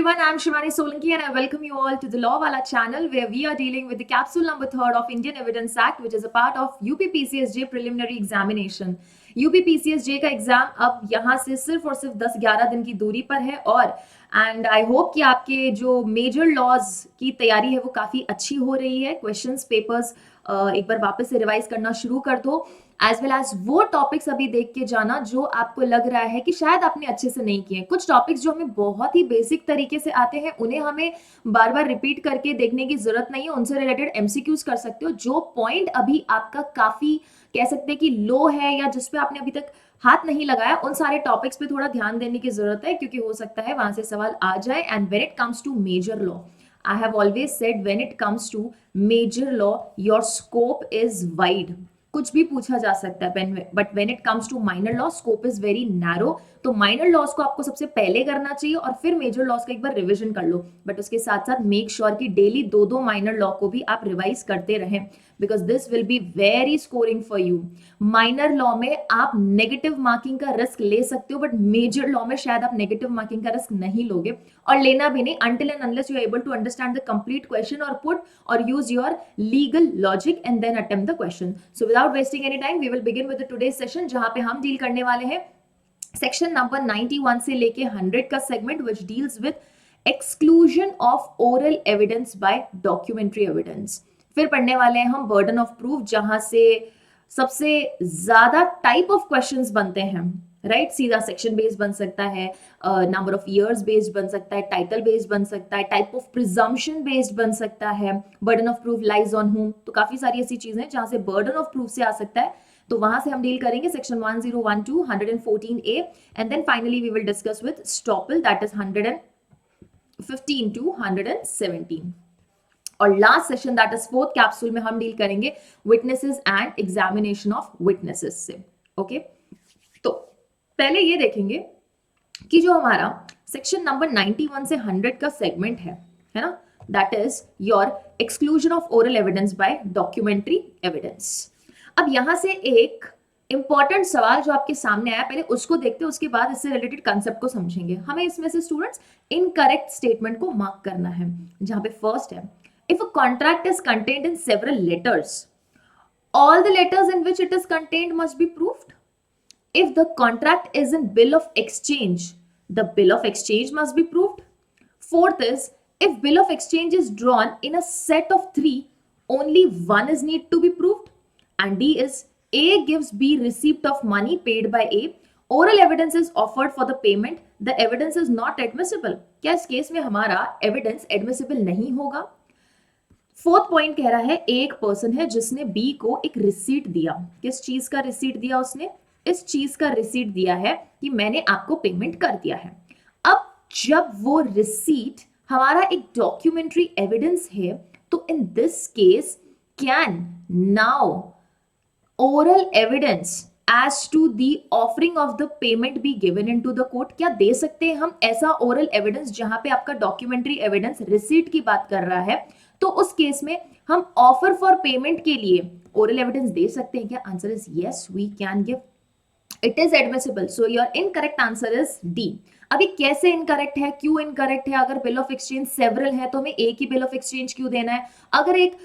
everyone, I'm Shivani Solanki and I welcome you all to the Law Wala channel where we are dealing with the capsule number 3 of Indian Evidence Act which is a part of UPPCSJ preliminary examination. UPPCSJ का exam अब यहाँ से सिर्फ और सिर्फ 10-11 दिन की दूरी पर है और एंड आई होप कि आपके जो मेजर लॉज की तैयारी है वो काफ़ी अच्छी हो रही है. क्वेश्चंस पेपर्स एक बार वापस से रिवाइज करना शुरू कर दो एज वेल एज वो टॉपिक्स अभी देख के जाना जो आपको लग रहा है कि शायद आपने अच्छे से नहीं किए. कुछ टॉपिक्स जो हमें बहुत ही बेसिक तरीके से आते हैं उन्हें हमें बार बार रिपीट करके देखने की जरूरत नहीं है. उनसे रिलेटेड एमसीक्यूज कर सकते हो. जो पॉइंट अभी आपका काफी कह सकते हैं कि लो है या जिसपे आपने अभी तक हाथ नहीं लगाया उन सारे टॉपिक्स पे थोड़ा ध्यान देने की जरूरत है क्योंकि हो सकता है वहां से सवाल आ जाए. And when it comes to major law, I have always said when it comes to major law, your scope is wide. कुछ भी पूछा जा सकता है but when it comes to minor law scope is very narrow. तो minor laws को आपको सबसे पहले करना चाहिए और फिर मेजर लॉज का एक बार रिवीजन कर लो. बट उसके साथ साथ मेक श्योर कि डेली दो माइनर लॉ को भी आप रिवाइज करते रहें because this will be very scoring for you. Minor law में आप नेगेटिव मार्किंग का रिस्क ले सकते हो बट मेजर लॉ में शायद आप नेगेटिव मार्किंग का रिस्क नहीं लोगे और लेना भी नहीं until and unless you are able to understand the complete question or put or use your legal logic and then attempt the question. So without wasting any time we will begin with the today's session जहां पे हम deal करने वाले हैं section number 91 से लेके 100 का segment which deals with exclusion of oral evidence bye documentary evidence. फिर पढ़ने वाले हैं हम बर्डन ऑफ प्रूफ जहां से सबसे ज्यादा टाइप ऑफ क्वेश्चंस बनते हैं. राइट सीधा सेक्शन बेस्ड बन सकता है, नंबर ऑफ इयर्स बेस्ड बन सकता है, टाइटल बेस्ड बन सकता है, टाइप ऑफ प्रिजम्पशन बेस्ड बन सकता है, burden of proof lies on हुम. तो काफी सारी ऐसी चीजें जहां से बर्डन ऑफ प्रूफ से आ सकता है. तो वहां से हम डील करेंगे section 1012 114A and then finally we will discuss with estoppel that is 115 to 117. और last session that is fourth capsule में हम डील करेंगे witnesses and examination of witnesses से. ओके तो पहले ये देखेंगे कि जो हमारा सेक्शन नंबर 91 से 100 का सेगमेंट है ना, that is your exclusion of oral evidence bye documentary evidence. अब यहां से एक इंपॉर्टेंट सवाल जो आपके सामने आया पहले उसको देखते हैं, उसके बाद इससे रिलेटेड कंसेप्ट को समझेंगे. हमें इसमें से स्टूडेंट्स इनकरेक्ट स्टेटमेंट को मार्क करना है. जहां पे फर्स्ट है if a contract is contained in several letters all the letters in which it is contained must be proved. If the contract is in bill of exchange, the bill of exchange must be proved. Fourth is, if bill of exchange is drawn in a set of 3, only one is need to be proved. And D is, A gives B receipt of money paid by A. Oral evidence is offered for the payment. The evidence is not admissible. क्या इस case में हमारा evidence admissible नहीं होगा? Fourth point कह रहा है एक पर्सन है जिसने बी को एक रिसीट दिया. किस चीज का रिसीट दिया उसने? इस चीज का रिसीट दिया है कि मैंने आपको पेमेंट कर दिया है. अब जब वो रिसीट हमारा एक डॉक्यूमेंट्री एविडेंस है तो in this case can now oral evidence as to the offering of the payment be given in to the court. क्या दे सकते हैं हम ऐसा ओरल एविडेंस जहां पे आपका डॉक्यूमेंट्री एविडेंस रिसीट की बात कर रहा है? तो उस केस में हम ऑफर फॉर पेमेंट के लिए ओरल एविडेंस दे सकते हैं क्या? Answer is yes, we can give. It is admissible. So your incorrect answer is D. अभी कैसे इनकरेक्ट है, क्यों इनकरेक्ट है? अगर बिल ऑफ एक्सचेंज सेवरल है तो हमें एक ही बिल ऑफ एक्सचेंज क्यों देना है? अगर एक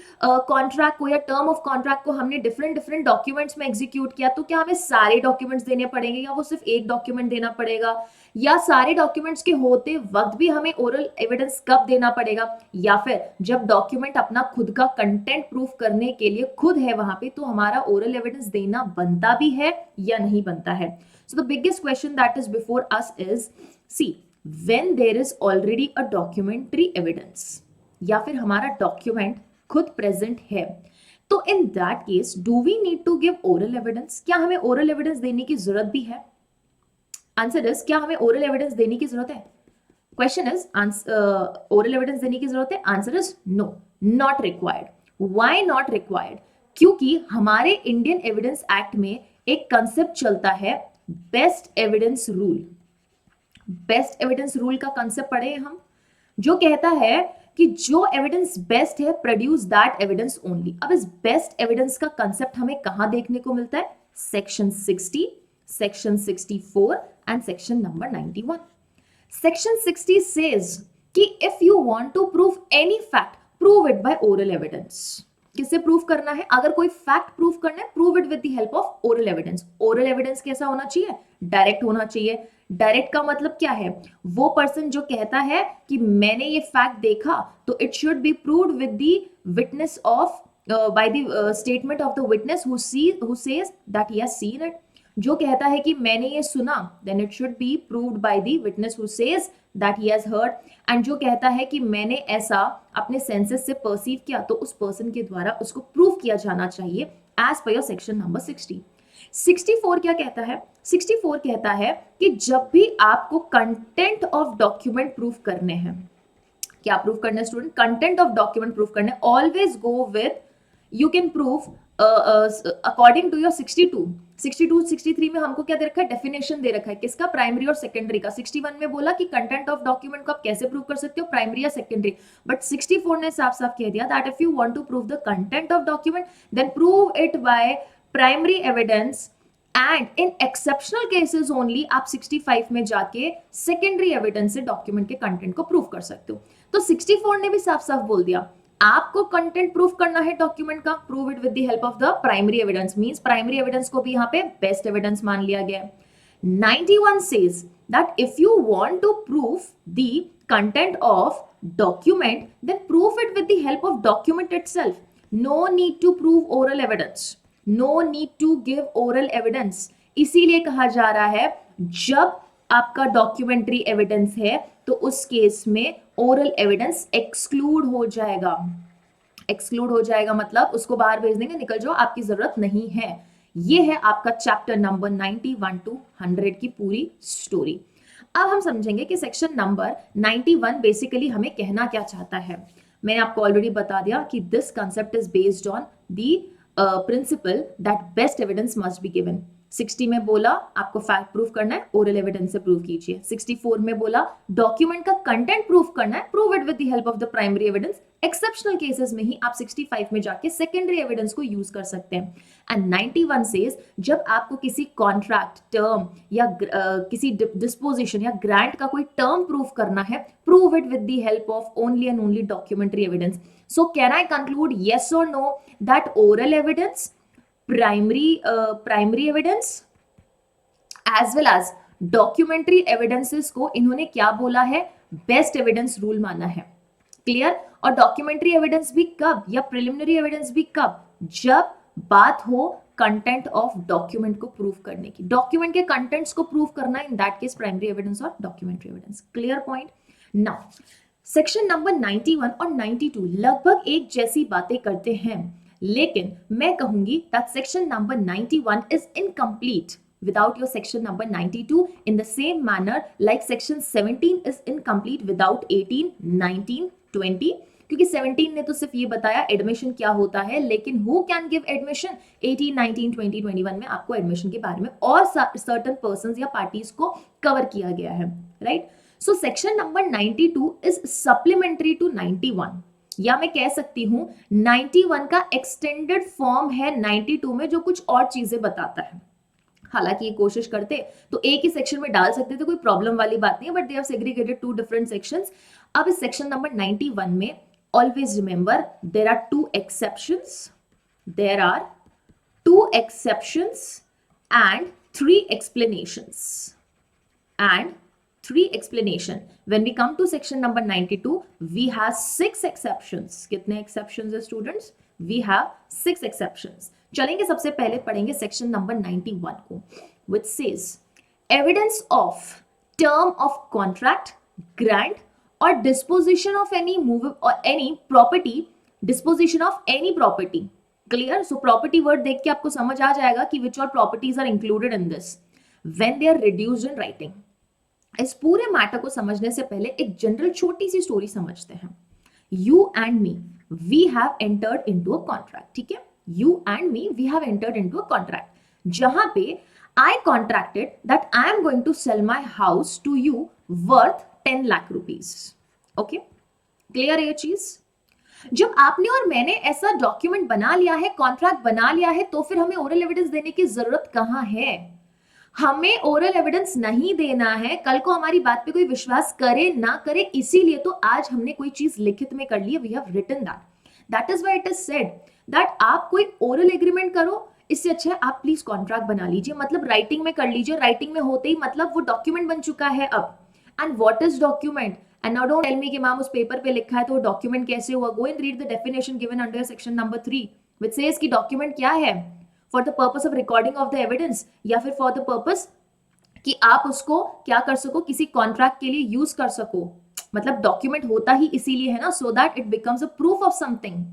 कॉन्ट्रैक्ट को या टर्म ऑफ कॉन्ट्रैक्ट को हमने डिफरेंट डॉक्यूमेंट्स में एग्जीक्यूट किया तो क्या हमें सारे डॉक्यूमेंट्स देने पड़ेंगे या वो सिर्फ एक डॉक्यूमेंट देना पड़ेगा? या सारे डॉक्यूमेंट्स के होते वक्त भी हमें ओरल एविडेंस कब देना पड़ेगा? या फिर जब डॉक्यूमेंट अपना खुद का कंटेंट प्रूफ करने के लिए खुद है वहां पे तो हमारा ओरल एविडेंस देना बनता भी है या नहीं बनता है? So the biggest question that is before us is, see, when there is already a documentary evidence या फिर हमारा document खुद present है तो in that case do we need to give oral evidence? क्या हमें oral evidence देने की जरूरत भी है? Answer is, क्या हमें oral evidence देने की जरूरत है? Question is, oral evidence देने की जरूरत है? Answer is no, not required. Why not required? क्योंकि हमारे इंडियन एविडेंस एक्ट में एक कंसेप्ट चलता है best evidence rule. Best evidence rule का कंसेप्ट पढ़े हम, जो कहता है कि जो एविडेंस बेस्ट है प्रोड्यूस दैट एविडेंस ओनली. अब इस बेस्ट एविडेंस का कंसेप्ट हमें कहां देखने को मिलता है? Section 60, section 64 and section number 91. Section 60 says कि if you want to prove any fact prove it by oral evidence. किससे प्रूव करना है? अगर कोई फैक्ट प्रूव करना है, prove it with the help of oral evidence. Oral evidence कैसा होना चाहिए? डायरेक्ट होना चाहिए। डायरेक्ट का मतलब क्या है? वो पर्सन जो कहता है कि मैंने ये फैक्ट देखा, तो it should be proved with the witness of by the statement of the witness who says that he has seen it. जो कहता है कि मैंने ये सुना, then it should be proved by the witness who says that he has heard. And जो कहता है कि मैंने ऐसा अपने सेंसेस से परसीव किया, तो उस पर्सन के द्वारा उसको प्रूव किया जाना चाहिए as per your section number 60। 64 क्या कहता है? 64 कहता है कि जब भी आपको कंटेंट ऑफ डॉक्यूमेंट प्रूव करने हैं, क्या प्रूव करना है student? Content of document prove करने, always go with you can prove according to your 62, 63 में हमको क्या दे रखा है? डेफिनेशन दे रखा है। किसका? प्राइमरी और सेकेंडरी का। 61 में बोला कि कंटेंट ऑफ डॉक्यूमेंट को आप कैसे प्रूव कर सकते हो, प्राइमरी या सेकेंडरी। बट 64 ने साफ साफ कह दिया that if you want to prove the content of document then prove it by primary evidence, and in exceptional cases only आप 65 में जाके सेकेंडरी एविडेंस से डॉक्यूमेंट के कंटेंट को प्रूव कर सकते हो। तो 64 ने भी साफ साफ बोल दिया आपको कंटेंट प्रूफ करना है डॉक्यूमेंट का, prove it with the help of the primary evidence. Means primary evidence को भी यहाँ पे बेस्ट एविडेंस मान लिया गया है। 91 says that if you want to prove the content of document, then prove it with the help of document itself. No need to prove oral evidence. No need to give oral evidence. इसीलिए कहा जा रहा है जब आपका documentary evidence है तो उस केस में ओरल एविडेंस एक्सक्लूड हो जाएगा। एक्सक्लूड हो जाएगा मतलब उसको बाहर भेज देंगे, निकल जाओ, आपकी जरूरत नहीं है। ये है आपका चैप्टर नंबर 91 to 100 की पूरी स्टोरी। अब हम समझेंगे कि सेक्शन नंबर 91 बेसिकली हमें कहना क्या चाहता है। मैंने आपको ऑलरेडी बता दिया कि this concept is based on the principal that best evidence must be given. 60 में बोला आपको फैक्ट प्रूफ करना है, ओरल एविडेंस से प्रूव कीजिए। 64 में बोला डॉक्यूमेंट का कंटेंट प्रूफ करना है, prove it with the help of the primary evidence. Exceptional cases में ही आप 65 में जाके सेकेंडरी एविडेंस को यूज कर सकते हैं। एंड 91 सेज जब आपको किसी कॉन्ट्रैक्ट, टर्म या किसी डिस्पोजिशन या ग्रांट का कोई टर्म प्रूफ करना है, prove it with the help of only and only documentary evidence. So can I conclude yes or no that oral evidence, primary evidence as well as documentary evidences को इन्होंने क्या बोला है? Best evidence rule माना है। Clear? और documentary evidence भी कब, या प्रिलिमिनरी एविडेंस भी कब? जब बात हो कंटेंट ऑफ डॉक्यूमेंट को प्रूव करने की। डॉक्यूमेंट के कंटेंट्स को प्रूव करना, in that case primary evidence और documentary evidence. Clear point? Now section number 91 और 92 लगभग एक जैसी बातें करते हैं, लेकिन मैं कहूंगी that section number 91 is incomplete without your section number 92 in the same manner like section 17 is incomplete without 18, 19, 20, क्योंकि 17 ने तो सिर्फ ये बताया एडमिशन क्या होता है, लेकिन who can give admission 18, 19, 20, 21 में आपको एडमिशन के बारे में और certain persons या पार्टीज को कवर किया गया है, right? So section number 92 is supplementary to 91, या मैं कह सकती हूं 91 का एक्सटेंडेड फॉर्म है 92 में, जो कुछ और चीजें बताता है। हालांकि ये कोशिश करते तो एक ही सेक्शन में डाल सकते थे, कोई प्रॉब्लम वाली बात नहीं है, but they have segregated to different sections. अब इस सेक्शन नंबर 91 में always remember there are two exceptions, there are two exceptions and three explanations, and three explanation. When we come to section number 92, we have 6 exceptions. कितने exceptions है students? We have 6 exceptions. चलेंगे, सबसे पहले पढ़ेंगे section number 91 को, which says evidence of term of contract, grant or disposition of any move or any property, disposition of any property. Clear? So property word देख के आपको समझ आ जाएगा कि which all properties are included in this when they are reduced in writing. इस पूरे matter को समझने से पहले एक जनरल छोटी सी स्टोरी समझते हैं। You and me we have entered into a contract, ठीक है? You and me we have entered into a contract जहां पे I contracted that I am going to sell my house to you worth 10 lakh rupees. Okay, clear है ये चीज? जब आपने और मैंने ऐसा डॉक्यूमेंट बना लिया है, कॉन्ट्रैक्ट बना लिया है, तो फिर हमें ओरल एविडेंस देने की जरूरत कहां है? हमें ओरल एविडेंस नहीं देना है, कल को हमारी बात पे कोई विश्वास करे ना करे, इसीलिए तो आज हमने कोई चीज लिखित में कर ली है, we have written that is why it is said that आप कोई ओरल एग्रीमेंट करो, इससे अच्छा है आप प्लीज कॉन्ट्रैक्ट बना लीजिए, मतलब राइटिंग में कर लीजिए, राइटिंग में होते ही मतलब वो डॉक्यूमेंट बन चुका है अब। And what is document, and now don't tell me कि मैम उस पेपर पे लिखा है तो डॉक्यूमेंट कैसे हुआ, go and read the definition given under section number 3 which says कि डॉक्यूमेंट क्या है, for the purpose of recording of the evidence, या फिर फॉर द पर्पस कि आप उसको क्या कर सको, किसी कॉन्ट्रैक्ट के लिए यूज कर सको, मतलब डॉक्यूमेंट होता ही इसीलिए है ना, so that it becomes a proof of something.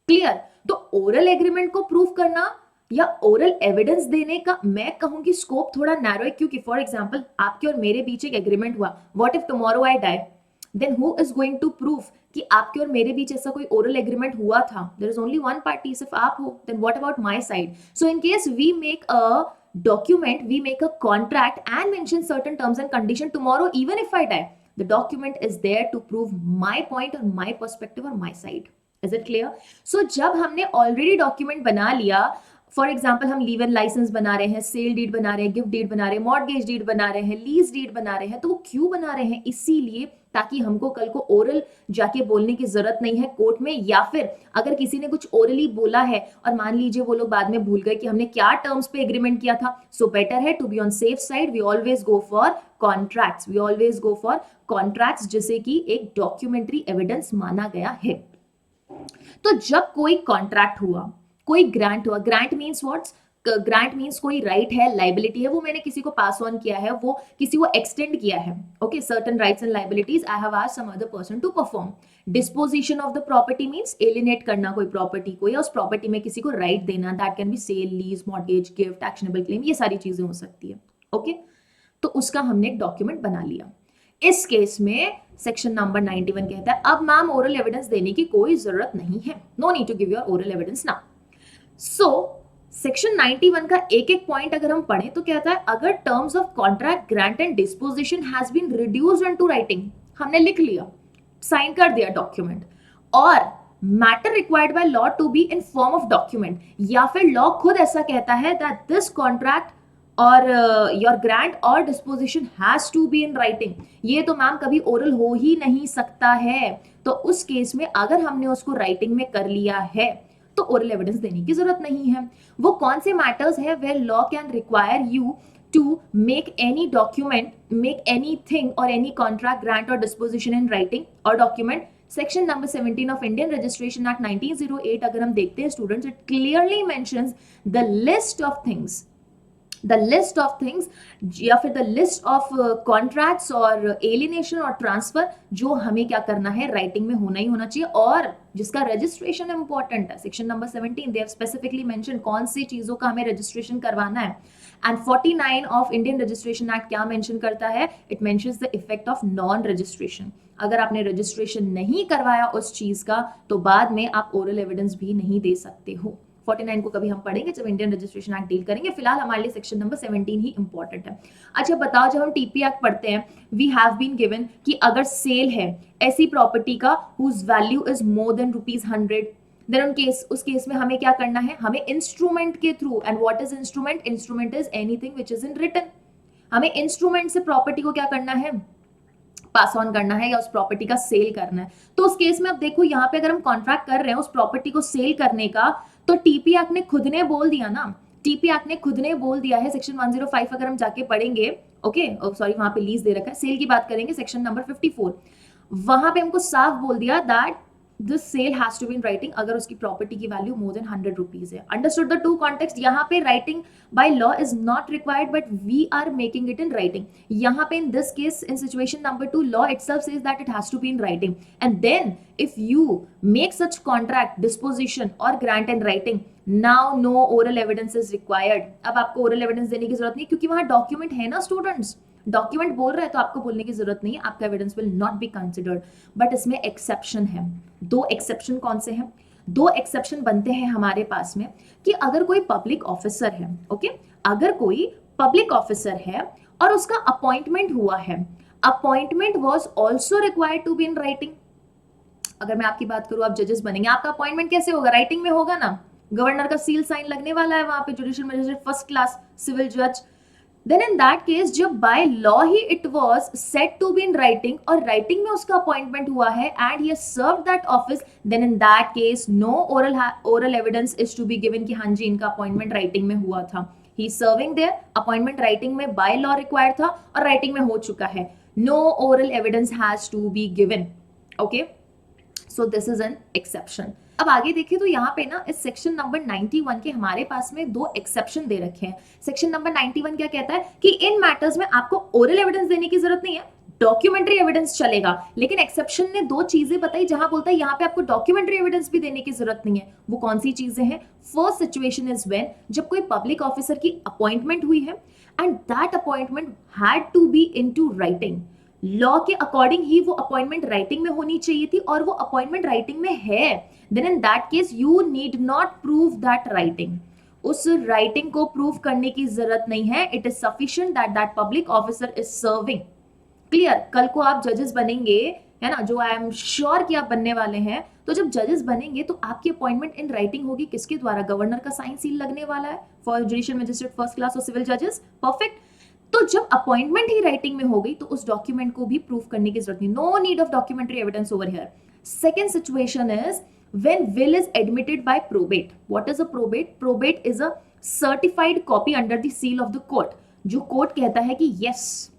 Clear? तो ओरल एग्रीमेंट को प्रूफ करना या ओरल एविडेंस देने का मैं कहूंगी स्कोप थोड़ा नैरो है, क्योंकि फॉर एग्जांपल आपके और मेरे बीच एक एग्रीमेंट हुआ, what if tomorrow I die, then who is going to proof कि आपके और मेरे बीच ऐसा कोई ओरल एग्रीमेंट हुआ था, there is only one party, सिर्फ आप हो, then what about my side. So in case we make a document, we make a contract and mention certain terms and condition, tomorrow even if I die, the document is there to prove my point or my perspective or my side. Is it clear? So जब हमने already document बना लिया, for example हम leave and licence बना रहे हैं, sale deed बना रहे हैं, गिफ्ट डीड बना रहे हैं, मॉर्गेज डीड बना रहे हैं, लीज डीड बना रहे हैं, तो वो क्यों बना रहे हैं, इसीलिए ताकि हमको कल को ओरल जाके बोलने की जरूरत नहीं है कोर्ट में, या फिर अगर किसी ने कुछ ओरली बोला है और मान लीजिए वो लोग बाद में भूल गए कि हमने क्या टर्म्स पे एग्रीमेंट किया था, सो बेटर है to be on safe side, we always go for contracts, we always go for contracts जिसे कि एक डॉक्यूमेंट्री एविडेंस माना गया है। तो जब कोई कॉन्ट्रैक्ट हुआ, कोई ग्रांट हुआ, grant means what's, grant means कोई राइट है, लाइबिलिटी है, वो मैंने किसी को पास ऑन किया है, वो किसी को एक्सटेंड किया है, okay, certain rights and liabilities I have asked some other person to perform. Disposition of the property means alienate करना कोई प्रॉपर्टी को, या उस प्रॉपर्टी में किसी को राइट देना, that can be sale, lease, mortgage, gift, actionable claim, ये सारी चीजें हो सकती है, ओके। तो उसका हमने एक डॉक्यूमेंट बना लिया। इस केस में सेक्शन नंबर 91 कहता है अब मैम ओरल एविडेंस देने की कोई जरूरत नहीं है, no need to give your oral evidence now. So section 91 का एक एक पॉइंट अगर हम पढ़ें तो कहता है अगर terms of contract, grant and disposition has been reduced into writing, हमने लिख लिया, साइन कर दिया डॉक्यूमेंट, और matter required by law to be in form of document, या फिर लॉ खुद ऐसा कहता है दैट दिस कॉन्ट्रैक्ट और योर ग्रांट और disposition has to be in writing, ये तो मैम कभी ओरल हो ही नहीं सकता है, तो उस केस में अगर हमने उसको राइटिंग में कर लिया है तो ओरल एविडेंस देने की जरूरत नहीं है। वो कौन से मैटर्स है where law can require you to make any document, make anything और एनी कॉन्ट्रैक्ट, ग्रांट और डिस्पोजिशन इन राइटिंग और document. Section number 17 of Indian registration act 1908 अगर हम देखते हैं students, it clearly mentions the list of things, the list of things या फिर the list of contracts और एलिनेशन और ट्रांसफर जो हमें क्या करना है, राइटिंग में होना ही होना चाहिए, और जिसका रजिस्ट्रेशन इंपॉर्टेंट है। Section number 17 they have specifically mention कौन सी चीजों का हमें रजिस्ट्रेशन करवाना है। And 49 of Indian registration act क्या मेंशन करता है, it mentions the effect of non registration, अगर आपने रजिस्ट्रेशन नहीं करवाया उस चीज का तो बाद में आप ओरल एविडेंस भी नहीं दे सकते हो। 49 को कभी हम पढ़ेंगे जब इंडियन रजिस्ट्रेशन एक्ट डील करेंगे, फिलहाल हमारे लिए सेक्शन नंबर 17 ही इंपॉर्टेंट है। अच्छा बताओ, जब हम टीपी एक्ट पढ़ते हैं, वी हैव बीन गिवन कि अगर सेल है ऐसी प्रॉपर्टी का whose value is more than ₹100, then उस केस में हमें क्या करना है, हमें इंस्ट्रूमेंट के through, and what is instrument, instrument is anything which is in written, हमें इंस्ट्रूमेंट से प्रॉपर्टी को क्या करना है, पास ऑन करना है या उस प्रॉपर्टी का सेल करना है। तो उस केस में अब देखो यहाँ पे अगर हम कॉन्ट्रैक्ट कर रहे हैं उस प्रॉपर्टी को सेल करने का, तो टीपी एक्ट ने खुद ने बोल दिया ना, टीपी एक्ट ने खुद ने बोल दिया है, सेक्शन 105 अगर हम जाके पढ़ेंगे, ओके सॉरी वहां पे लीज दे रखा है, सेल की बात करेंगे सेक्शन नंबर 54, वहां पे हमको साफ बोल दिया that this sale has to be in writing अगर उसकी प्रॉपर्टी की वैल्यू मोर देन ₹100 है। अंडरस्टूड द टू कॉन्टेक्स्ट, यहाँ पे writing by law is not required but we are making it in writing. यहाँ पे in this case in situation number 2 law itself says that it has to be in writing, and then if you make such contract, disposition or grant in writing, now no oral evidence is required। अब आपको oral evidence देने की जरूरत नहीं क्योंकि वहां document है ना स्टूडेंट्स, डॉक्यूमेंट बोल रहा है तो आपको बोलने की जरूरत नहीं है, आपका evidence will not be considered. But इसमें एक्सेप्शन है, दो एक्सेप्शन कौन से हैं, दो एक्सेप्शन बनते हैं हमारे पास में कि अगर कोई पब्लिक ऑफिसर है, ओके, अगर कोई पब्लिक ऑफिसर है और उसका अपॉइंटमेंट हुआ है, appointment was also required to be in writing. अगर मैं आपकी बात करूं, आप जजेस बनेंगे, आपका अपॉइंटमेंट कैसे होगा, राइटिंग में होगा ना, गवर्नर का सील साइन लगने वाला है वहां पे, judicial magistrate first class civil जज, देन इन दैट केस जब बाय लॉ ही it was set to be in writing और राइटिंग में उसका अपॉइंटमेंट हुआ है and he serve that office, then in that case no oral evidence is to be given कि हाँ जी इनका अपॉइंटमेंट राइटिंग में हुआ था. He serving there, appointment writing में बाय लॉ रिक्वायर्ड था और राइटिंग में हो चुका है. No oral evidence has to be given. Okay, so this is an exception. अब आगे देखें तो यहाँ पे ना इस सेक्शन नंबर 91 के हमारे पास में दो एक्सेप्शन दे रखे हैं. सेक्शन नंबर 91 क्या कहता है कि इन मैटर्स में आपको ओरल एविडेंस देने की जरूरत नहीं है, डॉक्यूमेंट्री एविडेंस चलेगा. लेकिन एक्सेप्शन ने दो चीजें बताई जहां बोलता है यहाँ पे आपको डॉक्यूमेंट्री एविडेंस भी देने की जरूरत नहीं है. वो कौन सी चीजें हैं? फर्स्ट सिचुएशन इज व्हेन जब कोई पब्लिक ऑफिसर की अपॉइंटमेंट हुई है and that appointment had to be into writing. Law के अकॉर्डिंग ही वो अपॉइंटमेंट राइटिंग में होनी चाहिए थी और वो अपॉइंटमेंट राइटिंग में है. Then in that case you need not prove that writing. उस राइटिंग को प्रूव करने की जरूरत नहीं है. It is sufficient that that public officer is serving. Clear? कल को आप जजेस बनेंगे, है ना, जो आई एम श्योर कि आप बनने वाले हैं, तो जब जजेस बनेंगे तो आपकी अपॉइंटमेंट इन राइटिंग होगी. किसके द्वारा? गवर्नर का साइन सील लगने वाला है for judicial magistrate first class और सिविल जजेस. परफेक्ट. तो जब अपॉइंटमेंट ही राइटिंग में हो गई तो उस डॉक्यूमेंट को भी प्रूफ करने की जरूरत नहीं. No need of documentary evidence over here. Second situation is when will is admitted by probate. What is a probate? Probate is a certified copy under the seal of the court. जो court कहता है कि yes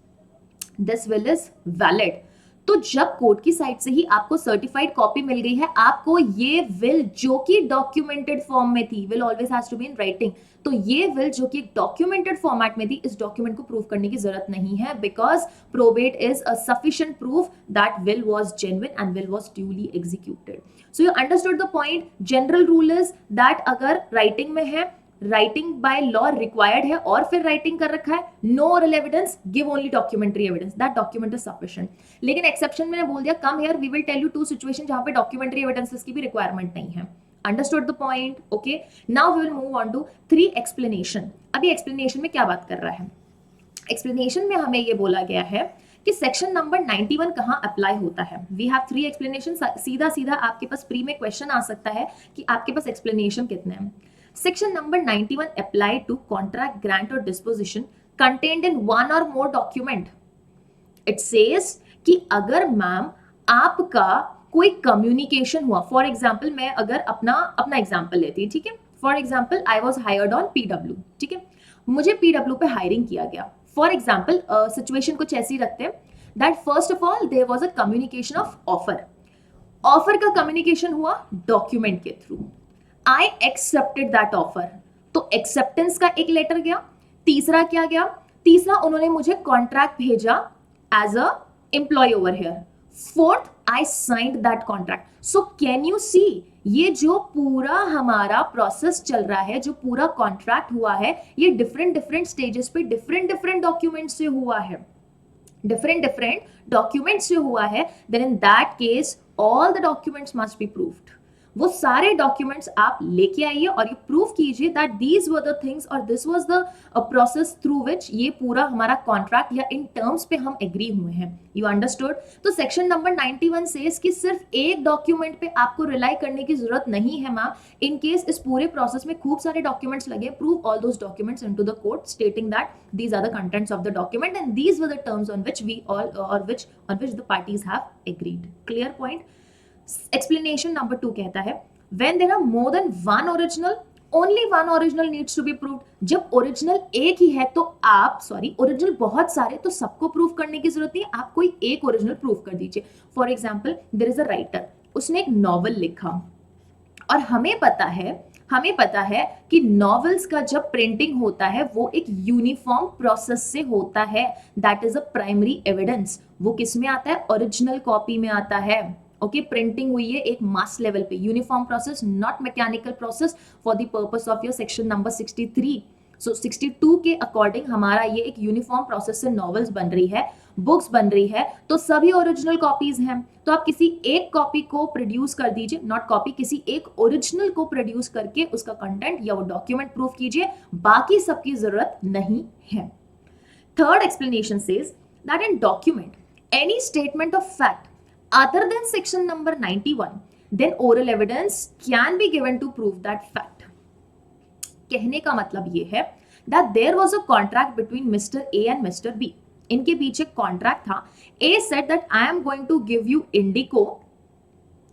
this will is valid. तो जब court की side से ही आपको certified copy मिल गई है, आपको ये विल जो कि डॉक्यूमेंटेड फॉर्म में थी, will always has to be in writing, तो ये विल जो कि डॉक्यूमेंटेड फॉर्मेट में थी, इस डॉक्यूमेंट को प्रूव करने की जरूरत नहीं है because probate is a sufficient proof that will was genuine and will was duly executed. So you understood the point. General rule is that अगर राइटिंग में है, राइटिंग बाय लॉ रिक्वायर्ड है और फिर राइटिंग कर रखा है, no oral evidence, give only documentary evidence, that document is sufficient. लेकिन एक्सेप्शन में बोल दिया come here we will tell you two situation जहां पे डॉक्यूमेंट्री एविडेंसेस की भी रिक्वायरमेंट नहीं है. Understood the point? Okay, now we will move on to 3 explanation. अभी एक्सप्लेनेशन में क्या बात कर रहा है? एक्सप्लेनेशन में हमें ये बोला गया है कि सेक्शन नंबर 91 कहां अप्लाई होता है. We have 3 explanation. सीधा सीधा आपके पास प्री में क्वेश्चन आ सकता है कि आपके पास एक्सप्लेनेशन कितने हैं. Section number 91 apply to contract, grant or disposition contained in one or more document. It says कि अगर मैम आपका कोई कम्युनिकेशन हुआ, फॉर एग्जाम्पल मैं अगर अपना एग्जाम्पल लेती, ठीक है, for example I was hired on PW, ठीक है, मुझे PW पे हायरिंग किया गया. फॉर एग्जाम्पल सिचुएशन कुछ ऐसी रखते हैं that first of all there was a communication of offer का कम्युनिकेशन हुआ डॉक्यूमेंट के through. I accepted that offer. तो एक्सेप्टेंस का एक लेटर गया. तीसरा क्या गया? तीसरा उन्होंने मुझे कॉन्ट्रैक्ट भेजा as a employ over here. Fourth I signed that contract. So can you see ये जो पूरा हमारा प्रोसेस चल रहा है, जो पूरा कॉन्ट्रैक्ट हुआ है, ये डिफरेंट स्टेजेस पे डिफरेंट डॉक्यूमेंट से हुआ है, डिफरेंट डॉक्यूमेंट से हुआ है. Then in that case all the documents must be proved. वो सारे डॉक्यूमेंट्स आप लेके आइए और ये प्रूव कीजिए that these were the things और this was the process through which ये पूरा हमारा कॉन्ट्रैक्ट या इन टर्म्स पे हम एग्री हुए हैं. You understood? तो सेक्शन नंबर 91 सेज कि सिर्फ एक डॉक्यूमेंट पे आपको रिलाई करने की जरूरत नहीं है मैम. इन केस इस पूरे प्रोसेस में खूब सारे डॉक्यूमेंट्स लगे, prove all those documents into the court stating that these are the contents of the document and these were the terms on which we all और on which the parties have agreed. Clear point? Explanation number 2 कहता है when there are more than one original, only one original needs to be proved. जब original एक ही है तो आप original बहुत सारे तो सबको प्रूव करने की जरूरत नहीं, आप कोई एक ओरिजिनल प्रूव कर दीजिए. For example there is a writer, उसने एक नॉवल लिखा और हमें पता है कि नॉवेल्स का जब प्रिंटिंग होता है वो एक यूनिफॉर्म प्रोसेस से होता है. That is a primary evidence. वो किस में आता है? ओरिजिनल कॉपी में आता है. ओके, प्रिंटिंग हुई है एक मास लेवल पे, uniform process, not mechanical process for the purpose of your section number 63. सो 62 के अकॉर्डिंग हमारा ये एक यूनिफॉर्म प्रोसेस से नॉवेल्स बन रही है, बुक्स बन रही है, तो सभी ओरिजिनल कॉपीज हैं. तो आप किसी एक कॉपी को प्रोड्यूस कर दीजिए, नॉट कॉपी, किसी एक ओरिजिनल को प्रोड्यूस करके उसका कंटेंट या वो डॉक्यूमेंट प्रूफ कीजिए, बाकी सबकी जरूरत नहीं है. Third explanation says that in document any statement of fact other than section number 91 then oral evidence can be given to prove that fact. कहने का मतलब ये है that there was a contract between Mr. A and Mr. B. इनके बीच एक contract था. A said that I am going to give you Indigo.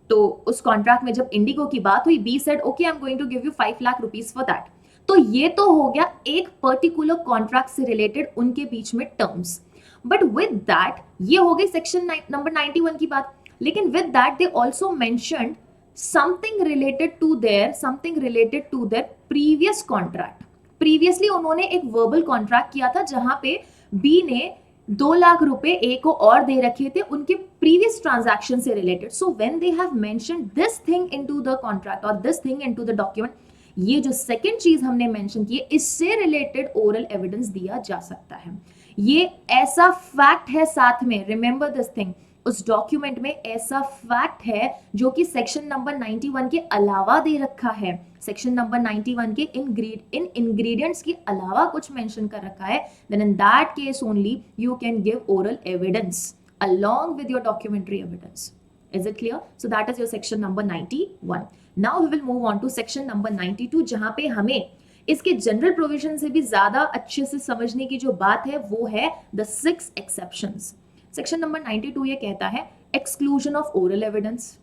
तो उस कॉन्ट्रैक्ट में जब इंडिगो की बात हुई, B said okay I'm going to give you 5 lakh rupees for that. तो ये तो हो गया एक पर्टिकुलर कॉन्ट्रैक्ट से रिलेटेड उनके बीच में टर्म्स. बट विद दैट ये हो गई सेक्शन नंबर 91 की बात. लेकिन with that they also mentioned something related to their previous contract. Previously उन्होंने एक वर्बल कॉन्ट्रैक्ट किया था जहां पे बी ने 2 लाख रुपए ए को और दे रखे थे उनके प्रीवियस ट्रांजैक्शन से related. So when they have mentioned this thing into the contract और this thing into the document, ये जो सेकंड चीज हमने मेंशन की है, इससे रिलेटेड ओरल एविडेंस दिया जा सकता है. ये ऐसा फैक्ट है, साथ में रिमेंबर दिस थिंग, उस डॉक्यूमेंट में ऐसा फैक्ट है जो कि सेक्शन नंबर 91 के अलावा दे रखा है. सेक्शन नंबर 91 के इन इंग्रेडिएंट्स के अलावा कुछ मेंशन कर रखा है. Then in that case only you can give oral evidence along with your documentary evidence. Is it clear? So that is your section number 91. Now we will move on to section number 92, जहां पे हमें इसके general provision से भी ज्यादा अच्छे से समझने की जो बात है वो है the 6 exceptions. सेक्शन नंबर 92 ये कहता है exclusion of oral evidence.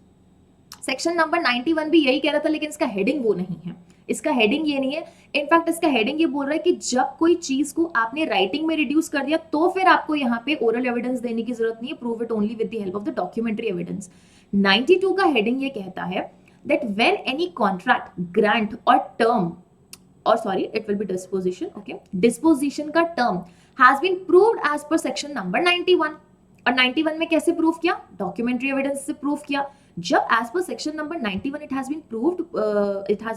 Section number 91 भी यही कह रहा था, लेकिन इसका हेडिंग वो नहीं है. इसका हेडिंग ये नहीं है. इनफैक्ट इसका हेडिंग ये बोल रहा है कि जब कोई चीज को आपने राइटिंग में रिड्यूस कर दिया तो फिर आपको यहाँ पे ओरल एविडेंस देने की जरूरत नहीं है. Prove it only with the help of the documentary evidence. 92 का हेडिंग ये कहता है that when any contract, grant और टर्म, और sorry it will be disposition, okay, disposition का term has been proved as per section number 91. और 91 में कैसे प्रूव किया? डॉक्यूमेंट्री एविडेंस से प्रूव किया. जब as per section number 91 it has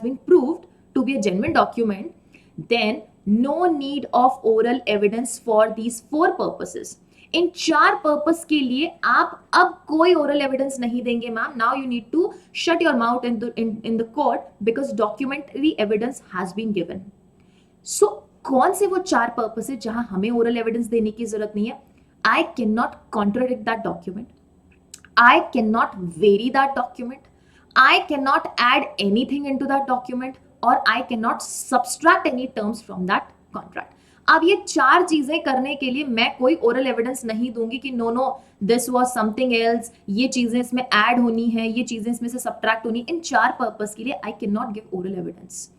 been proved to be a genuine document, then no need of oral evidence for these 4 purposes. इन 4 purpose के लिए आप अब कोई ओरल एविडेंस नहीं देंगे ma'am. Now you need to shut your mouth in the court because documentary evidence has been given. So कौन से वो 4 पर्पस है जहां हमें ओरल एविडेंस देने की जरूरत नहीं है? I cannot contradict that document. I cannot vary that document. I cannot add anything into that document, or I cannot subtract any terms from that contract. अब ये 4 चीजें करने के लिए मैं कोई ओरल एविडेंस नहीं दूंगी कि no this was something else, ये चीजें इसमें ऐड होनी है, ये चीजें इसमें से सब्ट्रैक्ट होनी. इन 4 पर्पस के लिए आई can not give oral evidence.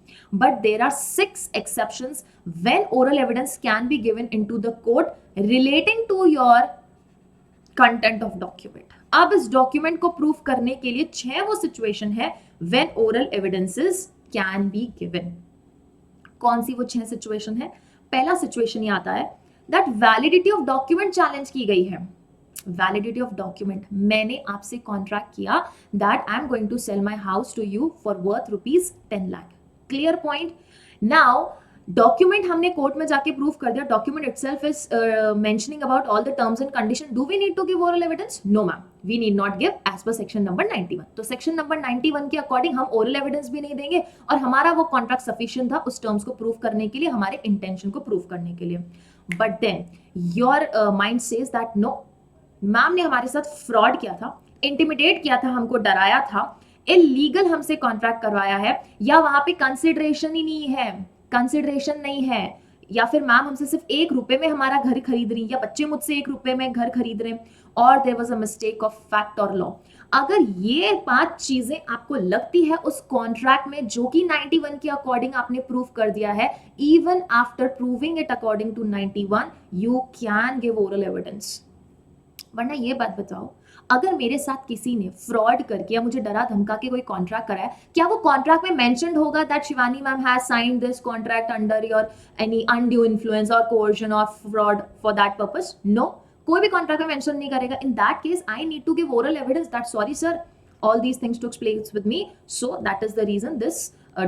But there are 6 exceptions when oral evidence can be given into the court relating to your content of document. अब इस डॉक्यूमेंट को प्रूफ करने के लिए 6 वो सिचुएशन है when oral evidences can be given. कौन सी वो 6 सिचुएशन है? पहला सिचुएशन ये आता है that validity of document challenge की गई है. वैलिडिटी ऑफ डॉक्यूमेंट, मैंने आपसे कॉन्ट्रैक्ट किया that I am going to sell my house to you for worth rupees 10 lakh. Clear point. Now document हमने कोर्ट में जाके प्रूफ कर दिया. Document itself is mentioning about all the terms and condition. Do we need to give oral evidence? No ma'am, we need not give as per section number 91. तो section number 91 के according हम oral evidence भी नहीं देंगे और हमारा वो contract sufficient था उस टर्म्स को प्रूव करने के लिए, हमारे इंटेंशन को प्रूव करने के लिए. But then your mind says that no, ma'am ने हमारे साथ फ्रॉड किया था, इंटिमिडेट किया था, हमको डराया था, इलीगल हमसे कॉन्ट्रैक्ट करवाया है, या वहां पे कंसिडरेशन ही नहीं है, कंसिडरेशन नहीं है, या फिर मैम हमसे सिर्फ 1 रुपए में हमारा घर खरीद रही, या बच्चे मुझसे 1 रुपए में घर खरीद रहे, और there was a mistake of fact और लॉ. अगर ये 5 चीजें आपको लगती है उस कॉन्ट्रैक्ट में जो कि 91 के अकॉर्डिंग आपने प्रूफ कर दिया है, even after proving it according to 91 you can give oral evidence. वरना ये बात बताओ, अगर मेरे साथ किसी ने फ्रॉड करके या मुझे डरा धमका के कोई कॉन्ट्रैक्ट कराया, क्या वो कॉन्ट्रैक्ट में मेंशन्ड होगा that Shivani ma'am has signed this contract under your any undue influence और coercion of fraud for that purpose? No, कोई भी कॉन्ट्रैक्ट में मेंशन नहीं करेगा. In that case I need to give oral evidence that sorry sir, all these things took place with me, so that is the reason this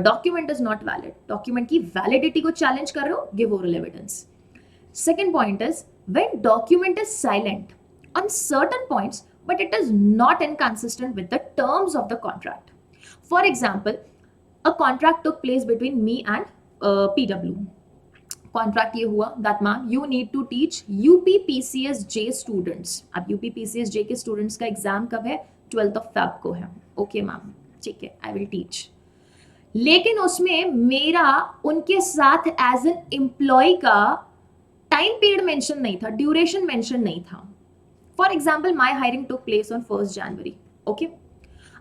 document is not valid. Document की validity को challenge कर रहे हो, give oral evidence. Second point is when document is silent on certain points but it is not inconsistent with the terms of the contract. For example, a contract took place between me and PW. Contract ये हुआ that ma'am you need to teach UPPCSJ students. अब UPPCSJ के students का exam कब है? 12th of Feb को है. Okay ma'am, ठीक है, आई विल टीच. लेकिन उसमें मेरा उनके साथ एज एन एम्प्लॉय का टाइम पीरियड मेंशन नहीं था, ड्यूरेशन मेंशन नहीं था. For example my hiring took place on 1 January. Okay,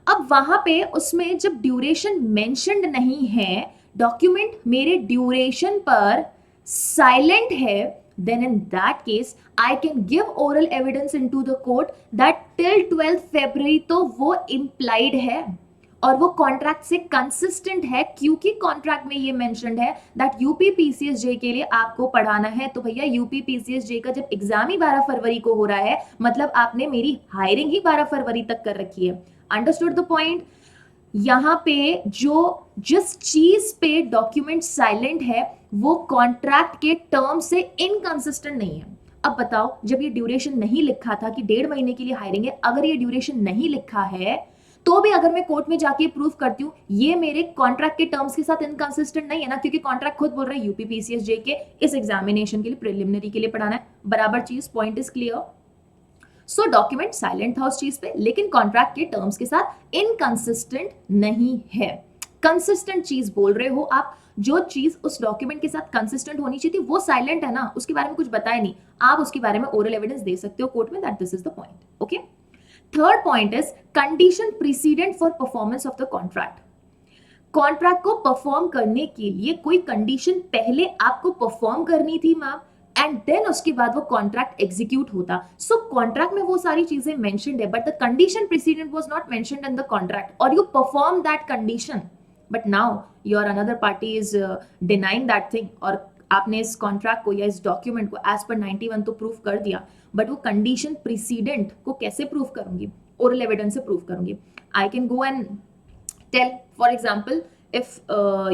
अब वहां पे उसमें जब ड्यूरेशन मेंशन्ड नहीं है, डॉक्यूमेंट मेरे ड्यूरेशन पर साइलेंट है, then in that case I can give oral evidence into the court that till 12th February तो वो implied है और वो कॉन्ट्रैक्ट से कंसिस्टेंट है, क्योंकि कॉन्ट्रैक्ट में ये मेंशन्ड है दैट यूपी पीसीएसजे के लिए आपको पढ़ाना है. तो भैया यूपी पीसीएसजे का जब एग्जाम ही 12 फरवरी को हो रहा है, मतलब आपने मेरी हायरिंग ही 12 फरवरी तक कर रखी है. Understood the point. यहाँ पे जो जिस चीज पे डॉक्यूमेंट साइलेंट है वो कॉन्ट्रैक्ट के टर्म से इनकंसिस्टेंट नहीं है. अब बताओ, जब ये ड्यूरेशन नहीं लिखा था कि 1.5 महीने के लिए हायरिंग है, अगर ये ड्यूरेशन नहीं लिखा है तो भी अगर मैं कोर्ट में जाके प्रूफ करती हूँ ये मेरे कॉन्ट्रैक्ट के टर्म्स के साथ इनकंसिस्टेंट नहीं है ना, क्योंकि कॉन्ट्रैक्ट खुद बोल रहा है यूपी पीसीएसजे के इस एग्जामिनेशन के लिए, प्रिलिमिनरी के लिए पढ़ाना है. बराबर चीज, point is clear. So document silent था उस चीज पे, लेकिन कॉन्ट्रैक्ट के टर्म्स के साथ इनकंसिस्टेंट नहीं है. कंसिस्टेंट चीज बोल रहे हो आप, जो चीज उस डॉक्यूमेंट के साथ कंसिस्टेंट होनी चाहिए थी वो साइलेंट है ना, उसके बारे में कुछ बताया नहीं, आप उसके बारे में ओरल एविडेंस दे सकते हो कोर्ट में. That this is the point. Okay, third point is condition precedent for performance of the contract. Contract को परफॉर्म करने के लिए कोई कंडीशन पहले आपको परफॉर्म करनी थी मैम, एंड देन उसके बाद वो कॉन्ट्रैक्ट एग्जीक्यूट होता. सो कॉन्ट्रैक्ट में वो सारी चीजें मेंशन्ड है, but the condition precedent was not mentioned in the contract, और you perform that condition, but now your another party is denying that thing, और आपने इस कॉन्ट्रैक्ट को या इस डॉक्यूमेंट को एज पर 91 तो प्रूफ कर दिया, बट वो कंडीशन प्रीसीडेंट को कैसे प्रूफ करूंगी? ओरल एविडेंस से प्रूफ करूंगी. I can go and tell, for example, if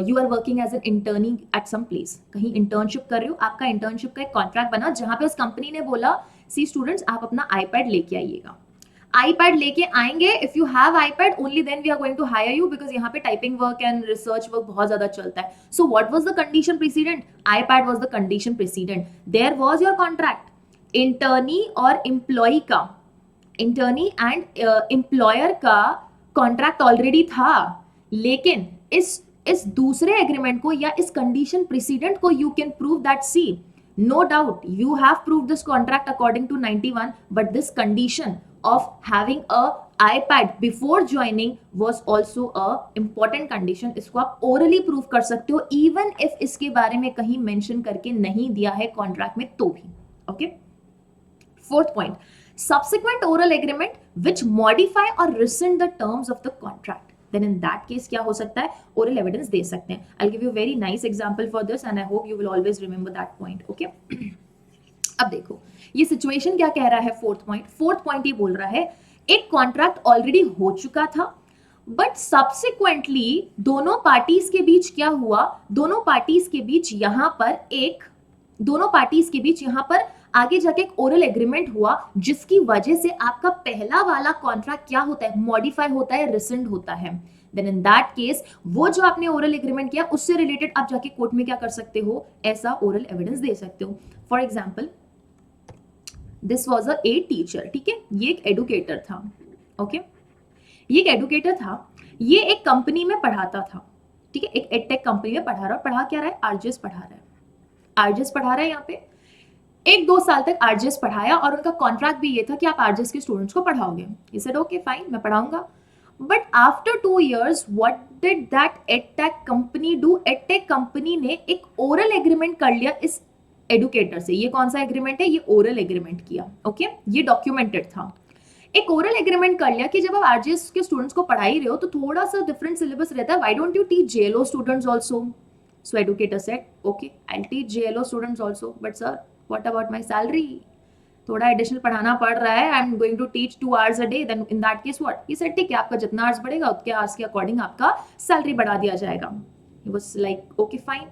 you are working as an internee at some place, कहीं इंटर्नशिप कर रहे हो, आपका इंटर्नशिप का एक कॉन्ट्रैक्ट बना जहां पे उस कंपनी ने बोला सी स्टूडेंट्स आप अपना आईपैड लेके आइएगा. आईपैड लेके आएंगे, if you have iPad only then we are going to hire you, because यहाँ पे typing work and research work बहुत ज्यादा चलता है. So what was the condition precedent? IPad was the condition precedent. There was your contract. Internee और employ का, internee and employer का contract already था, लेकिन इस दूसरे एग्रीमेंट को या इस कंडीशन प्रीसीडेंट को you can prove that see no doubt you have proved this contract according to 91, but this condition of having a iPad before joining was also a important condition. इसको आप orally prove कर सकते हो even if इसके बारे में कहीं mention करके नहीं दिया है contract में तो भी. Okay? Fourth point, subsequent oral agreement which modify or rescind the terms of the contract. Then in that case क्या हो सकता है? Oral evidence दे सकते हैं. I'll give you a very nice example for this and I hope you will always remember that point. Okay? अब देखो ये situation क्या कह रहा है. फोर्थ पॉइंट ये बोल रहा है एक कॉन्ट्रैक्ट ऑलरेडी हो चुका था, बट सब्सिक्वेंटली दोनों पार्टीज के बीच क्या हुआ, दोनों पार्टीज के बीच यहाँ पर आगे जाके एक ओरल एग्रीमेंट हुआ, जिसकी वजह से आपका पहला वाला कॉन्ट्रैक्ट क्या होता है? मॉडिफाई होता है, रिसेंड होता है. देन इन दैट केस वो जो आपने ओरल एग्रीमेंट किया उससे रिलेटेड आप जाके कोर्ट में क्या कर सकते हो? ऐसा ओरल एविडेंस दे सकते हो. For example, this was a teacher. ठीक है, ये एक एडुकेटर था. ओके, ये एक एडुकेटर था, ये एक कंपनी में पढ़ाता था. ठीक है, एक एडटेक कंपनी में पढ़ा रहा है. पढ़ा क्या रहा है? आरजीएस पढ़ा रहा है. यहाँ पे 1-2 साल तक आरजीएस पढ़ाया और उनका कॉन्ट्रैक्ट भी ये था कि आप आरजीएस के स्टूडेंट्स को पढ़ाओगे. ही सेड ओके फाइन, मैं पढ़ाऊंगा. But after 2 years what did that edtech company do? Edtech company ने एक ओरल एग्रीमेंट कर लिया इस एडुकेटर से. ये कौन सा एग्रीमेंट है? ये ओरल एग्रीमेंट किया. ओके, ये डॉक्यूमेंटेड था. एक ओरल एग्रीमेंट कर लिया कि जब आप आरजीएस के स्टूडेंट्स को पढ़ा ही रहे हो तो थोड़ा सा डिफरेंट सिलेबस रहता है. Why don't you teach JLO students also? So educator said okay I will teach JLO students also, but sir what about my salary? थोड़ा एडिशनल पढ़ाना पड़ रहा है. I am going to teach 2 hours a day. Then in that case what? He said ठीक है, आपका जितना hours बढ़ेगा उतने आवर्स के अकॉर्डिंग आपका सैलरी बढ़ा दिया जाएगा. He was like okay fine.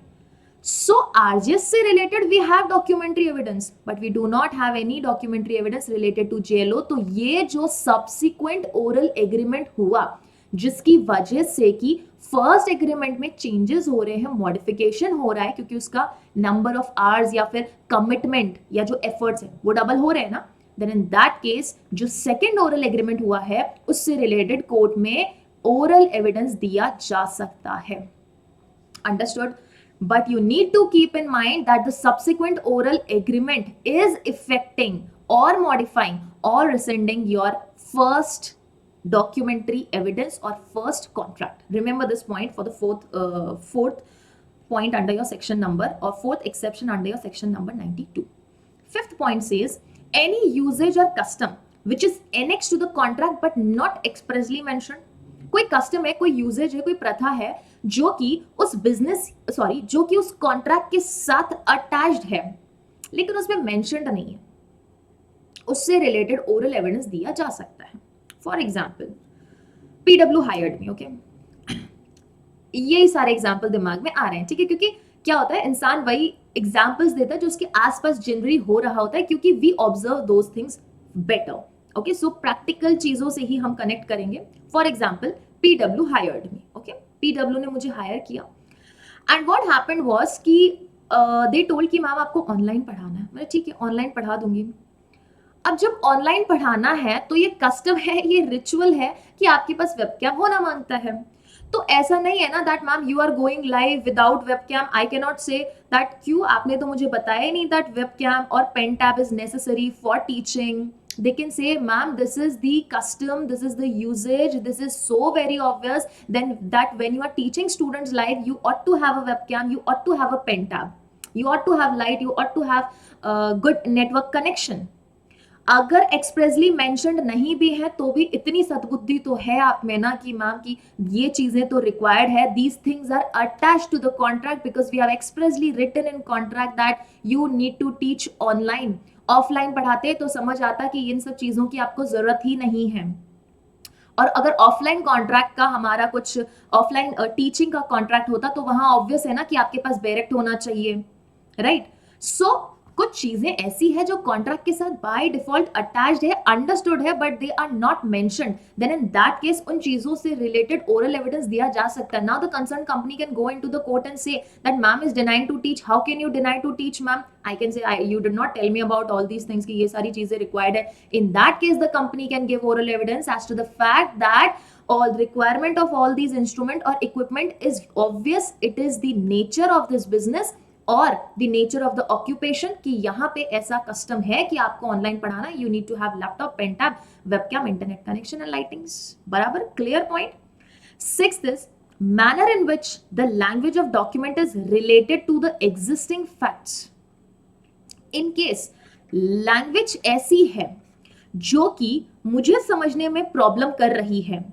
So RGS से related we have documentary evidence, but we do not have any documentary evidence related to JLO. तो ये जो subsequent oral agreement हुआ, जिसकी वजह से कि फर्स्ट एग्रीमेंट में चेंजेस हो रहे हैं, मॉडिफिकेशन हो रहा है, क्योंकि उसका नंबर ऑफ आवर्स या फिर कमिटमेंट या जो एफर्ट्स है वो डबल हो रहे हैं ना. देन इन दैट केस जो सेकेंड ओरल एग्रीमेंट हुआ है उससे रिलेटेड कोर्ट में ओरल एविडेंस दिया जा सकता है. Understood? But you need to keep in mind that the subsequent oral agreement is affecting or modifying or rescinding your first documentary evidence or first contract. Remember this point for the fourth point under your section number, or fourth exception under your section number 92. Fifth point says any usage or custom which is annexed to the contract but not expressly mentioned. कोई custom है, कोई usage है, कोई प्रथा है जो कि उस जो कि उस कॉन्ट्रैक्ट के साथ अटैच्ड है लेकिन उसमें मेंशन्ड नहीं है, उससे रिलेटेड ओरल एविडेंस दिया जा सकता है. For example, PW hired me. Okay, यही सारे एग्जाम्पल दिमाग में आ रहे हैं, ठीक है, क्योंकि क्या होता है, इंसान वही एग्जाम्पल्स देता है जो उसके आसपास जनरली हो रहा होता है, क्योंकि we observe those things better. Okay, so practical चीजों से ही हम कनेक्ट करेंगे. For example, PW hired me. Okay, PW ने मुझे हायर किया एंड व्हाट हैपेंड वाज कि दे टोल्ड कि मैम आपको ऑनलाइन पढ़ाना है. मैं ठीक है, ऑनलाइन पढ़ा दूंगी. अब जब ऑनलाइन पढ़ाना है तो ये कस्टम है, ये रिचुअल है कि आपके पास वेबकैम होना मांगता है. तो ऐसा नहीं है ना that ma'am you are going live without webcam. I can not say that क्यों, आपने तो मुझे बताया ही नहीं दैट वेबकैम और pen tab is necessary for teaching. They can say, ma'am, this is the custom, this is the usage, this is so very obvious then that when you are teaching students live, you ought to have a webcam, you ought to have a pen tab, you ought to have light, you ought to have good network connection. अगर expressly mentioned नहीं भी है तो भी इतनी सद्बुद्धि तो है आप में ना कि मैम की ये चीजें तो रिक्वायर्ड है. These things are attached to the contract because we have expressly written in contract that you need to teach online. Offline पढ़ाते तो समझ आता कि इन सब चीजों की आपको जरूरत ही नहीं है. और अगर ऑफलाइन कॉन्ट्रैक्ट का हमारा कुछ ऑफलाइन टीचिंग का कॉन्ट्रैक्ट होता तो वहां ऑब्वियस है ना कि आपके पास डायरेक्ट होना चाहिए, राइट? सो कुछ चीजें ऐसी है जो कॉन्ट्रैक्ट के साथ बाय डिफॉल्ट अटैच्ड है, अंडरस्टूड है, but they are not mentioned. Then in that case उन चीजों से रिलेटेड ओरल एविडेंस दिया जा सकता है. Now the concern company can go into the court and say that ma'am is denying to teach. How can you deny to teach ma'am? I can say you did not tell me about all these things कि ये सारी चीजें required है. In that case the company can give oral evidence as to the fact that all the requirement of all these instrument or equipment is obvious, it is the nature of this business और the nature of the occupation कि यहाँ पे ऐसा custom है कि आपको online पढ़ाना, you need to have laptop, pen tab, webcam, internet connection and lightings. बराबर, clear point. Sixth is manner in which the language of document is related to the existing facts. In case language ऐसी है जो कि मुझे समझने में problem कर रही है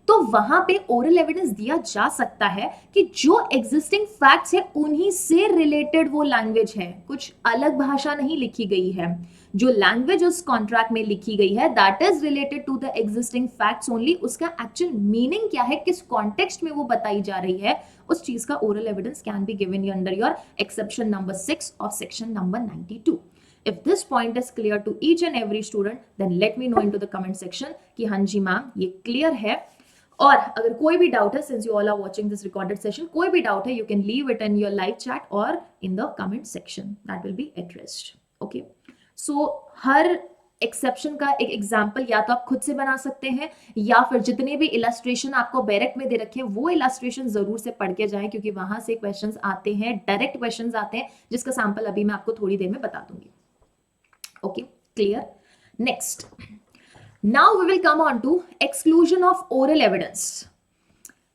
तो वहां पे ओरल एविडेंस दिया जा सकता है कि जो एग्जिस्टिंग फैक्ट्स है उन्हीं से रिलेटेड वो लैंग्वेज है, कुछ अलग भाषा नहीं लिखी गई है. जो लैंग्वेज उस कॉन्ट्रैक्ट में लिखी गई है that is related to the existing facts only. उसका एक्चुअल मीनिंग क्या है, किस कॉन्टेक्स्ट में वो बताई जा रही है, उस चीज का oral evidence can be given under your exception number 6 of section number 92. If this point is clear to each and every student, then let me know into the comment section कि हाँ जी मैम ये clear है. और अगर कोई भी doubt है, since you all are watching this recorded session, कोई भी डाउट है you can leave it in your live chat और in the comment section, that will be addressed. Okay, so हर एक्सेप्शन का एक एग्जाम्पल या तो आप खुद से बना सकते हैं या फिर जितने भी इलस्ट्रेशन आपको बैरेक्ट में दे रखे हैं वो इलस्ट्रेशन जरूर से पढ़ के जाएं, क्योंकि वहां से क्वेश्चंस आते हैं, डायरेक्ट क्वेश्चंस आते हैं, जिसका सैंपल अभी मैं आपको थोड़ी देर में बता दूंगी. Okay, clear. Next, now we will come on to exclusion of oral evidence.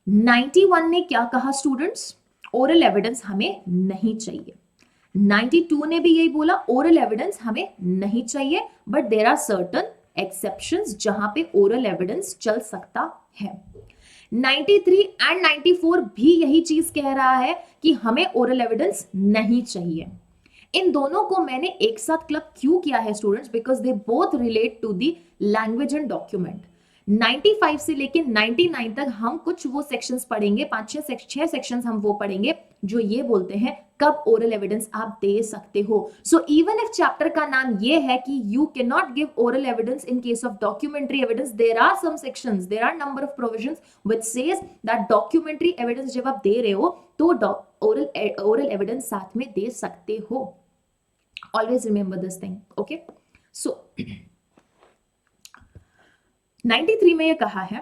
91 ने क्या कहा स्टूडेंट्स? ओरल एविडेंस हमें नहीं चाहिए. 92 ने भी यही बोला, ओरल एविडेंस हमें नहीं चाहिए, but there are certain exceptions जहां पे ओरल एविडेंस चल सकता है. 93 एंड 94 भी यही चीज कह रहा है कि हमें ओरल एविडेंस नहीं चाहिए. इन दोनों को मैंने एक साथ क्लब क्यों किया है students? Because they both relate to the language and document. 95 से लेके 99 तक हम कुछ वो सेक्शंस पढ़ेंगे, 5-6 सेक्शंस हम वो पढ़ेंगे जो ये बोलते हैं कब ओरल एविडेंस आप दे सकते हो. सो इवन इफ चैप्टर का नाम ये है कि you can not give oral evidence in case of documentary evidence, there are some sections, there are number of provisions which says that documentary evidence जब आप दे रहे हो तो ओरल एविडेंस साथ में दे सकते हो. Always remember this thing, okay? So 93 में ये कहा है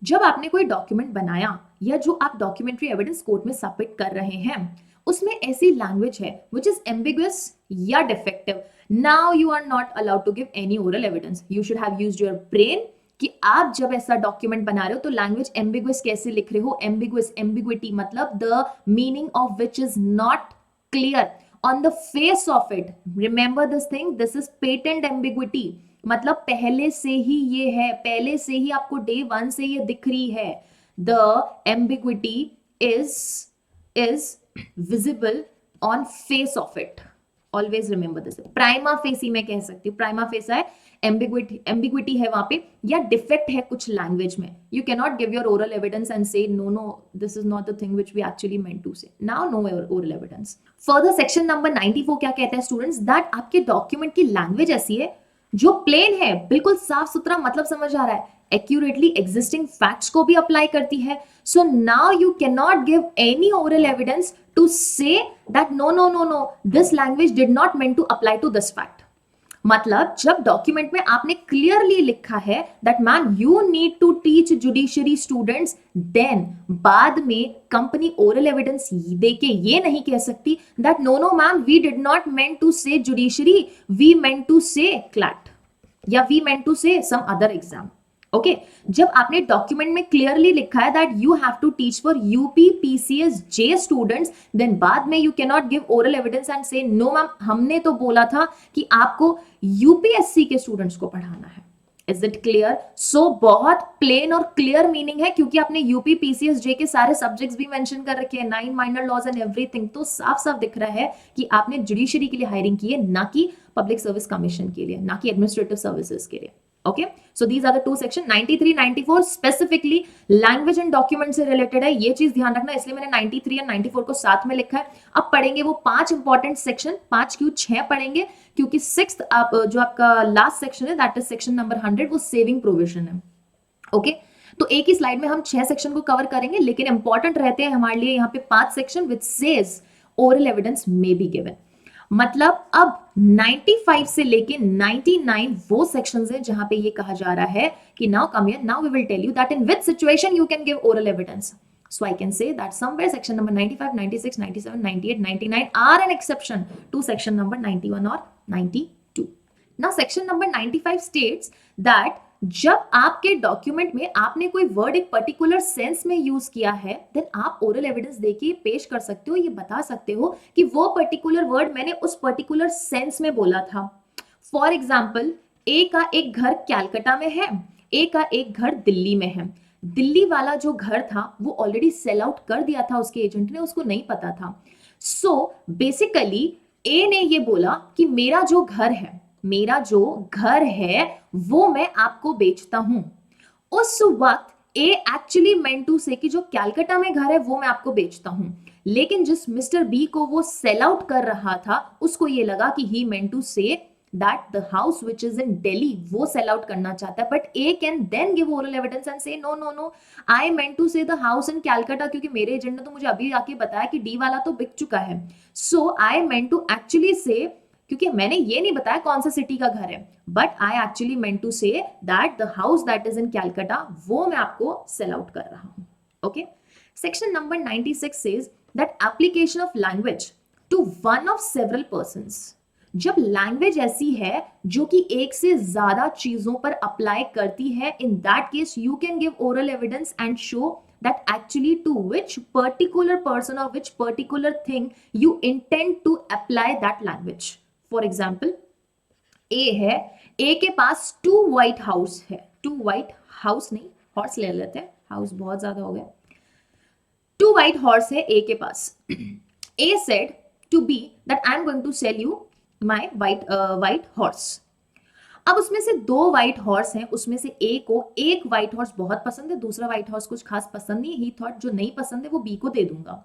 जब आपने कोई डॉक्यूमेंट बनाया या जो आप डॉक्यूमेंट्री एविडेंस कोर्ट में सबमिट कर रहे हैं उसमें ऐसी लैंग्वेज है विच इज एम्बिगुअस या defective, now you are not allowed to give any oral evidence. You should have used your brain कि आप जब ऐसा डॉक्यूमेंट बना रहे हो तो लैंग्वेज एम्बिगुअस कैसे लिख रहे हो. एम्बिगुअस, एम्बिग्विटी मतलब the meaning of which is not clear on the face of it. Remember this thing, this is patent ambiguity. मतलब पहले से ही ये है, पहले से ही आपको डे वन से ये दिख रही है. The ambiguity is visible on face of it. Always remember this. Prima facie मैं कह सकती हूँ, प्राइमा फेसा है, एम्बिग्विटी है वहां पे, या डिफेक्ट है कुछ लैंग्वेज में. You can not give your oral evidence and say no this is not the thing which we actually meant to say. Now no oral evidence. Further section number 94 क्या कहता है स्टूडेंट्स, दैट आपके document की language ऐसी है जो plane है, बिल्कुल साफ सुथरा, मतलब समझ आ रहा है, एक्यूरेटली एग्जिस्टिंग फैक्ट्स को भी अप्लाई करती है. So now you can not give any oral evidence to say that no this language did not meant to apply to this fact. मतलब जब डॉक्यूमेंट में आपने क्लियरली लिखा है that ma'am you need to teach judiciary students, then बाद में company oral evidence देके ये नहीं कह सकती that no ma'am we did not meant to say judiciary, we meant to say CLAT या we meant to say some other exam. Okay, जब आपने डॉक्यूमेंट में क्लियरली लिखा है that you have to teach for UP PCS J students, then बाद में you can not give oral evidence and say no ma'am हमने तो बोला था कि आपको यूपीएससी के स्टूडेंट्स को पढ़ाना है. Is it clear? सो बहुत प्लेन और क्लियर मीनिंग है क्योंकि आपने यूपी पीसीएस जे के सारे सब्जेक्ट्स भी मेंशन कर रखे हैं, 9 माइनर लॉज एंड एवरीथिंग. तो साफ साफ दिख रहा है कि आपने जुडिशरी के लिए हायरिंग की है, ना कि पब्लिक सर्विस कमीशन के लिए, ना कि एडमिनिस्ट्रेटिव सर्विसेज के लिए. Okay, so these are the two section. 93, 94 specifically language and document से related है, ये चीज ध्यान रखना, इसलिए मैंने 93 और 94 को साथ में लिखा है. अब पढ़ेंगे वो 5 इंपॉर्टेंट सेक्शन, 5 क्यों 6 पढ़ेंगे क्योंकि 6th जो आपका लास्ट सेक्शन है दैट इज सेक्शन नंबर 100, वो सेविंग प्रोविजन है. ओके, तो एक ही स्लाइड में हम 6 सेक्शन को कवर करेंगे, लेकिन इंपॉर्टेंट रहते हैं हमारे लिए यहाँ पे 5 section which says oral evidence may be given. मतलब अब 95 से लेके 99 वो सेक्शंस हैं जहां पे ये कहा जा रहा है कि now come here, now we will tell you that in which situation you can give oral evidence. So I can say that somewhere section number 95, 96, 97, 98, 99 are an exception to section number 91 or 92. Now section number 95 states that जब आपके document में आपने कोई word एक particular sense में use किया है, then आप ओरल एविडेंस देके पेश कर सकते हो, ये बता सकते हो कि वो पर्टिकुलर वर्ड मैंने उस पर्टिकुलर सेंस में बोला था. फॉर एग्जाम्पल, ए का एक घर कैलकाटा में है, ए का एक घर दिल्ली में है. दिल्ली वाला जो घर था वो ऑलरेडी सेल आउट कर दिया था उसके एजेंट ने, उसको नहीं पता था. सो बेसिकली ए ने ये बोला कि मेरा जो घर है वो मैं आपको बेचता हूं. उस वक्त ए एक्चुअली मेंट टू से कि जो कैलकाटा में घर है वो मैं आपको बेचता हूं, लेकिन जिस मिस्टर बी को वो सेल आउट कर रहा था उसको ये लगा कि he meant to say that the house which is in Delhi वो सेल आउट करना चाहता है. But A can then give oral evidence and say no I meant to say the house in Calcutta, क्योंकि मेरे एजेंट ने तो मुझे अभी आके बताया कि डी वाला तो बिक चुका है. So I meant to actually से, क्योंकि मैंने ये नहीं बताया कौन सा सिटी का घर है, but I actually meant to say that the house that is in Calcutta वो मैं आपको सेल आउट कर रहा हूं. Okay, section number 96 says that application of language to one of several persons. जब लैंग्वेज ऐसी है जो कि एक से ज्यादा चीजों पर अप्लाई करती है, in that case you can give oral evidence and show that actually to which particular person or which particular thing you intend to apply that language. For example, A है, A के पास 2 white house है, 2 white house नहीं, horse ले लेते हैं, house बहुत ज्यादा हो गया. 2 white horse है A के पास. A said to B that I am going to sell you my white horse. अब उसमें से 2 व्हाइट हॉर्स हैं, उसमें से ए को एक व्हाइट हॉर्स बहुत पसंद है, दूसरा व्हाइट हॉर्स कुछ खास पसंद नहीं. ही थॉट जो नहीं पसंद है वो बी को दे दूंगा.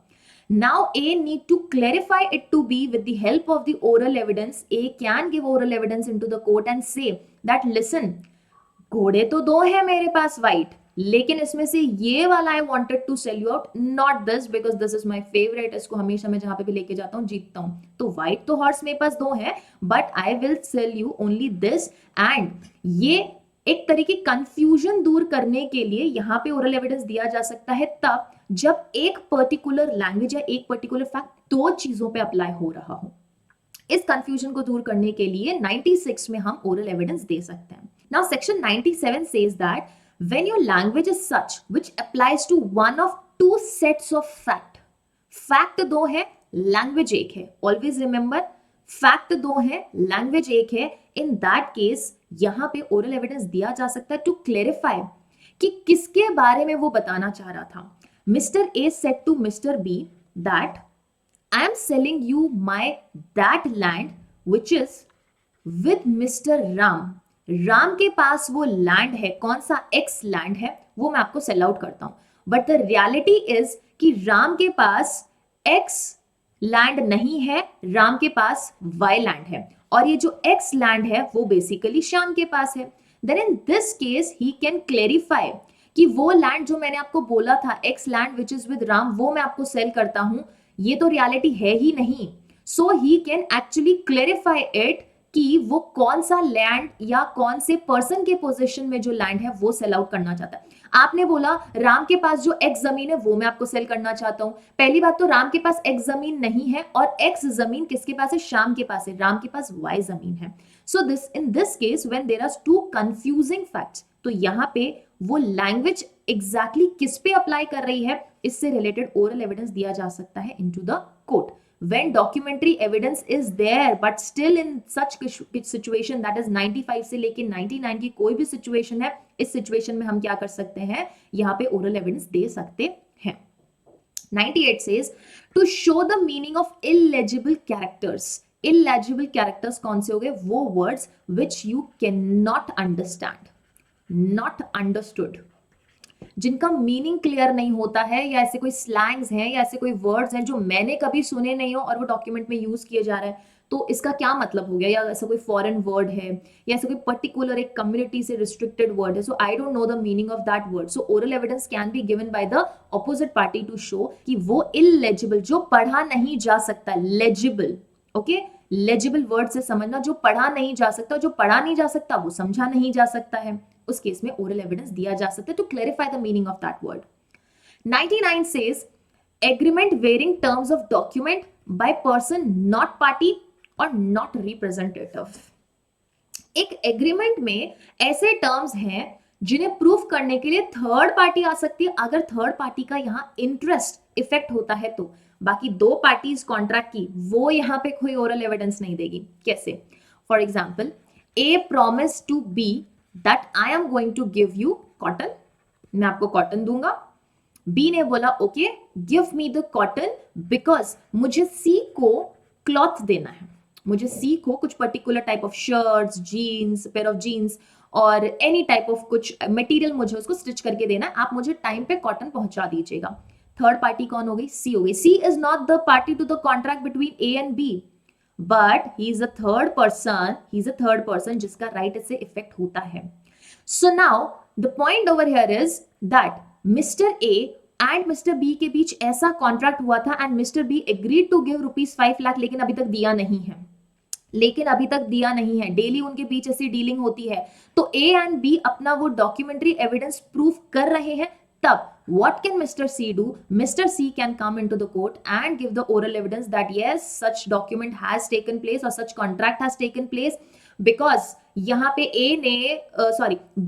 Now A need to clarify it to be with the help of the oral evidence. A can give oral evidence into the court and say that listen, घोड़े तो 2 है मेरे पास व्हाइट, लेकिन इसमें से ये वाला I wanted to sell you out, not this, because this is my favourite. इसको हमेशा मैं जहां पे भी लेके जाता हूँ जीतता हूँ. तो व्हाइट तो हॉर्स मेरे पास 2 है, but I will sell you only this. And ये एक तरह की कंफ्यूजन दूर करने के लिए यहाँ पे ओरल एविडेंस दिया जा सकता है तब जब एक पर्टिकुलर लैंग्वेज या एक पर्टिकुलर फैक्ट दो चीजों पे अप्लाई हो रहा हो। इस कंफ्यूजन को दूर करने के लिए 96 में हम ओरल एविडेंस दे सकते हैं। Now section 97 says that when your language is such which applies to one of two sets of fact, fact दो है, लैंग्वेज एक है, ऑलवेज रिमेंबर फैक्ट दो है, लैंग्वेज एक है, इन दैट केस यहां पे ओरल एविडेंस दिया जा सकता है टू क्लेरिफाई कि किसके बारे में वो बताना चाह रहा था। Mister A said to mister B that I am selling you my that land which is with Mr. Ram. Ram के पास वो लैंड है, कौन सा एक्स लैंड है, वो मैं आपको सेल आउट करता हूं। बट द रियलिटी इज कि राम के पास एक्स लैंड नहीं है, राम के पास वाई लैंड है, और ये जो एक्स लैंड है वो बेसिकली श्याम के पास है। Then in this case he can clarify कि वो लैंड जो मैंने आपको बोला था X land which is with Ram, वो मैं आपको सेल करता हूं, ये तो रियलिटी है ही नहीं। So he can actually clarify it कि वो कौन सा लैंड या कौन से पर्सन के पोजीशन में जो लैंड है वो सेल आउट करना चाहता है। आपने बोला राम के पास जो एक्स जमीन है वो मैं आपको सेल करना चाहता हूं। पहली बात तो राम के पास एक्स जमीन नहीं है, और एक्स जमीन किसके पास है, श्याम के पास है, राम के पास वाई जमीन है। So this in this case when there are two confusing facts, तो यहां पे वो लैंग्वेज एग्जैक्टली किस पे अप्लाई कर रही है, इससे रिलेटेड ओरल एविडेंस दिया जा सकता है into the court. When documentary evidence is there but still in such situation, that is 95 से लेके 99 की कोई भी सिचुएशन है, इस सिचुएशन में हम क्या कर सकते हैं, यहाँ पे ओरल एविडेंस दे सकते हैं। 98 says to show the meaning of illegible characters। illegible characters कौन से हो गए, वो words which you cannot understand, not understood, जिनका मीनिंग क्लियर नहीं होता है, या ऐसे कोई स्लैंग्स हैं या ऐसे कोई वर्ड्स हैं जो मैंने कभी सुने नहीं हो और वो डॉक्यूमेंट में यूज किए जा रहा है, तो इसका क्या मतलब हो गया, या ऐसा कोई फॉरेन वर्ड है या ऐसा कोई पर्टिकुलर एक कम्युनिटी से रिस्ट्रिक्टेड वर्ड है, so I don't know the meaning of that word. So oral evidence can be given by the opposite party to show कि वो इलेजिबल, जो पढ़ा नहीं जा सकता, लेजिबल, ओके, लेजिबल वर्ड से समझना, जो पढ़ा नहीं जा सकता, जो पढ़ा नहीं जा सकता वो समझा नहीं जा सकता है, उस केस में ओरल एविडेंस दिया जा सकता है to clarify the meaning of that word. 99 says agreement varying terms of document by person not party or not representative। एक एग्रीमेंट में ऐसे टर्म्स हैं जिन्हें प्रूफ करने के लिए थर्ड पार्टी आ सकती है, अगर थर्ड पार्टी का यहां इंटरेस्ट इफेक्ट होता है तो। बाकी दो पार्टीज कॉन्ट्रैक्ट की, वो यहां पे कोई ओरल एविडेंस नहीं देगी। कैसे, for example a promise to B that I am going to give you cotton, मैं आपको कॉटन दूंगा। बी ने बोला okay give me the cotton because मुझे सी को क्लॉथ देना है, मुझे सी को कुछ particular type of shirts, jeans, pair of jeans और एनी टाइप ऑफ कुछ मटेरियल मुझे उसको स्टिच करके देना है, आप मुझे टाइम पे कॉटन पहुंचा दीजिएगा। थर्ड पार्टी कौन हो गई, सी हो गई। C is not the party to the contract between A and B, but he is a third person, he is a third person जिसका राइट इससे इफेक्ट होता है। So now the point over here is that mister A and mister B के बीच ऐसा contract हुआ था and mister B agreed to give ₹5 lakh, लेकिन अभी तक दिया नहीं है, लेकिन अभी तक दिया नहीं है। डेली उनके बीच ऐसी डीलिंग होती है, तो ए एंड बी अपना वो डॉक्यूमेंट्री एविडेंस प्रूफ कर रहे हैं, तब what can Mr. C do? Mr. C can come into the court and give the oral evidence that yes, such document has taken place or such contract has taken place, because यहाँ पे A ने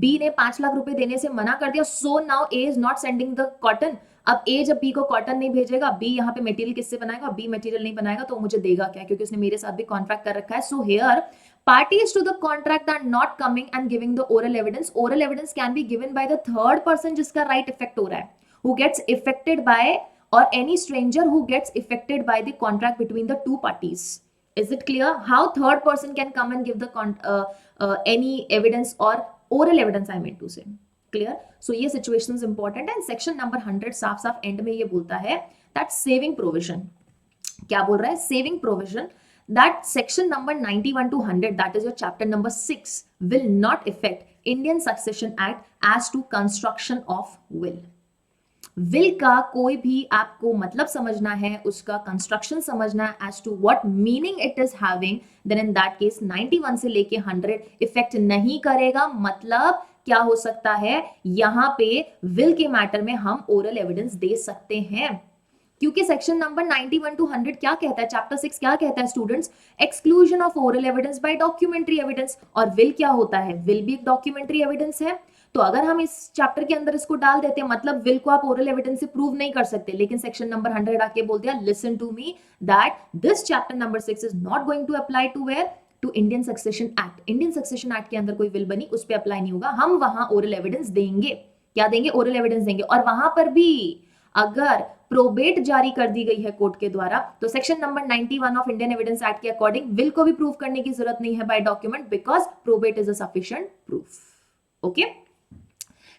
B ने 5 लाख रुपए देने से मना कर दिया, so now A is not sending the cotton। अब A जब B को कॉटन नहीं भेजेगा, B यहाँ पे मटेरियल किससे बनाएगा, B मटेरियल नहीं बनाएगा तो मुझे देगा क्या, क्योंकि उसने मेरे साथ भी कॉन्ट्रैक्ट कर रखा है। So here parties to the contract are not coming and giving the oral evidence। oral evidence can be given by the third person जिसका right effect हो रहा है, who gets affected by, or any stranger who gets affected by the contract between the two parties। Is it clear how third person can come and give the any evidence or oral evidence, I mean to say, clear? So ये situation is important and section number 100 साफ साफ end में ये बोलता है that saving provision, क्या बोल रहा है, saving provision that section number 91 to 100, that is your chapter number 6, will not affect Indian Succession Act as to construction of will। will का कोई भी आपको मतलब समझना है, उसका कंस्ट्रक्शन समझना है, as to what meaning it is having, then in that case 91 से लेके 100 इफेक्ट नहीं करेगा। मतलब क्या हो सकता है, यहां पे विल के मैटर में हम ओरल एविडेंस दे सकते हैं, क्योंकि सेक्शन नंबर 91 टू 100 क्या कहता है, चैप्टर 6 क्या कहता है students, exclusion of oral evidence bye documentary evidence. और विल क्या होता है, विल भी एक डॉक्यूमेंट्री एविडेंस है। तो अगर हम इस चैप्टर के अंदर इसको डाल देते हैं, मतलब विल को आप ओरल एविडेंस से प्रूव नहीं कर सकते, लेकिन सेक्शन नंबर 100 आके बोल दिया, listen to me, that this chapter number 6 is not going to apply to where, to Indian succession act. Indian succession act के अंदर कोई विल बनी उस पर अप्लाई नहीं होगा, हम वहां ओरल एविडेंस देंगे। क्या देंगे, ओरल एविडेंस देंगे। और वहां पर भी अगर प्रोबेट जारी कर दी गई है कोर्ट के द्वारा, तो section number 91 of Indian evidence act के अकॉर्डिंग विल को भी प्रूव करने की जरूरत नहीं है by document, because probate is a sufficient proof. Okay,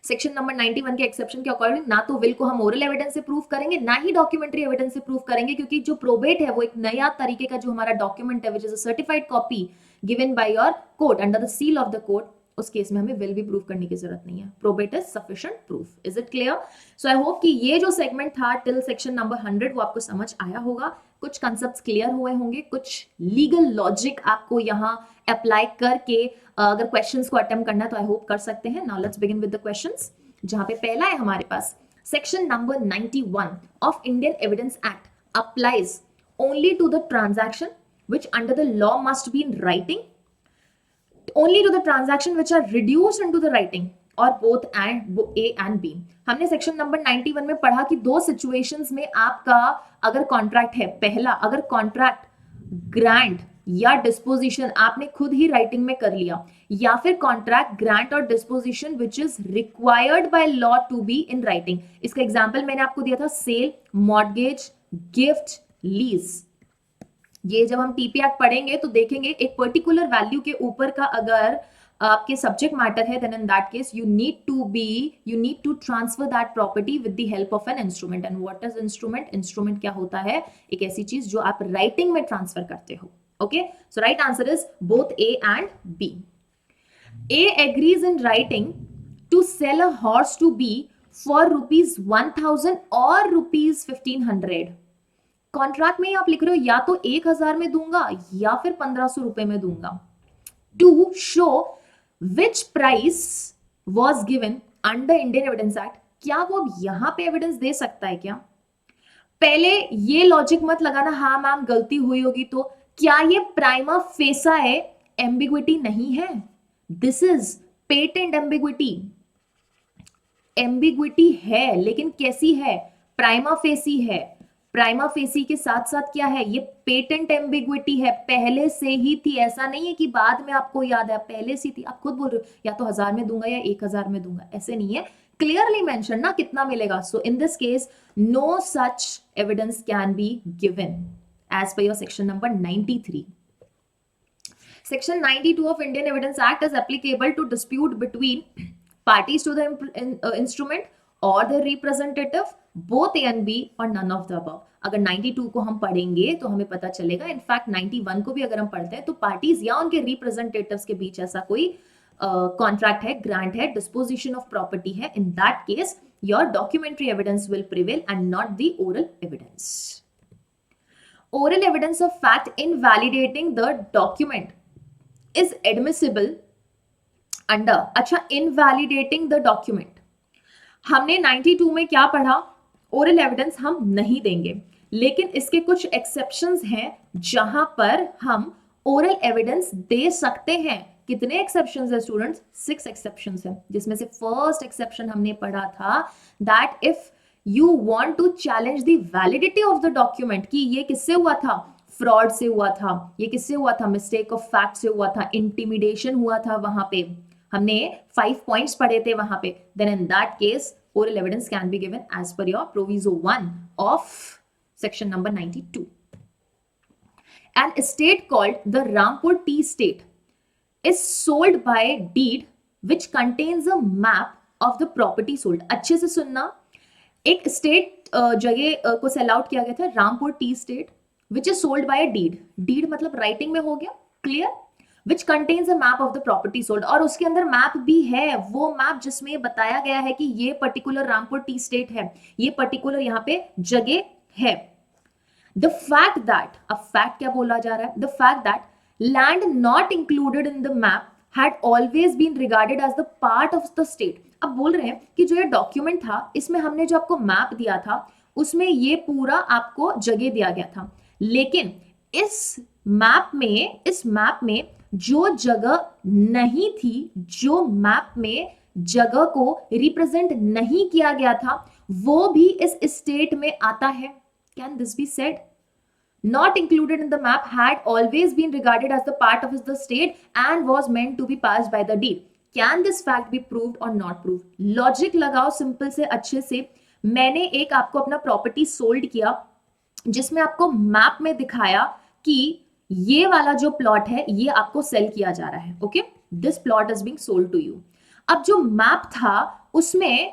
section number 91 के एक्सेप्शन के अकॉर्डिंग ना तो विल को हम ओरल एविडेंस से प्रूव करेंगे, ना ही डॉक्यूमेंट्री एविडेंस से प्रूव करेंगे, क्योंकि जो प्रोबेट है वो एक नया तरीके का जो हमारा डॉक्यूमेंट है, which is a certified copy given by your court under the seal of the court, उस केस में हमें विल भी प्रूव करने की जरूरत नहीं है। Probate is sufficient proof. Is it clear? So I hope कि ये जो सेगमेंट था टिल सेक्शन नंबर 100 वो आपको समझ आया होगा, कुछ कंसेप्ट्स क्लियर हुए होंगे, कुछ लीगल लॉजिक आपको यहाँ अप्लाई करके अगर क्वेश्चंस को अटेम्प्ट करना है तो आई होप कर सकते हैं। Now let's begin with the questions, जहां पे पहला है हमारे पास, section number 91 of Indian evidence act applies only to the transaction which under the law must be in writing, only to the transaction which are reduced into the writing or both and A and B। हमने section number 91 में पढ़ा कि दो situations में आपका अगर contract है, पहला अगर कॉन्ट्रैक्ट ग्रांट या डिस्पोजिशन आपने खुद ही राइटिंग में कर लिया, या फिर कॉन्ट्रैक्ट ग्रांट और disposition which is required by law to be in writing. इसका एग्जांपल मैंने आपको दिया था, सेल, मॉर्गेज, गिफ्ट, लीज। ये जब हम टीपी एक्ट पढ़ेंगे तो देखेंगे एक पर्टिकुलर वैल्यू के ऊपर का अगर आपके सब्जेक्ट मैटर है, then in that case you need to transfer that property with the help of an instrument. And what is instrument? Instrument क्या होता है? एक ऐसी चीज जो आप राइटिंग में ट्रांसफर करते हो। Okay, so right answer is both A and B. A agrees in writing to sell a horse to B for ₹1000 और ₹1500। कॉन्ट्रैक्ट में आप लिख रहे हो या तो 1000 में दूंगा या फिर 1500 रुपए में दूंगा। To show which price was given under Indian evidence act. क्या वो अब यहां पे एविडेंस दे सकता है क्या? पहले ये लॉजिक मत लगाना हाँ मैम गलती हुई होगी तो, क्या ये प्राइमा फेसा है? एम्बिग्विटी नहीं है, this is patent ambiguity. Ambiguity है लेकिन कैसी है? प्राइमा फेसी है। प्राइमा फेसी के साथ साथ क्या है? ये पेटेंट एम्बिग्विटी है, पहले से ही थी, ऐसा नहीं है कि बाद में आपको याद है, पहले से थी। आप खुद बोल रहे हो या तो 1000 में दूंगा या 1000 में दूंगा, ऐसे नहीं है, क्लियरली मेंशन ना कितना मिलेगा। So in this case no such evidence can be given as per your section number 93। Section 92 of Indian Evidence Act is applicable to dispute between parties to the instrument or their representative, both A and B or none of the above। अगर 92 को हम पढ़ेंगे तो हमें पता चलेगा, in fact 91 को भी अगर हम पढ़ते हैं तो पार्टीज या उनके रिप्रेजेंटेटिव्स के बीच ऐसा कोई कॉन्ट्रैक्ट है, ग्रांट है, डिस्पोजिशन ऑफ प्रॉपर्टी है, in that case your documentary evidence will prevail and not the oral evidence. Oral evidence of fact in validating the document is admissible under, अच्छा, invalidating the document। हमने 92 में क्या पढ़ा? Oral evidence हम नहीं देंगे, लेकिन इसके कुछ एक्सेप्शंस हैं जहां पर हम ओरल एविडेंस दे सकते हैं। कितने एक्सेप्शंस है स्टूडेंट्स? 6 एक्सेप्शंस हैं, जिसमें से फर्स्ट एक्सेप्शन हमने पढ़ा था that if you want to challenge the validity of the document, कि ये किससे हुआ था? फ्रॉड से हुआ था, ये किससे हुआ था? मिस्टेक ऑफ फैक्ट से हुआ था, इंटिमिडेशन हुआ था, वहां पे हमने 5 पॉइंट्स पढ़े थे वहां पे। Then in that case oral evidence can be given as per your proviso 1 of section number 92। An estate called the Rampur Tea Estate is sold by deed which contains a map of the property sold। अच्छे से सुनना, एक state जगह को sell out किया गया था, Rampur T state, which is sold by a deed। deed मतलब राइटिंग में हो गया, clear? which contains a map of the property sold, और उसके अंदर मैप भी है, वो मैप जिसमें बताया गया है कि ये पर्टिकुलर रामपुर टी स्टेट है, ये पर्टिकुलर यहाँ पे जगह है। the fact that, अब फैक्ट क्या बोला जा रहा है? the fact that land not included in the map had always been regarded as the part of the state. अब बोल रहे हैं कि जो ये डॉक्यूमेंट था इसमें हमने जो आपको मैप दिया था उसमें ये पूरा आपको जगह दिया गया था, लेकिन इस मैप में जो जगह नहीं थी, जो मैप में जगह को रिप्रेजेंट नहीं किया गया था, वो भी इस स्टेट में आता है. Can this be said? Not included in the map had always been regarded as the part of the state and was meant to be passed by the deed. Can this fact be proved or not proved? Logic लगाओ simple से अच्छे से. मैंने एक आपको अपना property sold किया जिसमें आपको मैप में दिखाया कि ये वाला जो प्लॉट है ये आपको सेल किया जा रहा है. Okay, this plot is being sold to you. अब जो मैप था उसमें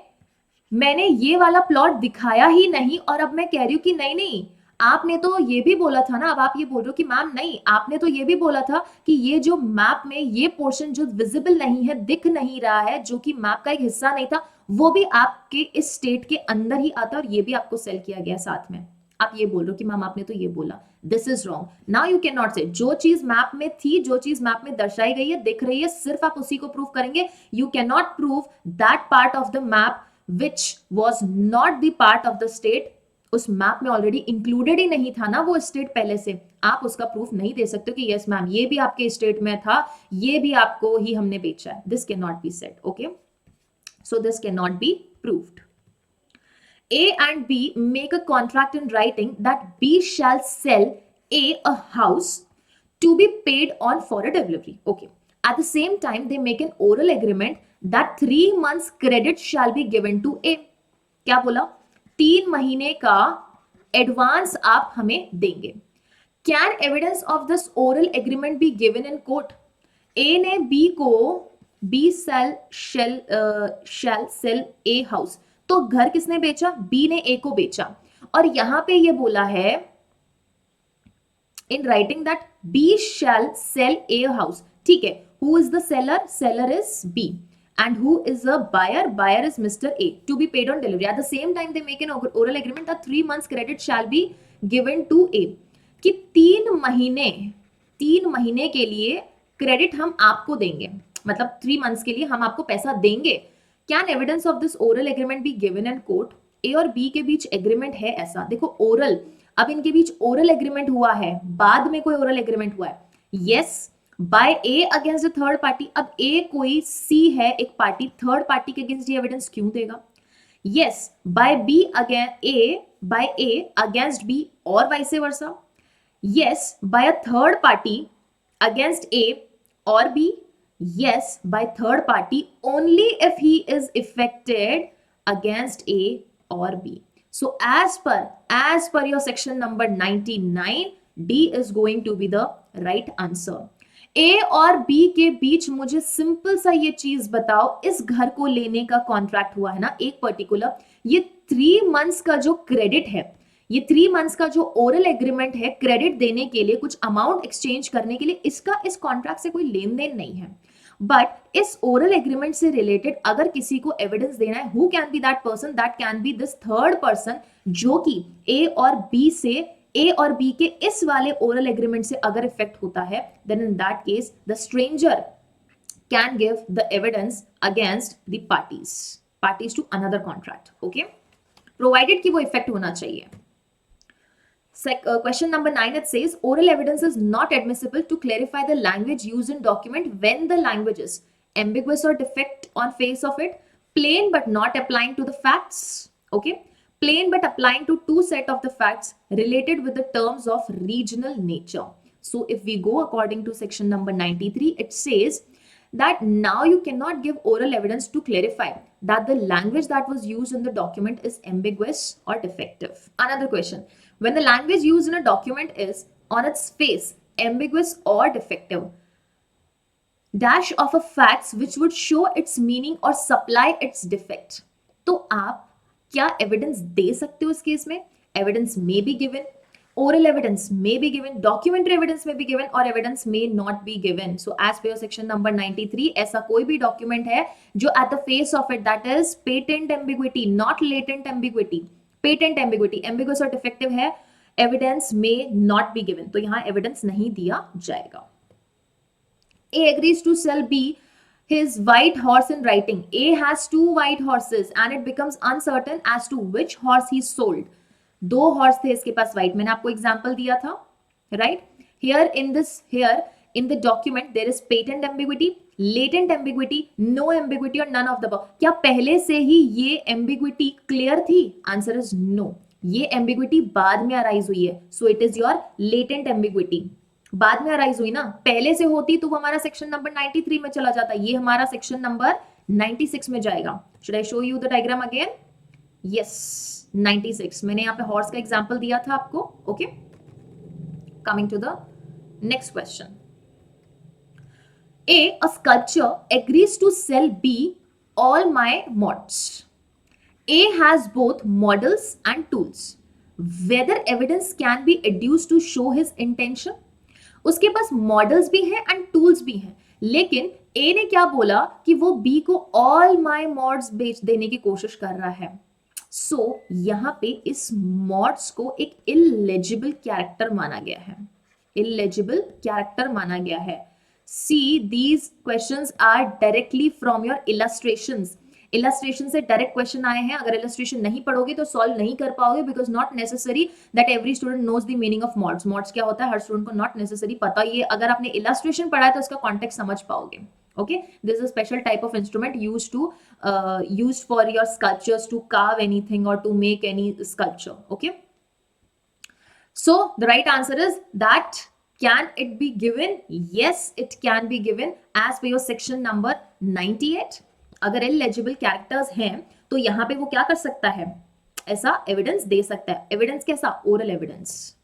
मैंने ये वाला प्लॉट दिखाया ही नहीं और अब मैं कह रही हूं कि नहीं नहीं, आपने तो ये भी बोला था ना. अब आप ये बोल रहे हो कि मैम नहीं, आपने तो ये भी बोला था कि ये जो मैप में ये पोर्शन जो विजिबल नहीं है, दिख नहीं रहा है, जो कि मैप का एक हिस्सा नहीं था, वो भी आपके इस स्टेट के अंदर ही आता और ये भी आपको सेल किया गया साथ में. आप ये बोल रहे हो कि मैम आपने तो ये बोला. This is wrong. Now you can not से जो चीज मैप में थी, जो चीज मैप में दर्शाई गई है, दिख रही है, सिर्फ आप उसी को प्रूव करेंगे. You can not prove that part of the map which was not the part of the state. उस मैप में ऑलरेडी इंक्लूडेड ही नहीं था ना वो स्टेट पहले से. आप उसका प्रूफ नहीं दे सकते कि यस मैम ये भी आपके स्टेट में था, ये भी आपको ही हमने बेचा है. This can not be said. Okay, so this can not be proved. A and B make a contract in writing that B shall sell a house to be paid on for a delivery. Okay. At the same time, they make an oral agreement that 3 months credit shall be given to A. क्या बोला? 3 महीने का advance आप हमें देंगे. Can evidence of this oral agreement be given in court? A ने B को B shall sell A house. तो घर किसने बेचा? B ने A को बेचा. और यहां पे ये बोला है in writing that B shall sell A house. ठीक है. Who is the seller? Seller is B. And who is the buyer? Buyer is Mr. A. To be paid on delivery. At the same time, they make an oral agreement that 3 months credit shall be given to A. कि 3 महीने के लिए credit हम आपको देंगे, मतलब 3 months के लिए हम आपको पैसा देंगे. Can evidence of this oral agreement be given in court? A और B के बीच एग्रीमेंट है ऐसा. देखो ओरल, अब इनके बीच ओरल एग्रीमेंट हुआ है, बाद में कोई ओरल एग्रीमेंट हुआ है. Yes, by A against the third party. अब ए कोई सी है एक पार्टी, थर्ड पार्टी के अगेंस्ट ये एविडेंस क्यों देगा? Yes, by B against B और vice versa. Yes, by a third party against A और B. Yes, by third party only if he is affected against A or B. So as per your section number 99, D is going to be the right answer. A और B के बीच मुझे simple सा ये चीज बताओ, इस घर को लेने का कॉन्ट्रैक्ट हुआ है ना एक पर्टिकुलर, ये 3 months का जो क्रेडिट है, ये 3 months का जो ओरल एग्रीमेंट है क्रेडिट देने के लिए, कुछ अमाउंट एक्सचेंज करने के लिए, इसका इस कॉन्ट्रैक्ट से कोई लेन देन नहीं है. बट इस ओरल एग्रीमेंट से रिलेटेड अगर किसी को एविडेंस देना है, who can be that person? That can B this third person, जो कि ए और बी के इस वाले ओरल एग्रीमेंट से अगर इफेक्ट होता है, then in that case the stranger can give the evidence against the parties to another contract. Okay, provided कि वो इफेक्ट होना चाहिए. Question number 9, it says oral evidence is not admissible to clarify the language used in document when the language is ambiguous or defect on face of it, plain but not applying to the facts. Okay, plain but applying to 2 set of the facts related with the terms of regional nature. So if we go according to section number 93, it says that now you cannot give oral evidence to clarify that the language that was used in the document is ambiguous or defective. Another question. When the language used in a document is on its face ambiguous or defective, dash of a facts which would show its meaning or supply its defect. तो आप क्या evidence दे सकते हो इस case में? Evidence may be given, oral evidence may be given, documentary evidence may be given, और evidence may not be given. So as per your section number 93, ऐसा कोई भी document है जो at the face of it, that is patent ambiguity, not latent ambiguity, patent ambiguity, ambiguous और defective है, evidence may not be given. तो यहाँ evidence नहीं दिया जाएगा. A agrees to sell B his white horse in writing. A has 2 white horses and it becomes uncertain as to which horse he sold. 2 horse थे इसके पास white, मैंने आपको एग्जांपल दिया था, right? Here in the document there is patent ambiguity, latent ambiguity, no ambiguity और none of the above. क्या पहले से ही ये एम्बिग्विटी क्लियर थी? Answer is no. ये एम्बिग्विटी बाद में अराइज हुई है, so it is your latent ambiguity. बाद में अराइज हुई ना, पहले से होती तो वो हमारा सेक्शन नंबर 93 में चला जाता, ये हमारा सेक्शन नंबर 96 में जाएगा. Should I show you the diagram again? Yes, 96. मैंने यहाँ पे हॉर्स का एग्जांपल दिया था आपको. Okay, coming to the next question. A sculptor agrees to sell B all my mods. A has both models and tools. Whether evidence can be adduced to show his intention? उसके पास models भी हैं and tools भी हैं, लेकिन ए ने क्या बोला कि वो बी को ऑल माई मॉड्स बेच देने की कोशिश कर रहा है. सो यहां पे इस मॉड्स को एक इलेजिबल कैरेक्टर माना गया है. इलेजिबल कैरेक्टर माना गया है. See these questions are directly from your illustrations. Illustration से डायरेक्ट क्वेश्चन आए हैं. अगर इलस्ट्रेशन नहीं पढ़ोगे तो सॉल्व नहीं कर पाओगे, because not necessary that every student knows the meaning of mods. Mods क्या होता है हर स्टूडेंट को नॉट नेसेसरी पता. ये अगर आपने इलस्ट्रेशन पढ़ा है तो इसका कॉन्टेक्स्ट समझ पाओगे. Okay, this is a special type of instrument used for your sculptures to carve anything or to make any sculpture. Okay, so the right answer is that. Can it be given? Yes, it can be given as per your section number 98. अगर illegible characters हैं तो यहाँ पे वो क्या कर सकता है, ऐसा एविडेंस दे सकता है. एविडेंस कैसा? Oral evidence.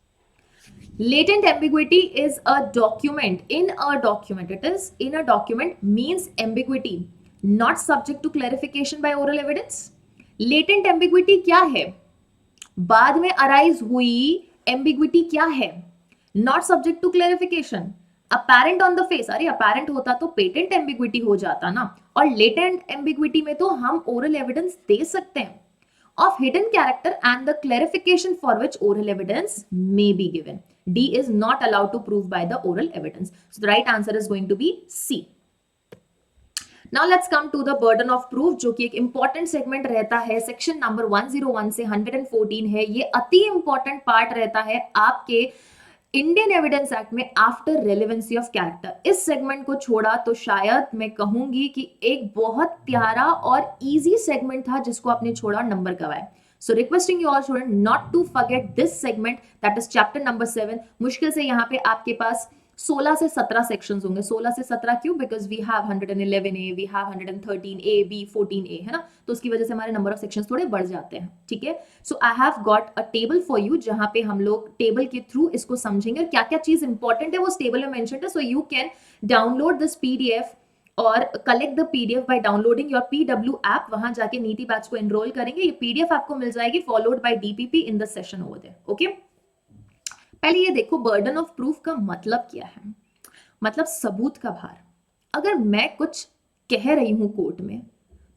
Latent ambiguity is a document. In a document, it is in a document means ambiguity not subject to clarification by oral evidence. Latent ambiguity क्या है? बाद में arise हुई ambiguity क्या है? Not subject to clarification. Apparent on the face. अरे apparent होता तो patent ambiguity हो जाता ना. और latent ambiguity में तो हम oral evidence दे सकते हैं of hidden character and the clarification for which oral evidence may be given. D is not allowed to prove by the oral evidence. So the right answer is going to be C. Now let's come to the burden of proof, जो कि एक important segment रहता है. Section number 101 से 114 है. ये अति important part रहता है आपके इंडियन एविडेंस एक्ट में आफ्टर रेलेवेंसी ऑफ कैरेक्टर. इस सेगमेंट को छोड़ा तो शायद मैं कहूंगी कि एक बहुत प्यारा और इजी सेगमेंट था जिसको आपने छोड़ा, नंबर गवाए. So requesting you all student not to forget this segment, that is chapter number 7. मुश्किल से यहाँ पे आपके पास 16 से 17 सेक्शंस होंगे. 16 से 17 क्यों? Because we have 111A, we have 113A, B, 14A, है ना, तो उसकी वजह से हमारे नंबर ऑफ सेक्शंस थोड़े बढ़ जाते हैं. ठीक है, so I have got a table for you जहां पे हम लोग टेबल के थ्रू इसको समझेंगे और क्या क्या चीज इंपॉर्टेंट है वो टेबल में मेंशन है. So you can download this PDF और collect the PDF by downloading your PW app. वहां जाके नीति बैच को एनरोल करेंगे, ये PDF आपको मिल जाएगी followed by DPP in the session over there. Okay, पहले ये देखो बर्डन ऑफ प्रूफ का मतलब क्या है. मतलब सबूत का भार. अगर मैं कुछ कह रही हूं कोर्ट में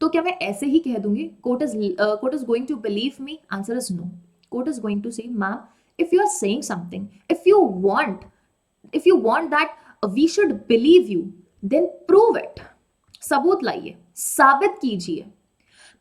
तो क्या मैं ऐसे ही कह दूंगी court is going to believe me? Answer is no. Court is going to say ma'am if you are saying something, if you want that we should believe you, then prove it. सबूत लाइए, साबित कीजिए.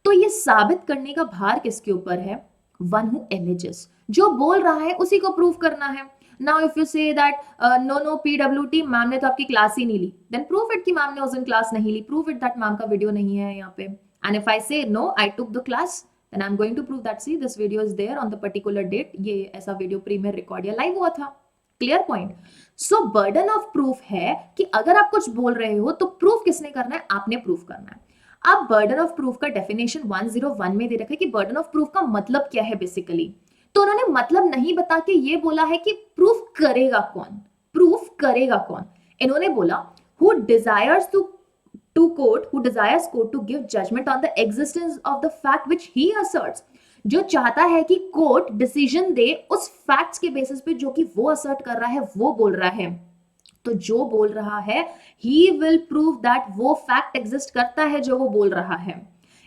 तो ये साबित करने का भार किसके ऊपर है? One who alleges. जो बोल रहा है उसी को प्रूव करना है. Now if you say that no PWT, ma'am ने तो आपकी क्लास ही नहीं ली, देन प्रूव इट कि मैम ने उस दिन क्लास नहीं ली. प्रूव इट दैट मैम का वीडियो नहीं है यहाँ पे. And if I say no I took the class, then I am going to prove that see this video is there on the particular date. ये ऐसा video premiere record या live हुआ था. Clear point. So burden of proof है कि अगर आप कुछ बोल रहे हो तो प्रूफ किसने करना है? आपने प्रूफ करना है. अब बर्डन ऑफ प्रूफ का डेफिनेशन 101 में दे रखा है कि बर्डन ऑफ प्रूफ का मतलब क्या है बेसिकली. तो उन्होंने मतलब नहीं बता के ये बोला है कि प्रूफ करेगा कौन. प्रूफ करेगा कौन? इन्होंने बोला who desires court to give judgment on the existence of the fact which he asserts. जो चाहता है कि कोर्ट डिसीजन दे उस फैक्ट्स के बेसिस पे जो कि वो असर्ट कर रहा है, वो बोल रहा है. तो जो बोल रहा है he will prove that वो फैक्ट एग्जिस्ट करता है जो वो बोल रहा है.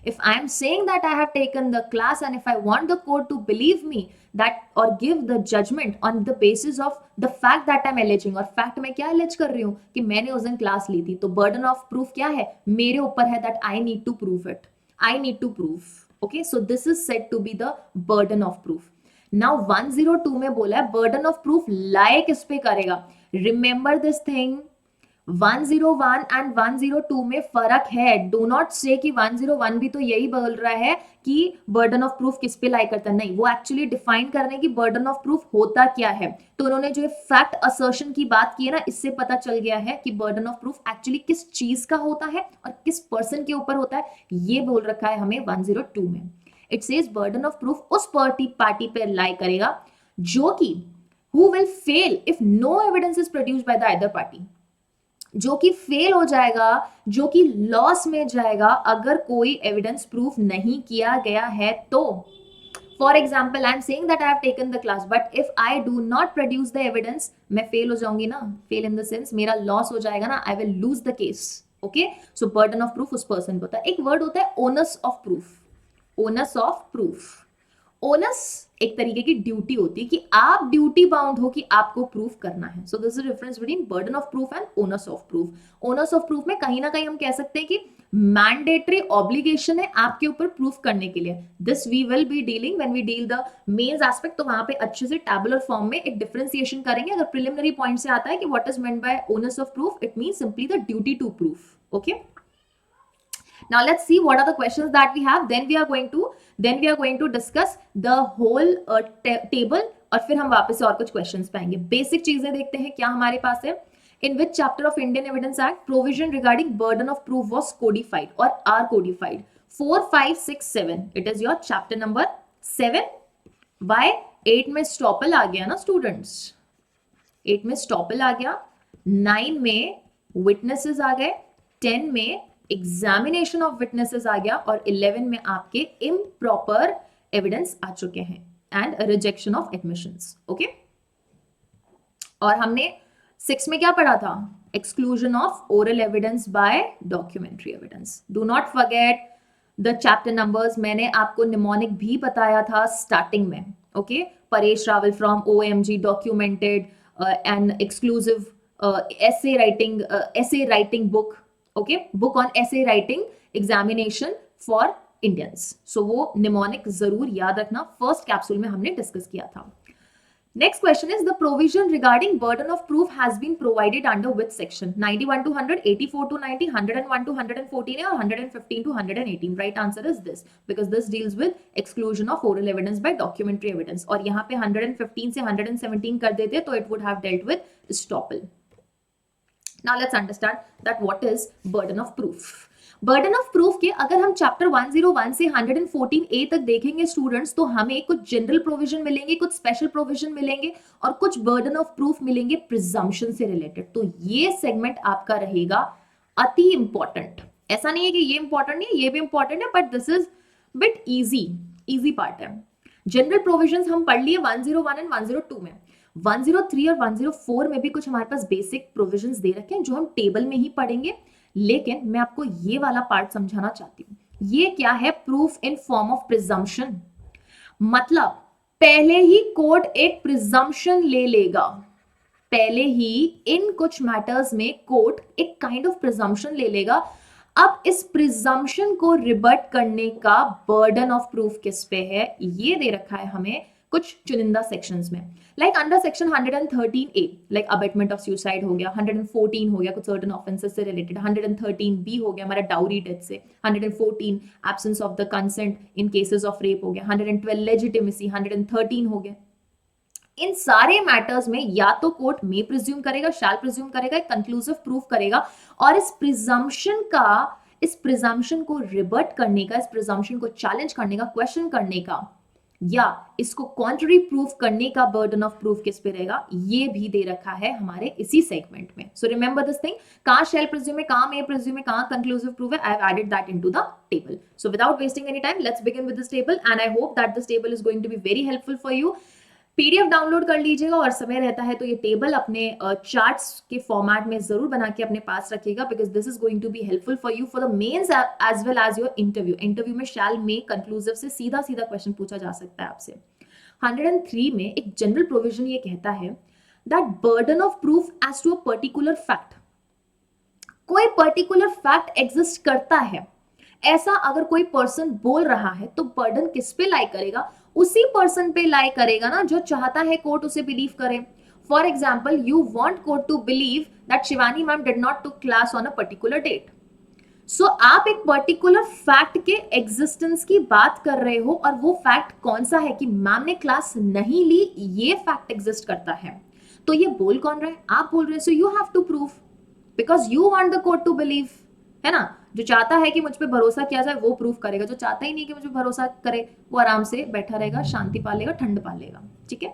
If I am saying that I have taken the class and if I want the court to believe me that or give the judgment on the basis of the fact that I'm alleging, और fact मैं क्या allege कर रही हूँ कि मैंने उस दिन क्लास ली थी, तो burden of proof क्या है, मेरे ऊपर है that I need to prove it. I need to prove. Okay, so this is said to be the burden of proof. Now 102 में बोला है burden of proof lie किस पे करेगा. Remember this thing. 101 एंड 102 में फर्क है. डो नॉट से कि 101 भी तो यही बोल रहा है कि बर्डन ऑफ प्रूफ किस पे लाई करता है. नहीं, वो एक्चुअली डिफाइन करने की बर्डन ऑफ प्रूफ होता क्या है. तो उन्होंने जो फैक्ट असर्शन की बात की है ना, इससे पता चल गया है कि बर्डन ऑफ प्रूफ एक्चुअली किस चीज का होता है और किस पर्सन के ऊपर होता है. ये बोल रखा है हमें 102 में. It says burden of proof उस पार्टी पे लाई करेगा जो कि who will fail if no evidence is produced by the other party, जो कि फेल हो जाएगा, जो कि लॉस में जाएगा अगर कोई एविडेंस प्रूफ नहीं किया गया है. तो for example I am saying that I have taken the class but if I do not produce the evidence, मैं फेल हो जाऊंगी ना. फेल इन द सेंस मेरा लॉस हो जाएगा ना, I will lose the case. Okay, so burden of proof उस person को होता है. एक वर्ड होता है onus of proof. Onus of proof, onus एक तरीके की ड्यूटी होती है कि आप ड्यूटी बाउंड हो कि आपको प्रूफ करना है. So this is difference between burden of proof and onus of proof. Onus of proof में कहीं ना कहीं हम कह सकते हैं कि मैंडेटरी ऑब्लिगेशन है आपके ऊपर प्रूफ करने के लिए. This we will be dealing when we deal the mains aspect. तो वहां पे अच्छे से टैबुलर फॉर्म में एक डिफरेंशिएशन करेंगे. अगर प्रिलिमिनरी पॉइंट से आता है कि what is meant by onus of proof, it means simply the duty to proof. Okay, now let's see what are the questions that we have. Then we are going to discuss the whole table और फिर हम वापस से और कुछ questions पे आएंगे. Basic चीजें देखते हैं क्या हमारे पास है. In which chapter of Indian Evidence Act provision regarding burden of proof was codified or are codified? 4, 5, 6, 7. It is your chapter number 7. Why 8 में स्टॉपल आ गया ना स्टूडेंट्स, 8 में स्टॉपल आ गया, 9 में विटनेसेस आ गए, 10 में एग्जामिनेशन ऑफ विटनेसेस आ गया और 11 में आपके इम्प्रॉपर एविडेंस आ चुके हैं and rejection of admissions. Okay, और हमने 6 में क्या पढ़ा था, exclusion of oral evidence bye documentary evidence. Do not forget the chapter numbers. मैंने आपको निमोनिक भी बताया था स्टार्टिंग में. Okay, Paresh Rawal from OMG documented and exclusive essay writing book. Okay, book on essay writing examination for Indians. So वो mnemonic जरूर याद रखना, फर्स्ट कैप्सूल में हमने डिस्कस किया था. Next question is the provision regarding burden of proof has been provided under which section? 91 to 100, 84 to 90, 101 to 114 और 115 to 118. Right answer is this because this deals with exclusion of oral evidence by documentary evidence. और यहाँ पे 115 से 117 कर देते तो it would have dealt with estoppel. Now let's understand that what is burden of proof. Burden of proof के अगर हम चैप्टर 101 से 114A तक देखेंगे स्टूडेंट्स, तो हमें कुछ जनरल प्रोविजन मिलेंगे, कुछ स्पेशल प्रोविजन मिलेंगे और कुछ बर्डन ऑफ प्रूफ मिलेंगे प्रिजम्पशन से रिलेटेड. तो ये सेगमेंट आपका रहेगा अति इंपॉर्टेंट. ऐसा नहीं है कि ये इंपॉर्टेंट नहीं है, ये भी इंपॉर्टेंट है, but this is bit easy part है. जनरल प्रोविजन हम पढ़ लिए 101 एंड 102 में. 103 और 104 में भी कुछ हमारे पास बेसिक प्रोविजंस दे रखे हैं जो हम टेबल में ही पढ़ेंगे. लेकिन मैं आपको ये वाला पार्ट समझाना चाहती हूँ. ये क्या है, proof in form of presumption. मतलब पहले ही कोर्ट एक प्रिजम्पशन ले लेगा, पहले ही इन कुछ मैटर्स में कोर्ट एक काइंड ऑफ प्रिजम्पशन ले लेगा. अब इस प्रिजम्पशन को रिबट करने का बर्डन ऑफ प्रूफ किस पे है, ये दे रखा है हमें कुछ चुनिंदा सेक्शंस में. Like under section 113A like abetment of suicide हो गया, 114 हो गया कुछ सर्टेन ऑफेंसेस से रिलेटेड, 113B हो गया हमारा डाउरी डेथ से, 114 absence of the consent in cases of rape हो गया, 112 लेजिटिमेसी, 113 हो गया. इन सारे मैटर्स में या तो कोर्ट में प्रिज्यूम करेगा, शैल प्रिज्यूम करेगा, एक कंक्लूसिव प्रूफ करेगा और इस प्रिजम्पशन को रिबट करने का, इस प्रिजम्पशन को चैलेंज करने का, क्वेश्चन करने का या इसको कॉन्ट्ररी प्रूफ करने का बर्डन ऑफ प्रूफ किस पे रहेगा, ये भी दे रखा है हमारे इसी सेगमेंट में. सो रिमेंबर दिस थिंग, कहां शेल प्रिज्यूम है, कहां में प्रिज्यूम है, कहां कंक्लूसिव प्रूफ है. I have added that into the table. So without wasting any time let's begin with this table and I hope that this table is going to be very helpful for you. PDF download कर लीजिएगा और समय रहता है तो ये table अपने charts के फॉर्मेट में जरूर बना के अपने पास रखिएगा, because this is going to be helpful for you for the mains as well as your interview में शैल में कंक्लूसिव से सीधा सीधा क्वेश्चन पूछा जा सकता है आपसे। 103 में एक जनरल प्रोविजन ये कहता है that burden of proof as to a particular fact, कोई पर्टिकुलर फैक्ट एग्जिस्ट करता है ऐसा अगर कोई पर्सन बोल रहा है तो बर्डन किस पे लाई करेगा, उसी पर्सन पे लाई करेगा ना जो चाहता है कोर्ट उसे बिलीव करे। For example you want court to believe that Shivani ma'am did not to class on a particular date. सो आप एक पर्टिकुलर फैक्ट के एग्जिस्टेंस की बात कर रहे हो और वो फैक्ट कौन सा है कि मैम ने क्लास नहीं ली, ये फैक्ट एग्जिस्ट करता है। तो ये बोल कौन रहा है, आप बोल रहे हैं। So you have to prove because you want the court to believe, है ना। जो चाहता है कि मुझ पे भरोसा किया जाए वो प्रूफ करेगा, जो चाहता ही नहीं कि मुझे भरोसा करे वो आराम से बैठा रहेगा, शांति पालेगा, ठंड पालेगा, ठीक है।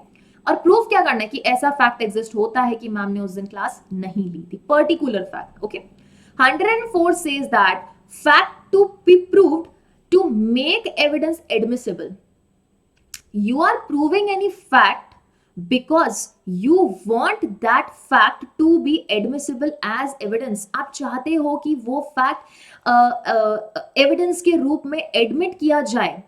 और प्रूफ क्या करना है कि ऐसा फैक्ट एग्जिस्ट होता है कि मैम ने उस दिन क्लास नहीं ली थी, particular fact, okay. 104 says that fact to be proved to make evidence admissible. You are proving any fact because you want that fact to be admissible as evidence. आप चाहते हो कि वो फैक्ट एविडेंस के रूप में एडमिट किया जाए,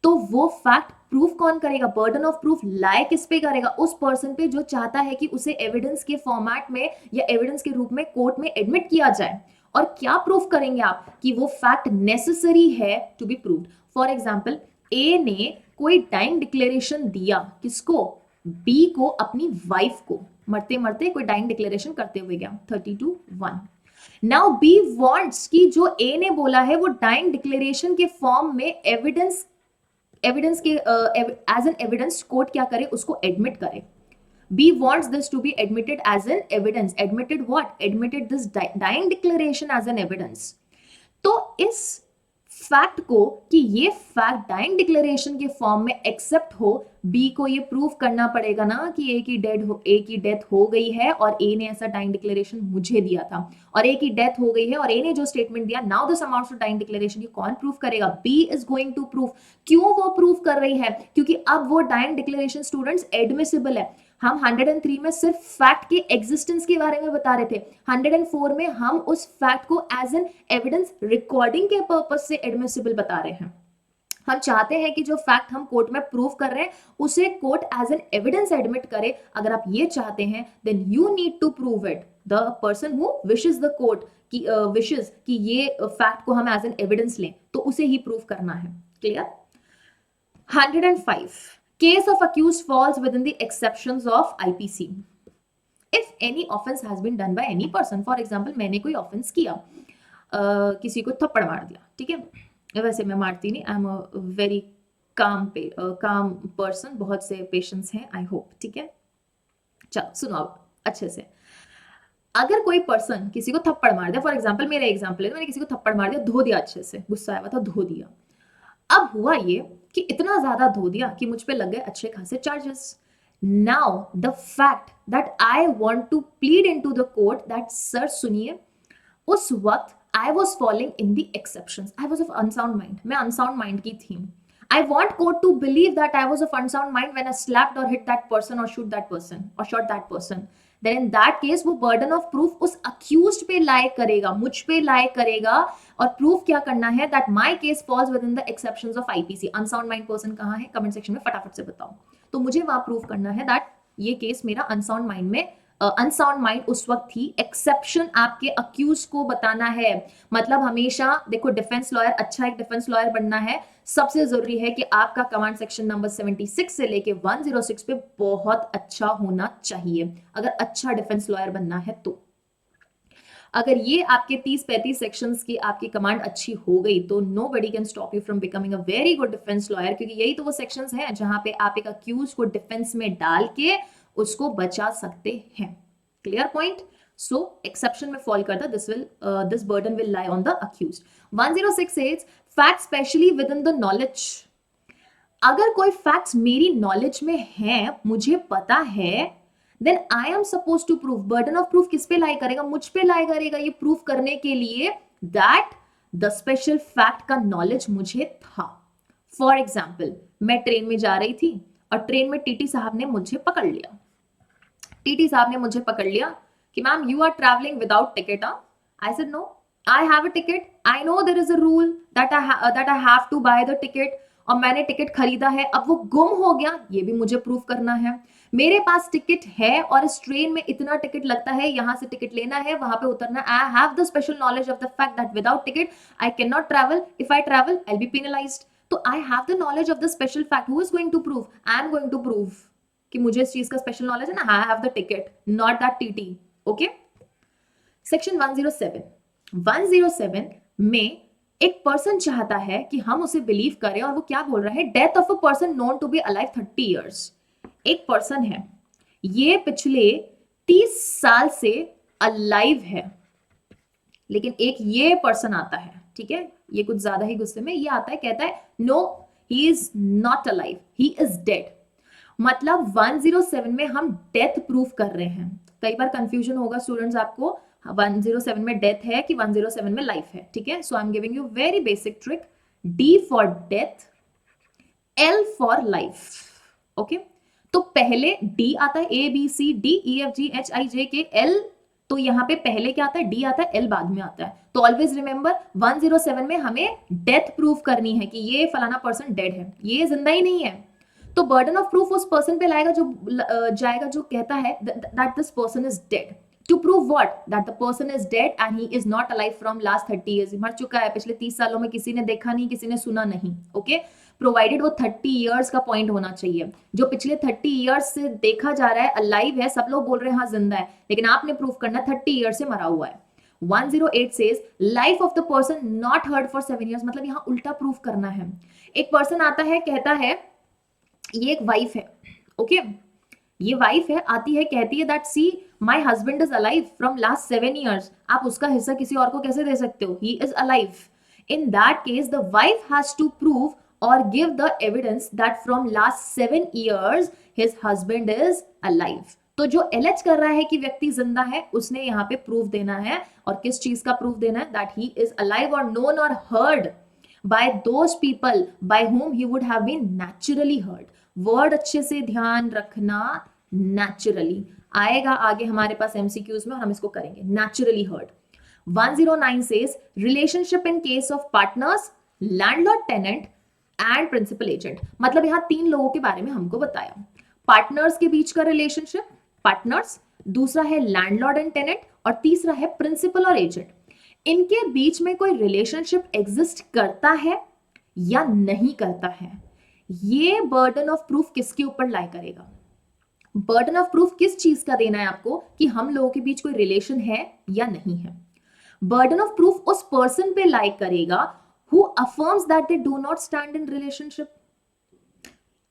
तो वो फैक्ट प्रूफ कौन करेगा, बर्डन ऑफ प्रूफ लाए किस पे करेगा, उस पर्सन पे जो चाहता है कि उसे एविडेंस के फॉर्मेट में या एविडेंस के रूप में कोर्ट में एडमिट किया जाए। और क्या प्रूफ करेंगे आप कि वो फैक्ट नेसेसरी है to be proved. For example A ने कोई डाइंग डिक्लेरेशन दिया, किसको, बी को, अपनी वाइफ को, मरते मरते कोई डाइंग डिक्लेरेशन करते हुए गया 32:1। नाउ बी वांट्स कि जो ए ने बोला है वो डाइंग डिक्लेरेशन के फॉर्म में एविडेंस के एज एन एविडेंस कोर्ट क्या करे, उसको एडमिट करे। B wants this to be admitted as an evidence. Admitted what? Admitted this dying declaration as an evidence. तो इस फैक्ट को कि ये फैक्ट डाइंग डिक्लेरेशन के फॉर्म में एक्सेप्ट हो, बी को ये प्रूव करना पड़ेगा ना कि ए की डेथ हो गई है और ए ने ऐसा डाइंग डिक्लेरेशन मुझे दिया था, और ए की डेथ हो गई है और ए ने जो स्टेटमेंट दिया, now this amounts to dying declaration, ये कौन प्रूव करेगा, B is going to prove. क्यों वो प्रूव कर रही है, क्योंकि अब वो डाइंग डिक्लेरेशन स्टूडेंट्स एडमिसिबल है। हम 103 में सिर्फ फैक्ट के एग्जिस्टेंस के बारे में बता रहे थे, 104 में हम उस फैक्ट को एज एन एविडेंस रिकॉर्डिंग के पर्पस से एडमिसिबल बता रहे हैं। हम चाहते हैं कि जो फैक्ट हम कोर्ट में प्रूव कर रहे हैं उसे court as an evidence admit करे। अगर आप ये चाहते हैं then you need to prove it. The person who wishes the court की विशेस कि ये फैक्ट को हम एज एन एविडेंस लें तो उसे ही प्रूव करना है। Clear. 105 case of accused falls within the exceptions of IPC. If any offense has been done by any person, for example मैंने कोई offense किया, किसी को थप्पड़ मार दिया, ठीक है। वैसे मैं मारती नहीं, आई am a very calm person, बहुत से पेशेंट्स हैं आई होप, ठीक है। चलो सुनो अब अच्छे से। अगर कोई पर्सन किसी को थप्पड़ मार दिया, फॉर एग्जाम्पल मेरा एग्जाम्पल है, मैंने किसी को थप्पड़ मार दिया, धो दिया, अच्छे से गुस्सा आया था, धो दिया। अब हुआ ये कि इतना ज्यादा धो दिया कि मुझ पे लग गए अच्छे खासे charges. Now the fact that I want to plead into the court that sir सुनिए, उस वक्त I was following in the exceptions, I was of unsound mind, मैं अनसाउंड माइंड की थी। I want court to believe that I was of unsound mind when I slapped और hit that person और shoot that person और shot that person. Then in that case वो burden of proof उस accused पे लाए करेगा, मुझ पे लाए करेगा, और प्रूफ क्या करना है that my case falls within the exceptions of IPC. Unsound mind person कहां है, कमेंट सेक्शन में फटाफट से बताओ। तो मुझे वहां प्रूफ करना है दैट ये केस मेरा अनसाउंड माइंड में, अनसाउंड माइंड उस वक्त थी। एक्सेप्शन आपके अक्यूज को बताना है। मतलब हमेशा देखो, डिफेंस लॉयर, अच्छा एक डिफेंस लॉयर बनना है, सबसे जरूरी है कि आपका कमांड सेक्शन नंबर 76 से लेके 106 पे बहुत अच्छा होना चाहिए, अगर अच्छा डिफेंस लॉयर बनना है तो। अगर ये आपके 30-35 सेक्शंस की आपकी कमांड अच्छी हो गई तो nobody can stop you from becoming a very good defence lawyer, क्योंकि यही तो वो सेक्शंस हैं जहां पे आप एक अक्यूज को डिफेंस में डाल के उसको बचा सकते हैं। Clear point. सो एक्सेप्शन में फॉल करता, this burden will lie on the accused. 106 says fact specially within the knowledge. अगर कोई फैक्ट्स मेरी नॉलेज में है, मुझे पता है, then I am suppose to prove. Burden of proof किस पे लाई करेगा, मुझ पे लाई करेगा ये प्रूफ करने के लिए दैट द स्पेशल फैक्ट का नॉलेज मुझे था। फॉर एग्जाम्पल मैं ट्रेन में जा रही थी और ट्रेन में टीटी साहब ने मुझे पकड़ लिया। टीटी साहब ने मुझे पकड़ लिया कि ma'am you are travelling without ticket. I said no, I have a ticket, I know there is a rule that I have to buy the ticket, और मैंने टिकट खरीदा है, अब वो गुम हो गया ये भी मुझे प्रूव करना है। मेरे पास टिकट है और इस ट्रेन में इतना टिकट लगता है, यहां से टिकट लेना है, वहां पे उतरना। I have the special knowledge of the fact that without ticket I can not travel, if I travel I will be penalised. तो I have the knowledge of the special fact, who is going to prove? I am going to prove कि मुझे इस चीज का special knowledge है ना, I have the ticket, not that TT. Okay, section 107, 107 में एक पर्सन चाहता है कि हम उसे बिलीव करें, और वो क्या बोल रहा है? Death of a person known to be alive 30 years. एक पर्सन है, ये पिछले 30 साल से अलाइव है, लेकिन एक ये पर्सन आता है, ठीक है, ये कुछ ज्यादा ही गुस्से में, ये आता है, कहता है no he is not alive, he is dead. मतलब 107 में हम डेथ प्रूफ कर रहे हैं। कई बार कंफ्यूजन होगा स्टूडेंट्स आपको, 107 में डेथ है कि 107 में लाइफ है, ठीक है। So I am giving you very basic trick, D for death, L for life. Okay, तो पहले डी आता है, A B C D E F G H I J K L, तो यहां पे पहले क्या आता है? डी आता है, एल बाद में आता है। तो ऑलवेज रिमेंबर 107 में हमें डेथ प्रूफ करनी है कि ये फलाना पर्सन डेड है, ये जिंदा ही नहीं है। तो बर्डन ऑफ प्रूफ उस पर्सन पे लाएगा जो जाएगा जो कहता है that this person is dead. To prove what? That the person is dead and he is not alive from last 30 years. मर चुका है, पिछले 30 सालों में किसी ने देखा नहीं, किसी ने सुना नहीं। ओके, प्रोवाइडेड वो 30 इयर्स का पॉइंट होना चाहिए, जो पिछले 30 इयर्स से देखा जा रहा है अलाइव है, सब लोग बोल रहे हैं हाँ जिंदा है, लेकिन आपने प्रूफ करना 30 इयर्स से मरा हुआ है। 108 says life of the person not heard for 7 years, मतलब यहाँ उल्टा प्रूफ करना है। एक पर्सन आता है, कहता है, ये एक वाइफ है, ओके, ये वाइफ है, आती है, कहती है that see my husband is alive from last 7 years। आप उसका हिस्सा किसी और को कैसे दे सकते हो? He is alive. In that case the wife has to prove और give the evidence that from last 7 years his husband is alive. तो जो एलेज कर रहा है कि व्यक्ति जिंदा है, उसने यहाँ पे प्रूफ देना है, और किस चीज का प्रूफ देना है? दैट ही इज अलाइव और नोन और heard by those people by whom he would have been naturally heard। Word अच्छे से ध्यान रखना, naturally आएगा आगे हमारे पास MCQs में, और हम इसको करेंगे। naturally heard। 109 says relationship in case of partners, landlord tenant and principal agent। मतलब यहाँ 3 लोगों के बारे में हमको बताया, पार्टनर्स के बीच का रिलेशनशिप, पार्टनर्स, दूसरा है लैंडलॉर्ड एंड टेनेंट, और तीसरा है प्रिंसिपल और एजेंट। इनके बीच में कोई रिलेशनशिप एग्जिस्ट करता है या नहीं करता है, ये बर्डन ऑफ प्रूफ किसके ऊपर लाई करेगा? बर्डन ऑफ प्रूफ किस चीज का देना है आपको कि हम लोगों के बीच कोई रिलेशन है या नहीं है? बर्डन ऑफ प्रूफ उस पर्सन पे लाई करेगा who affirms that they do not stand in relationship.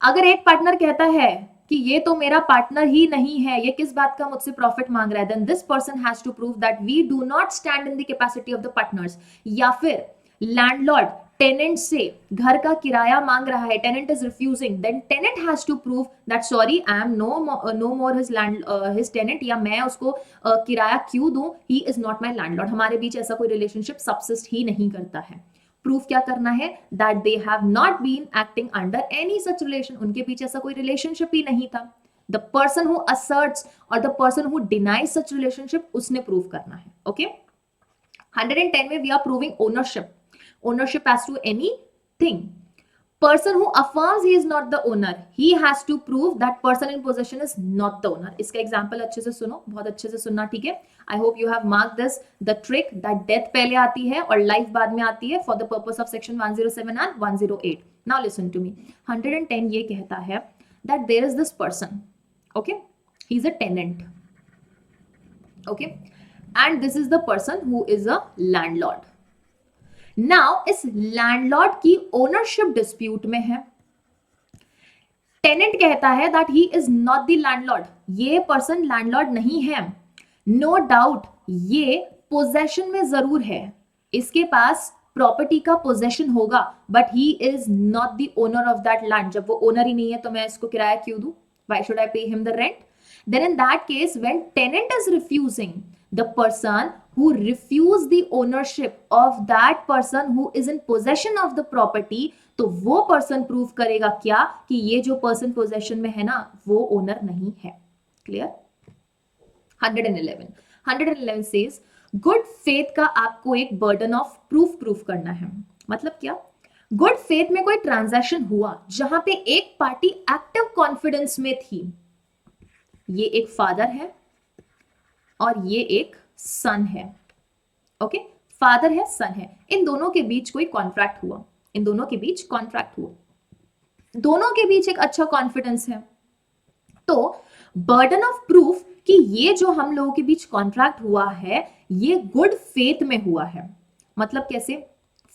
अगर एक पार्टनर कहता है कि ये तो मेरा पार्टनर ही नहीं है, ये किस बात का मुझसे प्रॉफिट मांग रहा है, then this person has to prove that we do not stand in the capacity of the partners. या फिर लैंडलॉर्ड टेनेंट से घर का किराया मांग रहा है, tenant is refusing, then tenant has to prove that sorry I am no more his tenant, या मैं उसको किराया क्यों दूं, he is not my landlord. हमारे बीच ऐसा कोई रिलेशनशिप सबसिस्ट ही नहीं करता है। प्रूफ क्या करना है? That they have not been acting under any such relation, उनके बीच ऐसा कोई रिलेशनशिप ही नहीं था। द पर्सन हु असर्ट्स और the person who denies such relationship, उसने प्रूव करना है। ओके, 110 में we are proving ownership, ownership as to anything। person who affirms he is not the owner, he has to prove that person in possession is not the owner। इसका example अच्छे से सुनो, बहुत अच्छे से सुनना, ठीक है। I hope you have mark this, the trick that death पहले आती है और लाइफ बाद में आती है for the purpose of section 107 and 108। Now listen to me, 110 ये कहता है that there is this person, okay, he is a tenant, okay, and this is the person who is a landlord. Now इस landlord की ownership dispute में है। Tenant कहता है that he is not the landlord, ये person landlord नहीं है। No doubt ये पोजेशन में जरूर है, इसके पास प्रॉपर्टी का पोजेशन होगा, but he is not the owner of that land. जब वो ओनर ही नहीं है तो मैं इसको किराया क्यों दूं? Why should I pay him the rent? Then in that case, when tenant is refusing, the person who refused the ownership of that person who is in possession of the property, तो वो person prove करेगा क्या कि ये जो person possession में है ना वो ओनर नहीं है। क्लियर? 111 सेज गुड फेथ का आपको एक बर्डन ऑफ प्रूफ करना है। मतलब क्या? गुड फेथ में कोई ट्रांजैक्शन हुआ जहां पे एक पार्टी एक्टिव कॉन्फिडेंस में थी, ये एक फादर है और ये एक सन है। ओके, फादर है, सन है, इन दोनों के बीच कोई कॉन्ट्रैक्ट हुआ, इन दोनों के बीच कॉन्ट्रैक्ट हुआ, दोनों के बीच एक अच्छा कॉन्फिडेंस है। तो बर्डन ऑफ प्रूफ कि ये जो हम लोगों के बीच कॉन्ट्रैक्ट हुआ है ये गुड फेथ में हुआ है। मतलब कैसे?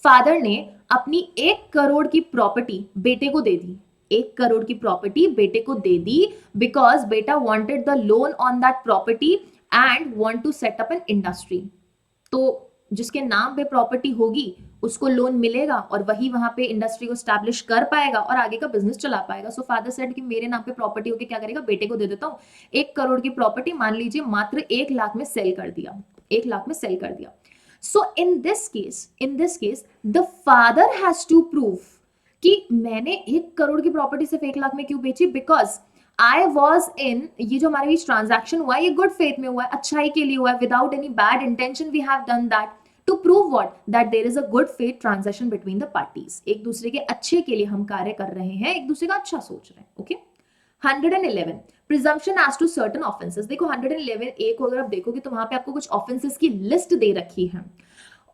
फादर ने अपनी 1 करोड़ की प्रॉपर्टी बेटे को दे दी, 1 करोड़ की प्रॉपर्टी बेटे को दे दी बिकॉज बेटा wanted the loan on that property and want to set up an industry. तो जिसके नाम पे प्रॉपर्टी होगी उसको लोन मिलेगा और वही वहां पे इंडस्ट्री को स्टैब्लिश कर पाएगा और आगे का बिजनेस चला पाएगा। सो फादर सेड कि मेरे नाम पे प्रॉपर्टी होके क्या करेगा, बेटे को दे देता हूँ। 1 करोड़ की प्रॉपर्टी मान लीजिए मात्र 1 लाख में सेल कर दिया, 1 लाख में सेल कर दिया। So in this case the father has to prove कि मैंने 1 करोड़ की प्रॉपर्टी सिर्फ 1 लाख में क्यों बेची, बिकॉज आई वॉज इन, ये जो हमारे बीच ट्रांजैक्शन हुआ है ये गुड फेथ में हुआ है, अच्छाई के लिए हुआ है, without any bad intention we have done that to prove what, that there is a good faith transaction between the parties. एक दूसरे के अच्छे के लिए हम कार्य कर रहे हैं, एक दूसरे का अच्छा सोच रहे हैं। Okay, 111 presumption as to certain offences. देखो 111 ए को अगर आप देखोगे तो वहां पे आपको कुछ ऑफेंसेस की लिस्ट दे रखी है,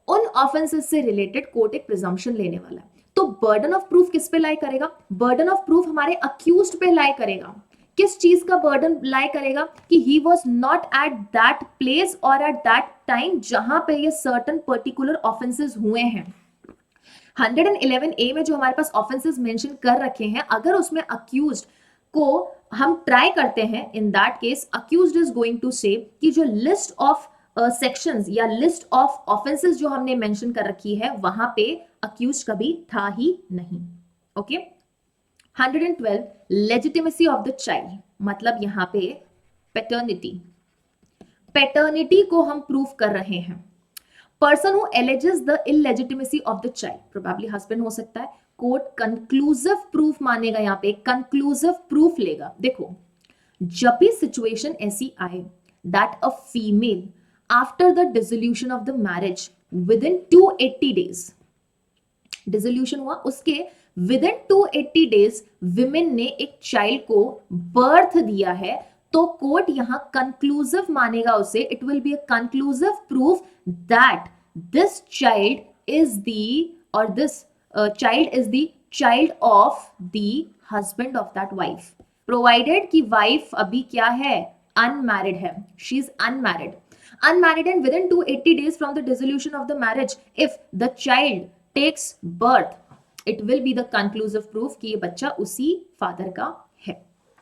उन ऑफेंसेस से रिलेटेड कोर्ट एक प्रिजम्पशन लेने वाला है। तो बर्डन ऑफ प्रूफ किस पे लाई करेगा? बर्डन ऑफ प्रूफ हमारे अक्यूज्ड पे लाई करेगा। किस चीज का बर्डन लाई करेगा? कि he was not at that place और एट दैट टाइम जहां पे ये सर्टन पर्टिकुलर ऑफेंसेस हुए हैं। 111 ए में जो हमारे पास ऑफेंसेस मेंशन कर रखे हैं, अगर उसमें अक्यूज्ड को हम ट्राई करते हैं, in that case accused is going to say कि जो लिस्ट ऑफ सेक्शंस या लिस्ट ऑफ ऑफेंसेस जो हमने मेंशन कर रखी है वहां पे अक्यूज्ड कभी था ही नहीं। Okay, 112 legitimacy of the child. मतलब यहां पे पैटर्निटी को हम प्रूफ कर रहे हैं। Person who alleges the illegitimacy of the child, probably husband हो सकता है, कोर्ट कंक्लूसिव प्रूफ मानेगा, यहां पे कंक्लूसिव प्रूफ लेगा। देखो जब भी सिचुएशन ऐसी आए that a female after the dissolution of the marriage with in 280 days, dissolution हुआ उसके विद इन 280 डेज विमेन ने एक चाइल्ड को बर्थ दिया है, तो कोर्ट यहां कंक्लूसिव मानेगा उसे, it will be a conclusive proof that this child is the और this child is the child of the husband of that wife, provided कि वाइफ अभी क्या है, अनमैरिड है, she is unmarried and within 280 days from the dissolution of the marriage if the child takes birth it will be the conclusive proof कि ये बच्चा उसी father का है।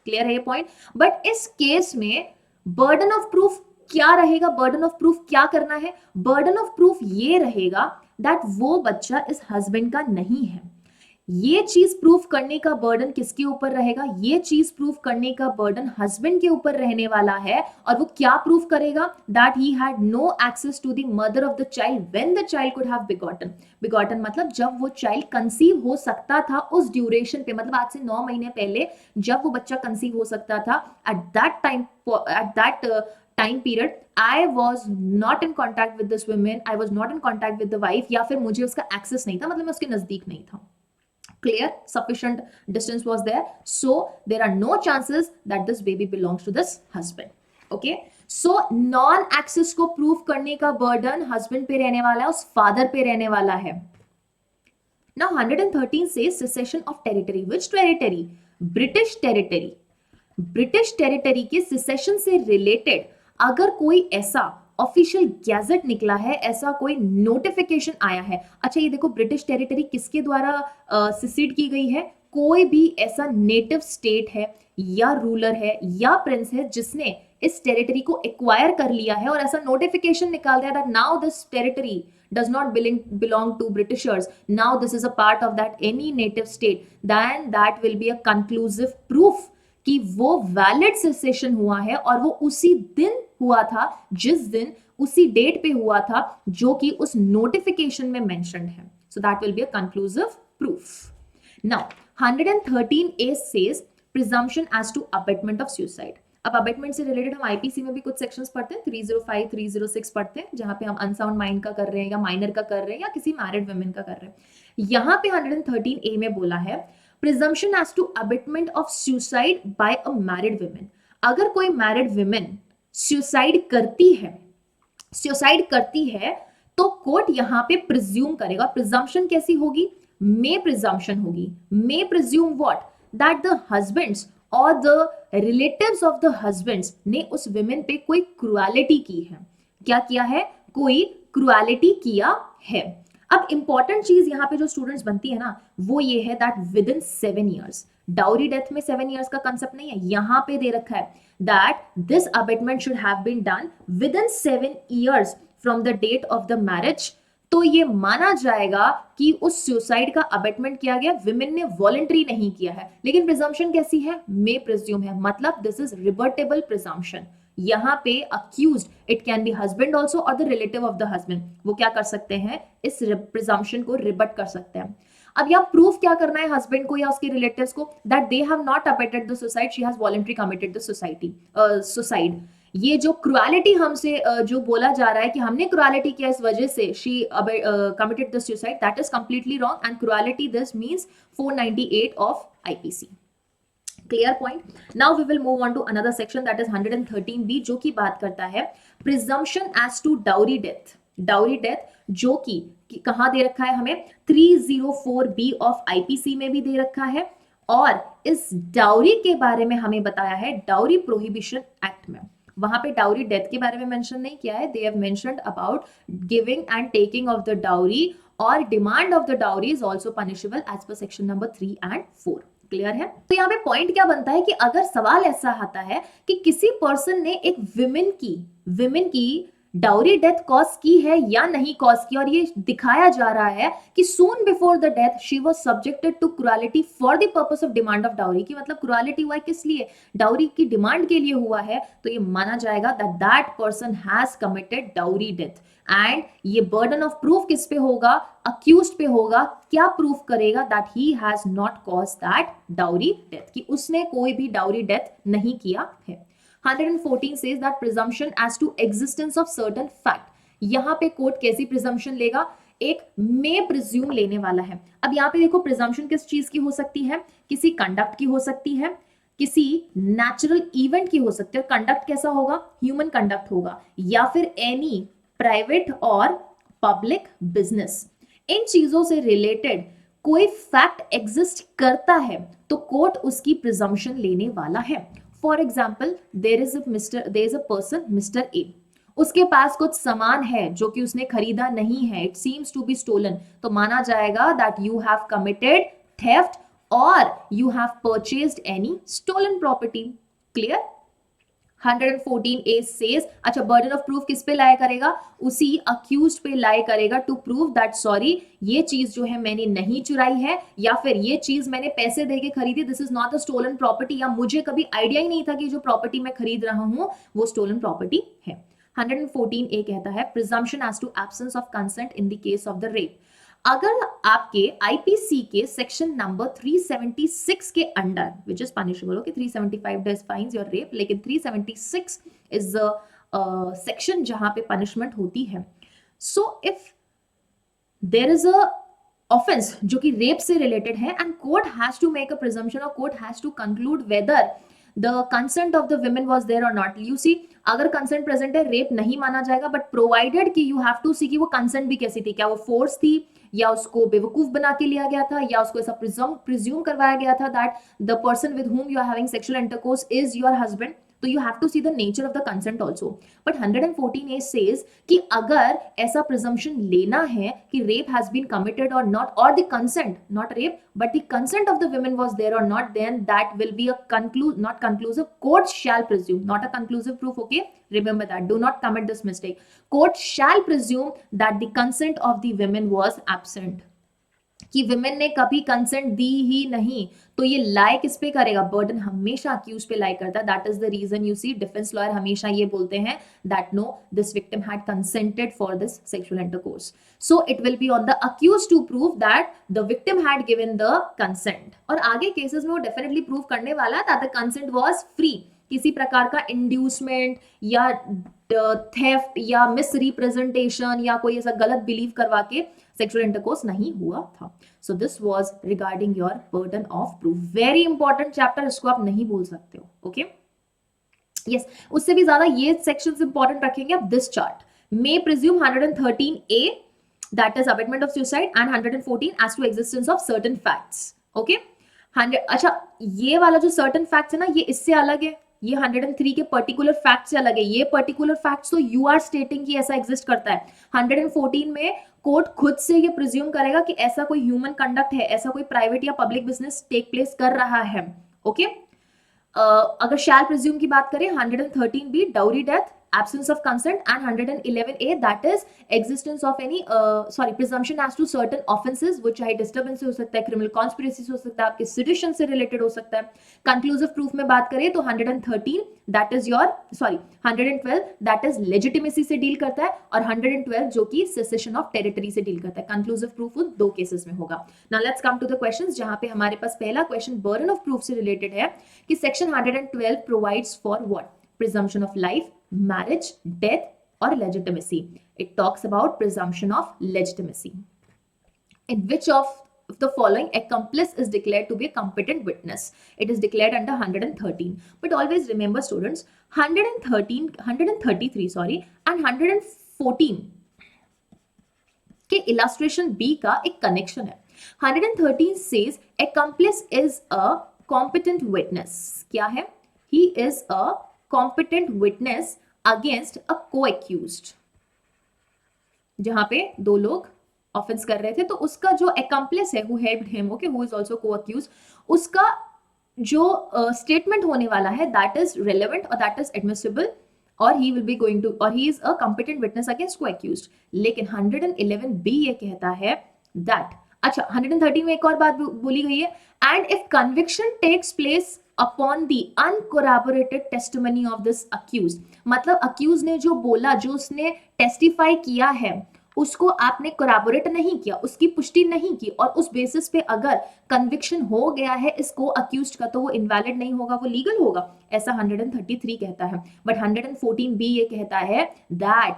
क्लियर है ये पॉइंट? बट इस केस में बर्डन ऑफ प्रूफ क्या रहेगा? बर्डन ऑफ प्रूफ क्या करना है? बर्डन ऑफ प्रूफ ये रहेगा दैट वो बच्चा इस हस्बैंड का नहीं है। ये चीज प्रूफ करने का बर्डन किसके ऊपर रहेगा? ये चीज प्रूफ करने का बर्डन हस्बैंड के ऊपर रहने वाला है। और वो क्या प्रूफ करेगा? That he had no access to the mother of the child when the child could have begotten मतलब जब वो चाइल्ड कंसीव हो सकता था उस ड्यूरेशन पे, मतलब आज से 9 महीने पहले जब वो बच्चा कंसीव हो सकता था, at that time period I was not in contact with this women, I was not in contact with the wife, या फिर मुझे उसका एक्सेस नहीं था, मतलब मैं उसके नजदीक नहीं था। Clear? Sufficient distance was there, so there are no chances that this baby belongs to this husband. Okay, so non access को prove करने का burden husband पे रहने वाला है, उस father पे रहने वाला है। Now 113 says secession of territory. Which territory? British territory. British territory के secession से related अगर कोई ऐसा ऑफिशियल गैजेट निकला है, ऐसा कोई नोटिफिकेशन आया है। अच्छा ये देखो ब्रिटिश टेरिटरी किसके द्वारा सिसीड की गई है? कोई भी ऐसा नेटिव स्टेट है या रूलर है या प्रिंस है जिसने इस टेरिटरी को एक्वायर कर लिया है और ऐसा नोटिफिकेशन निकाल दिया that now this territory does not belong to Britishers, now this is a part of that any native state, then that will be a conclusive proof कि वो वैलिड सेसेशन हुआ है और वो उसी दिन हुआ था जिस दिन उसी डेट पे हुआ था जो कि उस नोटिफिकेशन में मेंशन्ड है। So that will be a conclusive proof. Now 113A says presumption as to abatement of suicide. अब अबेटमेंट से रिलेटेड हम आईपीसी में भी कुछ सेक्शंस पढ़ते हैं, 305 306 पढ़ते हैं, जहां पे हम अनसाउंड माइंड का कर रहे हैं या माइनर का कर रहे हैं या किसी मैरिड वुमेन का कर रहे हैं। यहाँ पे 113A में बोला है presumption as to abetment of suicide by a married women. अगर कोई मैरिड वुमेन सुसाइड करती है तो कोर्ट यहाँ पे प्रिज्यूम करेगा। प्रिजम्पशन कैसी होगी? मे प्रिजम्पशन होगी। May presume what? That the husbands और the relatives of the husbands ने उस विमेन पे कोई क्रुएलिटी की है। क्या किया है? कोई क्रुएलिटी किया है। अब इंपॉर्टेंट चीज यहाँ पे जो स्टूडेंट्स बनती है ना, वो ये है that with in 7 years. Dowry death में 7 ईयर्स का कंसेप्ट नहीं है, यहाँ पे दे रखा है that this abetment should have been done within 7 years from the date of the marriage. तो ये माना जाएगा कि उस सुसाइड का अबेटमेंट किया गया, विमेन ने वॉलंटरी नहीं किया है। लेकिन प्रिजम्पशन कैसी है? मे प्रिज्यूम है, मतलब दिस इज रिवर्टेबल प्रिजम्पशन। यहाँ पे accused, it can be husband also और the relative of the husband, वो क्या कर सकते हैं? इस प्रिजम्पशन को रिबट कर सकते हैं। अब यहाँ प्रूफ क्या करना है हस्बैंड को या उसके रिलेटिव्स को? That they have not abetted the suicide, she has voluntary committed the suicide. ये जो क्रुएलिटी हमसे जो बोला जा रहा है कि हमने क्रुएलिटी किया इस वजह से she committed the suicide, that is completely wrong and cruelty this means 498 of IPC. Clear point? Now we will move on to another section that is 113B, जो की बात करता है presumption as to dowry death. Dowry death जो कि कहां दे रखा है हमें? 304B ऑफ आईपीसी में भी दे रखा है, और इस डाउरी के बारे में हमें बताया है डाउरी प्रोहिबिशन एक्ट में। वहां पे डाउरी डेथ के बारे में मेंशन नहीं किया है, they have mentioned about giving and taking of the dowry, और demand of the dowry is also punishable as per section number 3 and 4। Clear है? तो यहाँ पे पॉइंट क्या बनता है कि अगर सवाल ऐसा आता है कि किसी पर्सन ने एक विमेन की डाउरी डेथ कॉज की है या नहीं कॉज की, और ये दिखाया जा रहा है कि soon before the death she was subjected to cruelty for the purpose of demand of dowry, की मतलब क्रुएलिटी हुआ है किस लिए? डाउरी की डिमांड के लिए हुआ है, तो ये माना जाएगा that that person has committed dowry death. And ये बर्डन ऑफ प्रूफ किस पे होगा? अक्यूज्ड पे होगा। क्या प्रूफ करेगा? That he has not cause that dowry death, कि उसने कोई भी डाउरी डेथ नहीं किया है। 114 says that presumption as to existence of certain fact। यहां पे कोर्ट कैसी प्रिजम्पशन लेगा? एक मे प्रिज्यूम लेने वाला है। अब यहाँ पे देखो प्रिजम्पशन किस चीज की हो सकती है? किसी कंडक्ट की हो सकती है, किसी नेचुरल इवेंट की हो सकती है। कंडक्ट कैसा होगा? ह्यूमन कंडक्ट होगा, या फिर एनी प्राइवेट और पब्लिक बिजनेस। इन चीजों से रिलेटेड कोई फैक्ट एग्जिस्ट करता है तो कोर्ट उसकी प्रिजम्पशन लेने वाला है। For example there is a person mister A, उसके पास कुछ सामान है जो कि उसने खरीदा नहीं है, it seems to be stolen, तो माना जाएगा that you have committed theft और you have purchased any stolen property. Clear? 114A says, अच्छा बर्डन ऑफ प्रूफ किस पे लाया करेगा? उसी अक्यूज्ड पे लाया करेगा टू प्रूव दैट सॉरी ये चीज जो है मैंने नहीं चुराई है, या फिर ये चीज मैंने पैसे देके खरीदी, this is not a stolen property, या मुझे कभी आइडिया ही नहीं था कि जो प्रॉपर्टी मैं खरीद रहा हूं वो स्टोलन प्रॉपर्टी है। 114A कहता है presumption as to absence of consent in the case of the rape. अगर आपके आईपीसी के सेक्शन नंबर 376 के under, which is punishable, okay, 375 defines your rape, लेकिन 376 इज सेक्शन जहां पे पनिशमेंट होती है। So if there is a offence जो कि रेप से रिलेटेड है and court has to make a presumption और court has to conclude whether the consent of the women was there और नॉट। यू सी, अगर consent present है rape नहीं माना जाएगा, बट प्रोवाइडेड कि यू हैव टू सी कि वो कंसेंट भी कैसी थी, क्या वो फोर्स थी, या उसको बेवकूफ बना के लिया गया था, या उसको ऐसा प्रिज्यूम करवाया गया था that the person with whom you are having sexual intercourse is your husband. तो you have to see the nature of the consent also. But 114A says कि अगर ऐसा प्रिजम्पशन लेना है कि रेप हैज बीन कमिटेड और not, और the consent, not rape but the consent of the women was there or not, then that will be a not conclusive, court shall presume, not a conclusive proof, okay, remember that, do not commit this mistake, court shall presume that the consent of the women was absent। कि women ने कभी consent दी ही नहीं, तो ये लाई किस पे करेगा, burden हमेशा अक्यूज पे लाई करता है. That is the reason you see defence lawyer हमेशा ये बोलते हैं that no this victim had consented for this sexual intercourse. So it will be on the accuse to prove that the victim had given the consent. और आगे cases में वो definitely prove करने वाला है that the consent was free. किसी प्रकार का इंड्यूसमेंट या थेफ्ट या मिस रिप्रेजेंटेशन या कोई ऐसा गलत बिलीव करवा के सेक्सुअल इंटरकोर्स नहीं हुआ था. So this was regarding your burden of proof. Very important chapter, इसको आप नहीं भूल सकते हो. ओके यस, उससे भी ज्यादा ये सेक्शंस इंपॉर्टेंट रखेंगे आप. This chart may presume 113A that is abatement of suicide and 114 as to existence of certain facts. okay 100. अच्छा, ये वाला जो certain facts है ना, ये इससे अलग है. ये 103 के पर्टिकुलर फैक्ट से अलग है. ये पर्टिकुलर फैक्ट्स तो यू आर स्टेटिंग कि ऐसा एग्जिस्ट करता है. 114 में कोर्ट खुद से ये प्रिज्यूम करेगा कि ऐसा कोई ह्यूमन कंडक्ट है, ऐसा कोई प्राइवेट या पब्लिक बिजनेस टेक प्लेस कर रहा है. ओके अगर शैल प्रिज्यूम की बात करें, 113B dowry death, absence of consent, and 111A that is existence of any presumption as to certain offenses which है disturbance से हो सकता है, criminal conspiracy से हो सकता है, आपके sedition से related हो सकता है. conclusive proof में बात करें तो 113 that is your 112 that is legitimacy से डील करता है, और 112 जो कि cessation of territory से डील करता है. conclusive proof वो दो केसेस में होगा. now let's come to the questions, जहां पे हमारे पास पहला क्वेश्चन burden of proof से related है कि section 112 provides for what? presumption of life, marriage, death, or legitimacy. It talks about presumption of legitimacy. In which of the following accomplice is declared to be a competent witness? It is declared under 113. But always remember students, 133 and 114 के illustration B का एक connection है. 113 says accomplice is a competent witness. क्या है? He is a competent witness against a co-accused. जहां पे दो लोग ऑफेंस कर रहे थे, तो उसका जो accomplice है, who helped him, okay, who is also co-accused, उसका जो statement होने वाला है, that is relevant or that is admissible, or he will be going to, or he is a competent witness against co-accused. लेकिन 111B ये कहता है that, अच्छा 113 में एक और बात बोली गई है, and if conviction takes place upon the uncorroborated testimony of this accused. मतलब accused ने जो बोला, जो उसने टेस्टिफाई किया है, उसको आपने कोराबोरेट नहीं किया, उसकी पुष्टि नहीं की, और उस बेसिस पे अगर कन्विक्शन हो गया है इसको अक्यूज्ड का, तो वो इनवैलिड नहीं होगा, वो लीगल होगा, ऐसा 133 कहता है. बट 114B ये कहता है that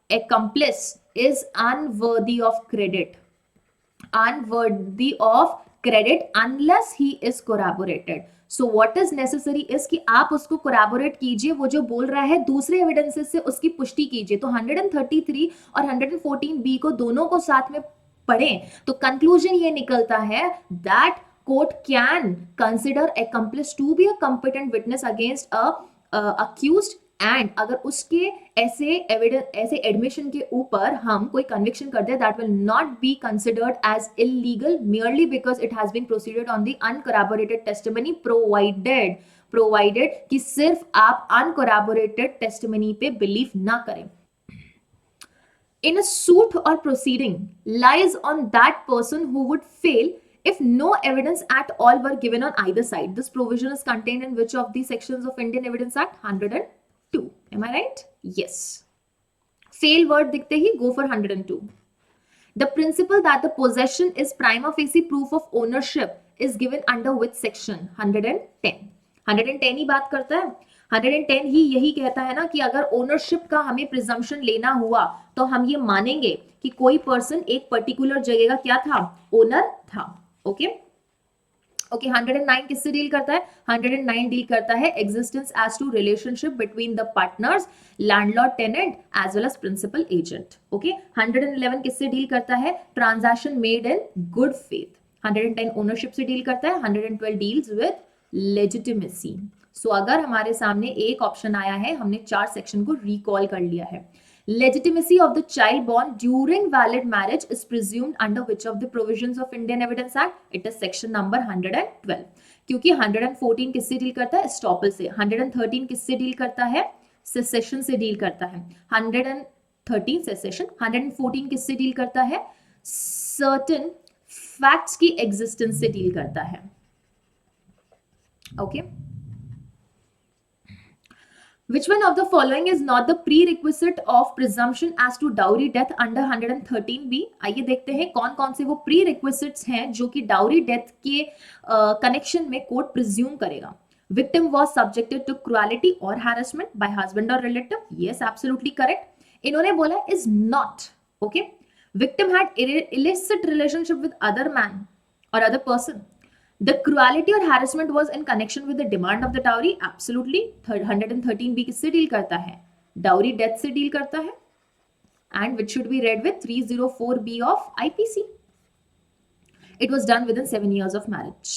accomplice is unworthy of credit, unless he is corroborated. So what is necessary is कि आप उसको corroborate कीजिए, वो जो बोल रहा है दूसरे एविडेंसेस से उसकी पुष्टि कीजिए. तो 133 और 114B को दोनों को साथ में पढ़ें तो कंक्लूजन ये निकलता है that court can consider accomplice to be a competent witness against a accused, and अगर उसके ऐसे एविडेंस, ऐसे एडमिशन के ऊपर हम कोई कन्विक्शन कर दे, that will not be considered as illegal merely because it has been proceeded on the uncorroborated testimony, provided कि सिर्फ आप uncorroborated testimony पे बिलीव ना करें. In a suit or proceeding lies on that person who would fail if no evidence at all were given on either side. This provision is contained in which of the sections of Indian Evidence Act? 102. Am I right? Yes. Fail word दिखते ही go for 102. The principle that the possession is prima facie proof of ownership is given under which section? 110. 110 ही बात करता है. 110 ही यही कहता है ना कि अगर ओनरशिप का हमें प्रिजम्पशन लेना हुआ तो हम ये मानेंगे कि कोई पर्सन एक पर्टिकुलर जगह का क्या था, ओनर था. ओके ओके 109 किससे डील करता है? 109 डील करता है existence as to relationship between the partners, landlord tenant as well as principal agent. Okay 111 किससे डील करता है? Transaction made in good faith. 110 ownership से डील करता है. 112 डील्स विद लेजिटिमेसी. सो अगर हमारे सामने एक ऑप्शन आया है, हमने 4 सेक्शन को रिकॉल कर लिया है. Legitimacy of the child born during valid marriage is presumed under which of the provisions of Indian Evidence Act? It is section number 112. क्योंकि 114 किससे डील करता है? एस्टॉपल से. 113 किससे डील करता है? सेसेशन से डील करता है. 113 सेसेशन. 114 किससे डील करता है? Certain फैक्ट्स की एग्जिस्टेंस से डील करता है. Okay. Which one of the following is not the prerequisite of presumption as to dowry death under 113B? आइए देखते हैं कौन कौन से वो prerequisites हैं जो कि dowry death के connection में court presume करेगा. Victim was subjected to cruelty or harassment by husband or relative. Yes, absolutely correct. इन्होंने बोला is not. Okay. Victim had illicit relationship with other man or other person. The cruelty or harassment was in connection with the demand of the dowry. Absolutely. 113B किससे deal करता है? Dowry death से deal करता है. And which should be read with 304B of IPC. It was done within 7 years of marriage.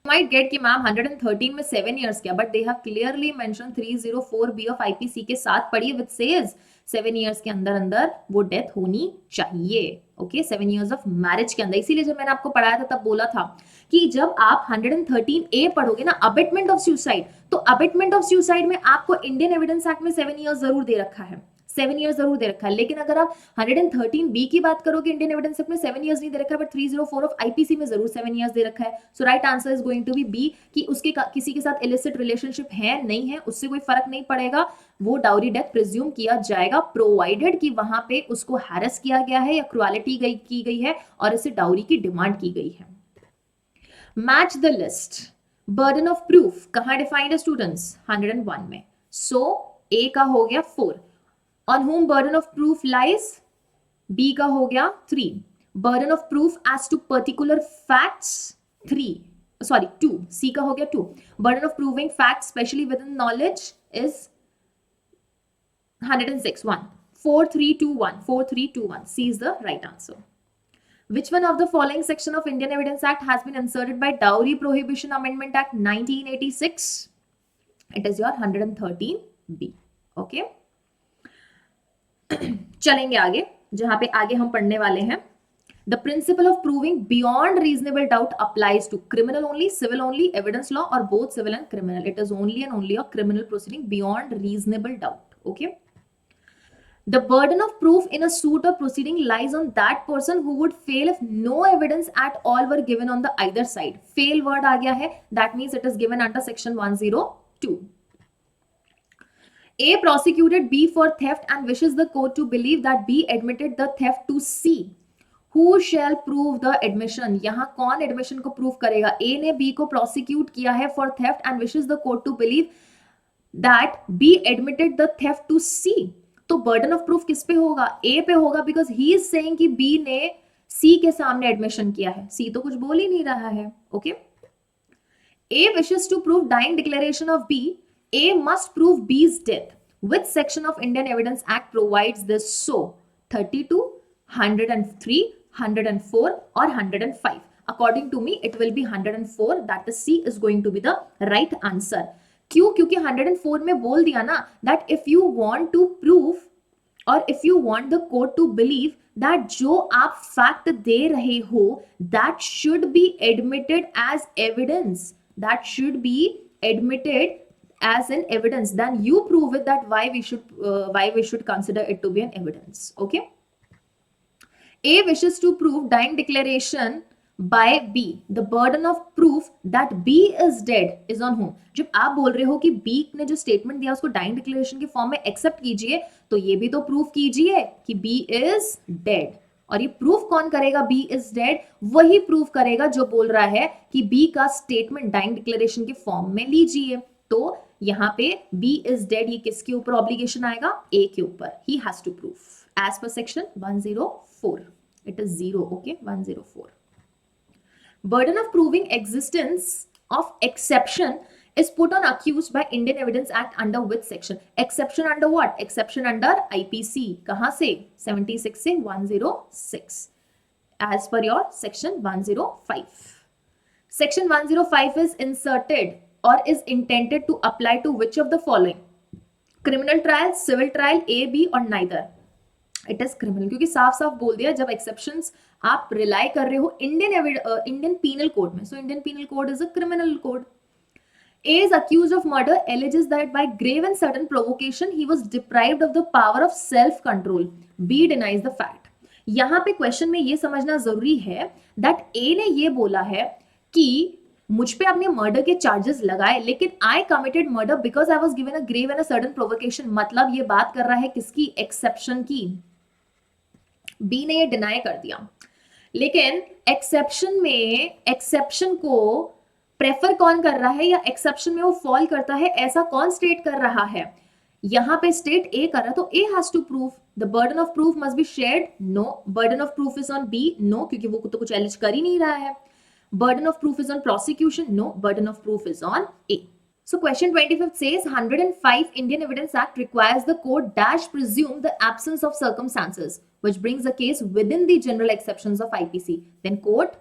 You might get कि ma'am 113 में 7 years क्या, but they have clearly mentioned 304B of IPC के साथ पढ़िए which says 7 years के अंदर अंदर वो डेथ होनी चाहिए. ओके, 7 years ऑफ मैरिज के अंदर. इसीलिए जब मैंने आपको पढ़ाया था तब बोला था कि जब आप 113A पढ़ोगे ना, अबेटमेंट ऑफ सुसाइड, तो अबेटमेंट ऑफ सुसाइड में आपको इंडियन एविडेंस एक्ट में 7 years जरूर दे रखा है. 7 years जरूर दे रखा है. लेकिन अगर आप 113B की बात करोगे, इंडियन एविडेंस एक्ट में 7 years नहीं दे रखा है, बट 304 ऑफ आईपीसी में जरूर 7 years दे रखा है. So right answer is going to be B, कि उसके किसी के साथ इलिसिट रिलेशनशिप है नहीं है, उससे कोई फर्क नहीं पड़ेगा, वो डाउरी डेथ प्रिज्यूम किया जाएगा, प्रोवाइडेड कि वहां पे उसको हैरेस किया गया है या क्रुएलिटी की गई है और इसे डाउरी की डिमांड की गई है. Match the list. Burden of proof कहां डिफाइंड है स्टूडेंट्स? 101 में. सो ए का हो गया 4. On whom burden of proof lies? B का हो गया 3. Burden of proof as to particular facts 2. C का हो गया 2. Burden of proving facts specially within knowledge is 106. 1. 4 3 2 1. 4 3 2 1. C is the right answer. Which one of the following section of Indian Evidence Act has been inserted by Dowry Prohibition Amendment Act 1986? It is your 113B. Okay. चलेंगे आगे, जहां पे आगे हम पढ़ने वाले हैं. The principle of proving beyond reasonable doubt applies to criminal only, civil only, evidence law और both civil and criminal. It is only and only a criminal proceeding beyond reasonable doubt. Okay. The burden of proof in a suit or proceeding lies on that person who would fail if no evidence at all were given on the either side. Fail word आ गया है, that means it is given under section 102. A prosecuted B for theft and wishes the court to believe that B admitted the theft to C. Who shall prove the admission? यहाँ कौन admission को prove करेगा? A ने B को prosecute किया है for theft and wishes the court to believe that B admitted the theft to C. तो burden of proof किस पे होगा? A पे होगा, because he is saying कि B ने C के सामने admission किया है. C तो कुछ बोल ही नहीं रहा है. Okay? A wishes to prove dying declaration of B. A must prove B's death. Which section of Indian Evidence Act provides this? So 32, 103, 104 or 105. According to me, it will be 104. That is C is going to be the right answer. क्यों? क्योंकि 104 में बोल दिया ना that if you want to prove or if you want the court to believe that जो आप fact दे रहे हो that should be admitted as evidence. That should be admitted as an evidence. Then you prove it that why we should consider it to be an evidence. Okay. A wishes to prove dying declaration by B. The burden of proof that B is dead is on whom? जब आप बोल रहे हो कि B ने जो statement दिया उसको डाइंग डिक्लेरेशन के फॉर्म में एक्सेप्ट कीजिए, तो ये भी तो प्रूफ कीजिए कि B is dead. और ये प्रूफ कौन करेगा? B is dead वही प्रूफ करेगा जो बोल रहा है कि B का स्टेटमेंट डाइंग डिक्लेरेशन के फॉर्म में लीजिए. तो यहाँ पे B is dead ये किसके ऊपर ऑब्लिगेशन आएगा? A के ऊपर. He has to prove as per section 104. It is 0. Okay, 104. Burden of proving existence of exception is put on accused by Indian Evidence Act under which section? Exception under what? Exception under IPC. कहाँ से? 76 से 106. As per your section 105. Section 105 is inserted or is intended to apply to which of the following? Criminal trial, civil trial, A, B or neither? It is criminal, क्योंकि साफ साफ बोल दिया जब exceptions आप रिलाई कर रहे हो इंडियन पीनल कोड में. So Indian penal code is a criminal code. A is accused of murder, alleges that by grave and sudden provocation he was deprived of the power of self control. B denies the fact. यहां पे question में ये समझना जरूरी है that ए ने ये बोला है कि मुझ पे आपने मर्डर के चार्जेस लगाए, लेकिन I committed murder because I was given a grave and a sudden provocation. मतलब ये बात कर रहा है किसकी? एक्सेप्शन की। बी ने ये डिनाई कर दिया। लेकिन एक्सेप्शन में एक्सेप्शन को प्रेफर कौन कर रहा है या एक्सेप्शन में वो फॉल करता है, ऐसा कौन स्टेट कर रहा है? यहां पे स्टेट ए कर रहा है, तो A has to prove. The burden of proof must be shared, no. Burden of proof is on B, no, क्योंकि वो तो कुछ एलिज कर ही नहीं रहा है। Burden of proof is on prosecution, no. Burden of proof is on A. So question 25 says 105 Indian Evidence Act requires the court dash presume the absence of circumstances which brings a case within the general exceptions of IPC. Then court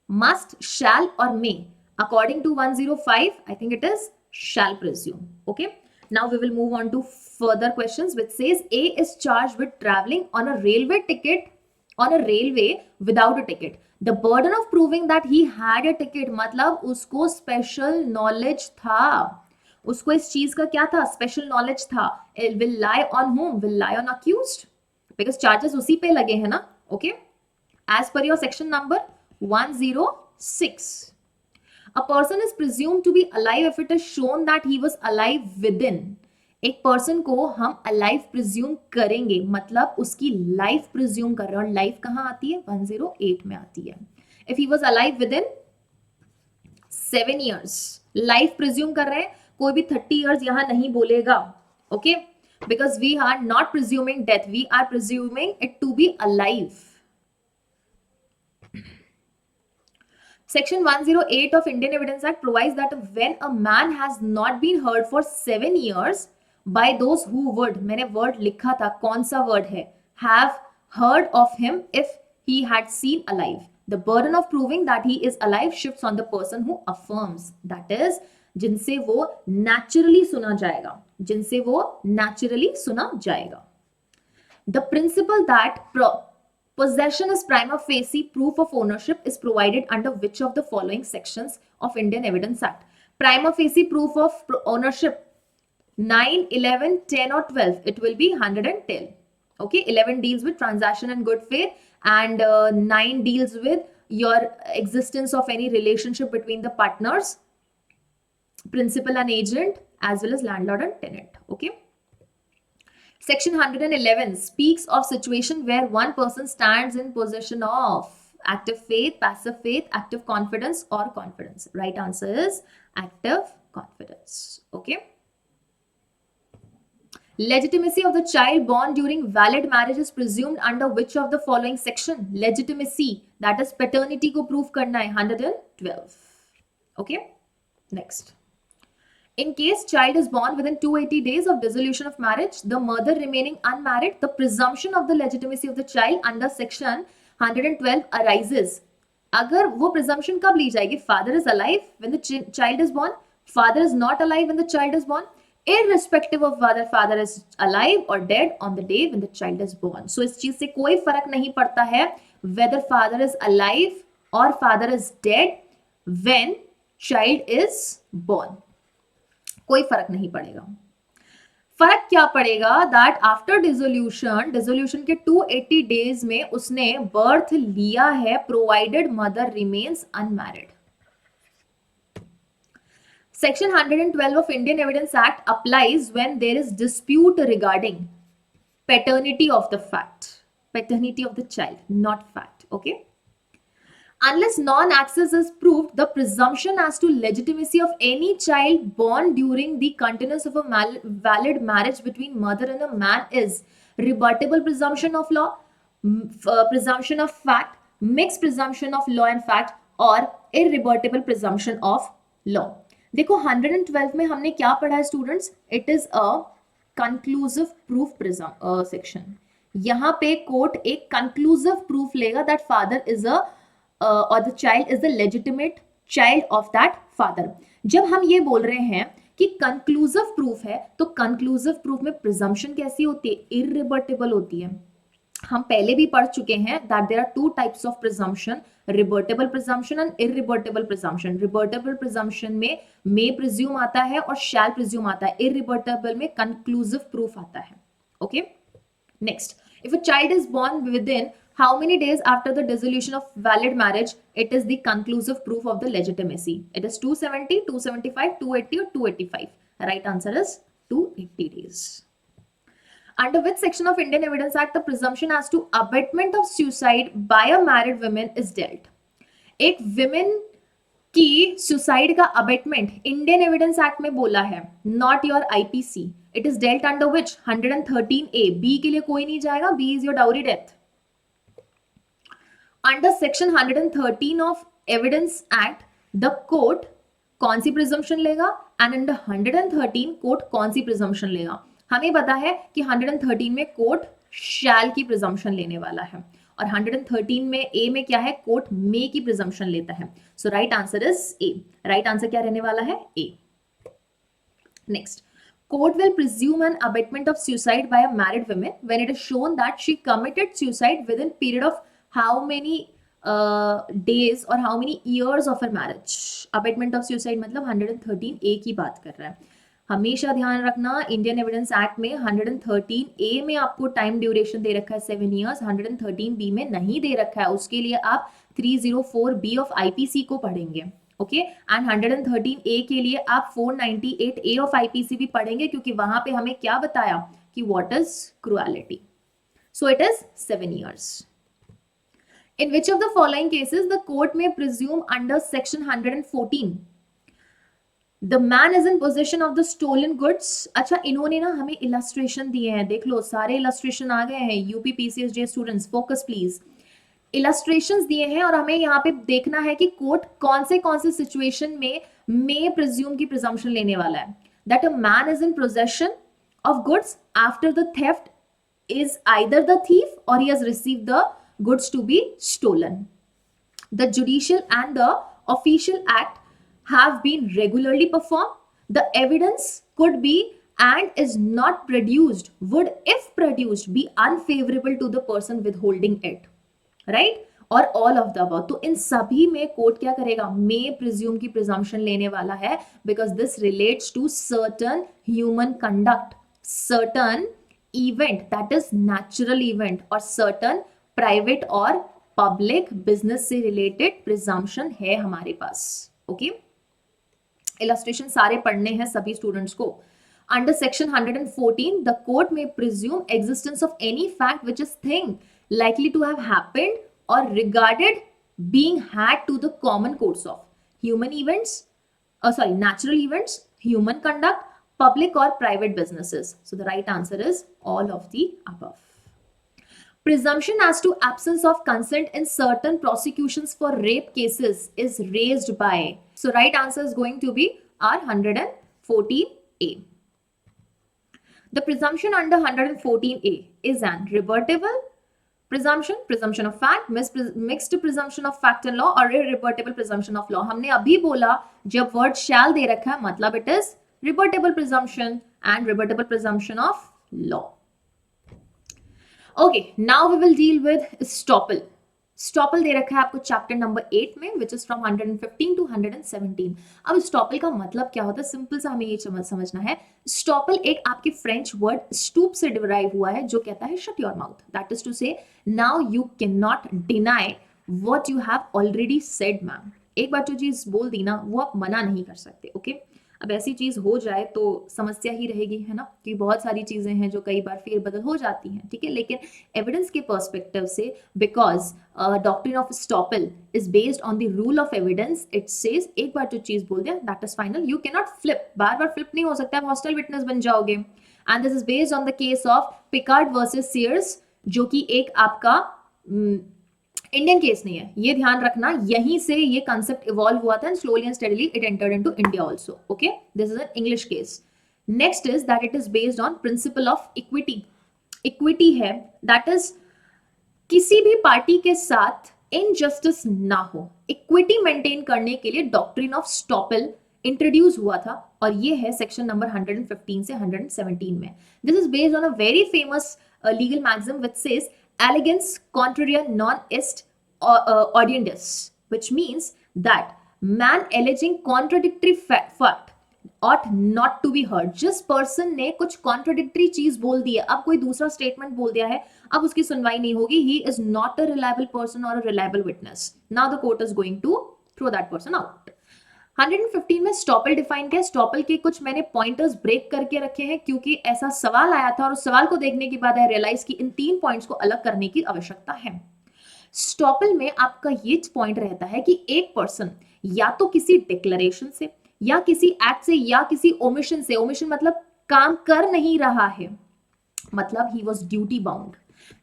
must, shall or may. According to 105, I think it is shall presume. Okay. Now we will move on to further questions which says A is charged with traveling on a railway without a ticket. The burden of proving that he had a ticket, मतलब उसको special knowledge था, उसको इस चीज का क्या था? Special knowledge था। will lie on whom? will lie on accused, because charges उसी पे लगे हैं ना। okay, as per your section number 106, a person is presumed to be alive if it is shown that he was alive within। एक person को हम alive presume करेंगे, मतलब उसकी लाइफ प्रिज्यूम कर रहे हैं। और लाइफ कहां आती है? 108 में आती है। If he was alive with in 7 years, life presume कर रहे हैं, कोई भी 30 years यहां नहीं बोलेगा। Okay, because we are not presuming death, we are presuming it to be alive. Section 108 of Indian Evidence Act provides that when a man has not been heard for 7 years by those who would, मैंने word लिखा था, कौन सा word है? have heard of him if he had seen alive, the burden of proving that he is alive shifts on the person who affirms, that is जिनसे वो naturally सुना जाएगा, जिनसे वो naturally सुना जाएगा। The principle that possession is prima facie proof of ownership is provided under which of the following sections of Indian Evidence Act? Prima facie proof of ownership 9, 11, 10 or 12. It will be 110. Okay, 11 deals with transaction and good faith, and 9 deals with your existence of any relationship between the partners, principal and agent, as well as landlord and tenant. Okay. Section 111 speaks of situation where one person stands in possession of active faith, passive faith, active confidence or confidence. Right answer is active confidence. Okay. Legitimacy of the child born during valid marriage is presumed under which of the following section? Legitimacy, that is paternity को prove करना है, 112. Okay. Next. In case child is born within 280 days of dissolution of marriage, the mother remaining unmarried, the presumption of the legitimacy of the child under section 112 arises. अगर वो presumption कब ली जाएगी? Father is alive when the child is born, father is not alive when the child is born, irrespective of whether father is alive or dead on the day when the child is born. So इस चीज से कोई फर्क नहीं पड़ता है whether father is alive or father is dead when child is born. कोई फर्क नहीं पड़ेगा। फर्क क्या पड़ेगा? दैट आफ्टर डिसोल्यूशन के 280 डेज में उसने बर्थ लिया है, provided mother remains unmarried. Section 112 of Indian evidence act applies when there is dispute regarding paternity of the fact, paternity of the child, not fact. Okay, unless non-access is proved, the presumption as to legitimacy of any child born during the continuance of a valid marriage between mother and a man is rebuttable presumption of law, presumption of fact, mixed presumption of law and fact, और irrebuttable presumption of law. देखो 112 में हमने क्या पढ़ा है students? It is a conclusive proof section. यहाँ पे court एक कंक्लूसिव प्रूफ लेगा that father is a or the child is the legitimate child of that father. जब हम ये बोल रहे हैं कि conclusive proof है, तो conclusive proof में presumption कैसी होती है? irrebuttable होती है। हम पहले भी पढ़ चुके हैं that there are two types of presumption, rebuttable presumption and irrebuttable presumption. rebuttable presumption में may presume आता है और shall presume आता है, irrebuttable में conclusive proof आता है। okay, next, if a child is born within how many days after the dissolution of valid marriage it is the conclusive proof of the legitimacy? It is 270, 275, 280 or 285. Right answer is 280 days. Under which section of Indian Evidence Act the presumption as to abetment of suicide by a married woman is dealt? एक women की suicide का abetment Indian evidence act में बोला है, not your IPC. It is dealt under which 113A. B के लिए कोई नहीं जाएगा, B is your dowry death. Under section 113 of evidence act the court कौन सी प्रिजम्पशन लेगा, एंड अंडर 113 कोर्ट कौन सी प्रिजम्पशन लेगा? हमें पता है कि 113 में कोर्ट शैल की प्रिजम्पशन लेने वाला है, और 113 में ए में क्या है, कोर्ट मे की प्रिजम्पशन लेता है. So right answer is A. Right answer क्या रहने वाला है? A. Next, court will presume an abetment of suicide by a married woman when it is shown that she committed suicide within period of how many days और how many years of her marriage. Abetment of suicide मतलब 113A की बात कर रहा है. हमेशा ध्यान रखना, इंडियन एविडेंस एक्ट में 113A में आपको टाइम ड्यूरेशन दे रखा है 7 years, 113B में नहीं दे रखा है. उसके लिए आप 304B ऑफ आईपीसी को पढ़ेंगे. ओके, एंड 113A के लिए आप 498A ऑफ आईपीसी भी पढ़ेंगे, क्योंकि वहां पे हमें क्या बताया कि what is cruelty. So it is 7 years. In which of the following cases the court may presume under section 114 the man is in possession of the stolen goods? अच्छा, इन्होंने ना हमें इलस्ट्रेशन दिए हैं, देख लो सारे इलस्ट्रेशन आ गए हैं. UP PCSJ students focus please. Illustrations दिए हैं और हमें यहाँ पे देखना है कि कोर्ट कौन से सिचुएशन में मे प्रिज्यूम की प्रिजम्पशन लेने वाला है. That a man is in possession of goods after the theft is either the thief or he has received the goods to be stolen. The judicial and the official act have been regularly performed. The evidence could be and is not produced, would if produced be unfavorable to the person withholding it, right? और all of the above. तो इन सभी में court क्या करेगा, may presume की presumption लेने वाला है, because this relates to certain human conduct, certain event that is natural event, और certain private और public business से related presumption है हमारे पास. ओके, illustration सारे पढ़ने हैं सभी स्टूडेंट्स को. Under section 114 the court may presume existence of any fact which is thing likely to have happened or regarded being had to the common course of human events, natural events, human conduct, public or private businesses. So the right answer is all of the above. Presumption as to absence of consent in certain prosecutions for rape cases is raised by. So right answer is going to be our 114A. The presumption under 114A is an rebuttable presumption, presumption of fact, mixed presumption of fact and law, or irrebuttable presumption of law. हमने अभी बोला जब word shall दे रखा है मतलब it is rebuttable presumption and rebuttable presumption of law. Okay, now we will deal with estoppel. Estoppel दे रखा है आपको चैप्टर नंबर 8 में, which is from 115 to 117. अब estoppel का मतलब क्या होता है, सिंपल सा हमें ये समझना है. estoppel एक आपके फ्रेंच वर्ड stoop से डिराइव हुआ है, जो कहता है shut your mouth. That is to say, now you cannot deny what you have already said, ma'am. एक बार जो चीज बोल दी ना, वो आप मना नहीं कर सकते. ओके, अब ऐसी चीज हो जाए तो समस्या ही रहेगी, है ना, कि बहुत सारी चीजें हैं जो कई बार फेरबदल हो जाती हैं. ठीक है, लेकिन एविडेंस के पर्सपेक्टिव से, because doctrine of estoppel is based on the rule of evidence, it says एक बार जो चीज बोल दिया that is final. You can not flip, बार बार फ्लिप नहीं हो सकता, आप हॉस्टल विटनेस बन जाओगे. And this is based on the case of Pickard versus Sears, जो कि एक आपका इंडियन केस नहीं है, ये ध्यान रखना. यहीं से ये कंसेप्ट इवॉल्व हुआ था and slowly and steadily it entered into India also. Okay, this is an English case. Next is that it is based on principle of equity. Equity है दैट इज किसी भी पार्टी के साथ injustice ना हो, equity maintain करने के लिए डॉक्ट्रिन ऑफ स्टॉपल इंट्रोड्यूस हुआ था, और ये है सेक्शन नंबर 115 से 117 में. This is based on a very famous legal maxim which says elegans contraria non est audiendus, which means that man alleging contradictory fact ought not to be heard. जिस person ने कुछ contradictory चीज बोल दी है, अब कोई दूसरा स्टेटमेंट बोल दिया है, अब उसकी सुनवाई नहीं होगी. He is not a reliable person और a reliable witness. Now the court is going to throw that person out. 115 में स्टॉपल डिफाइन किया. स्टॉपल के कुछ मैंने पॉइंटर्स ब्रेक करके रखे हैं क्योंकि ऐसा सवाल आया था और उस सवाल को देखने के बाद आई रियलाइज कि इन 3 पॉइंट्स को अलग करने की आवश्यकता है. स्टॉपल में आपका ये पॉइंट रहता है कि एक पर्सन या तो किसी डिक्लेरेशन से या किसी एक्ट से या किसी ओमिशन से, ओमिशन मतलब काम कर नहीं रहा है, मतलब he was duty bound,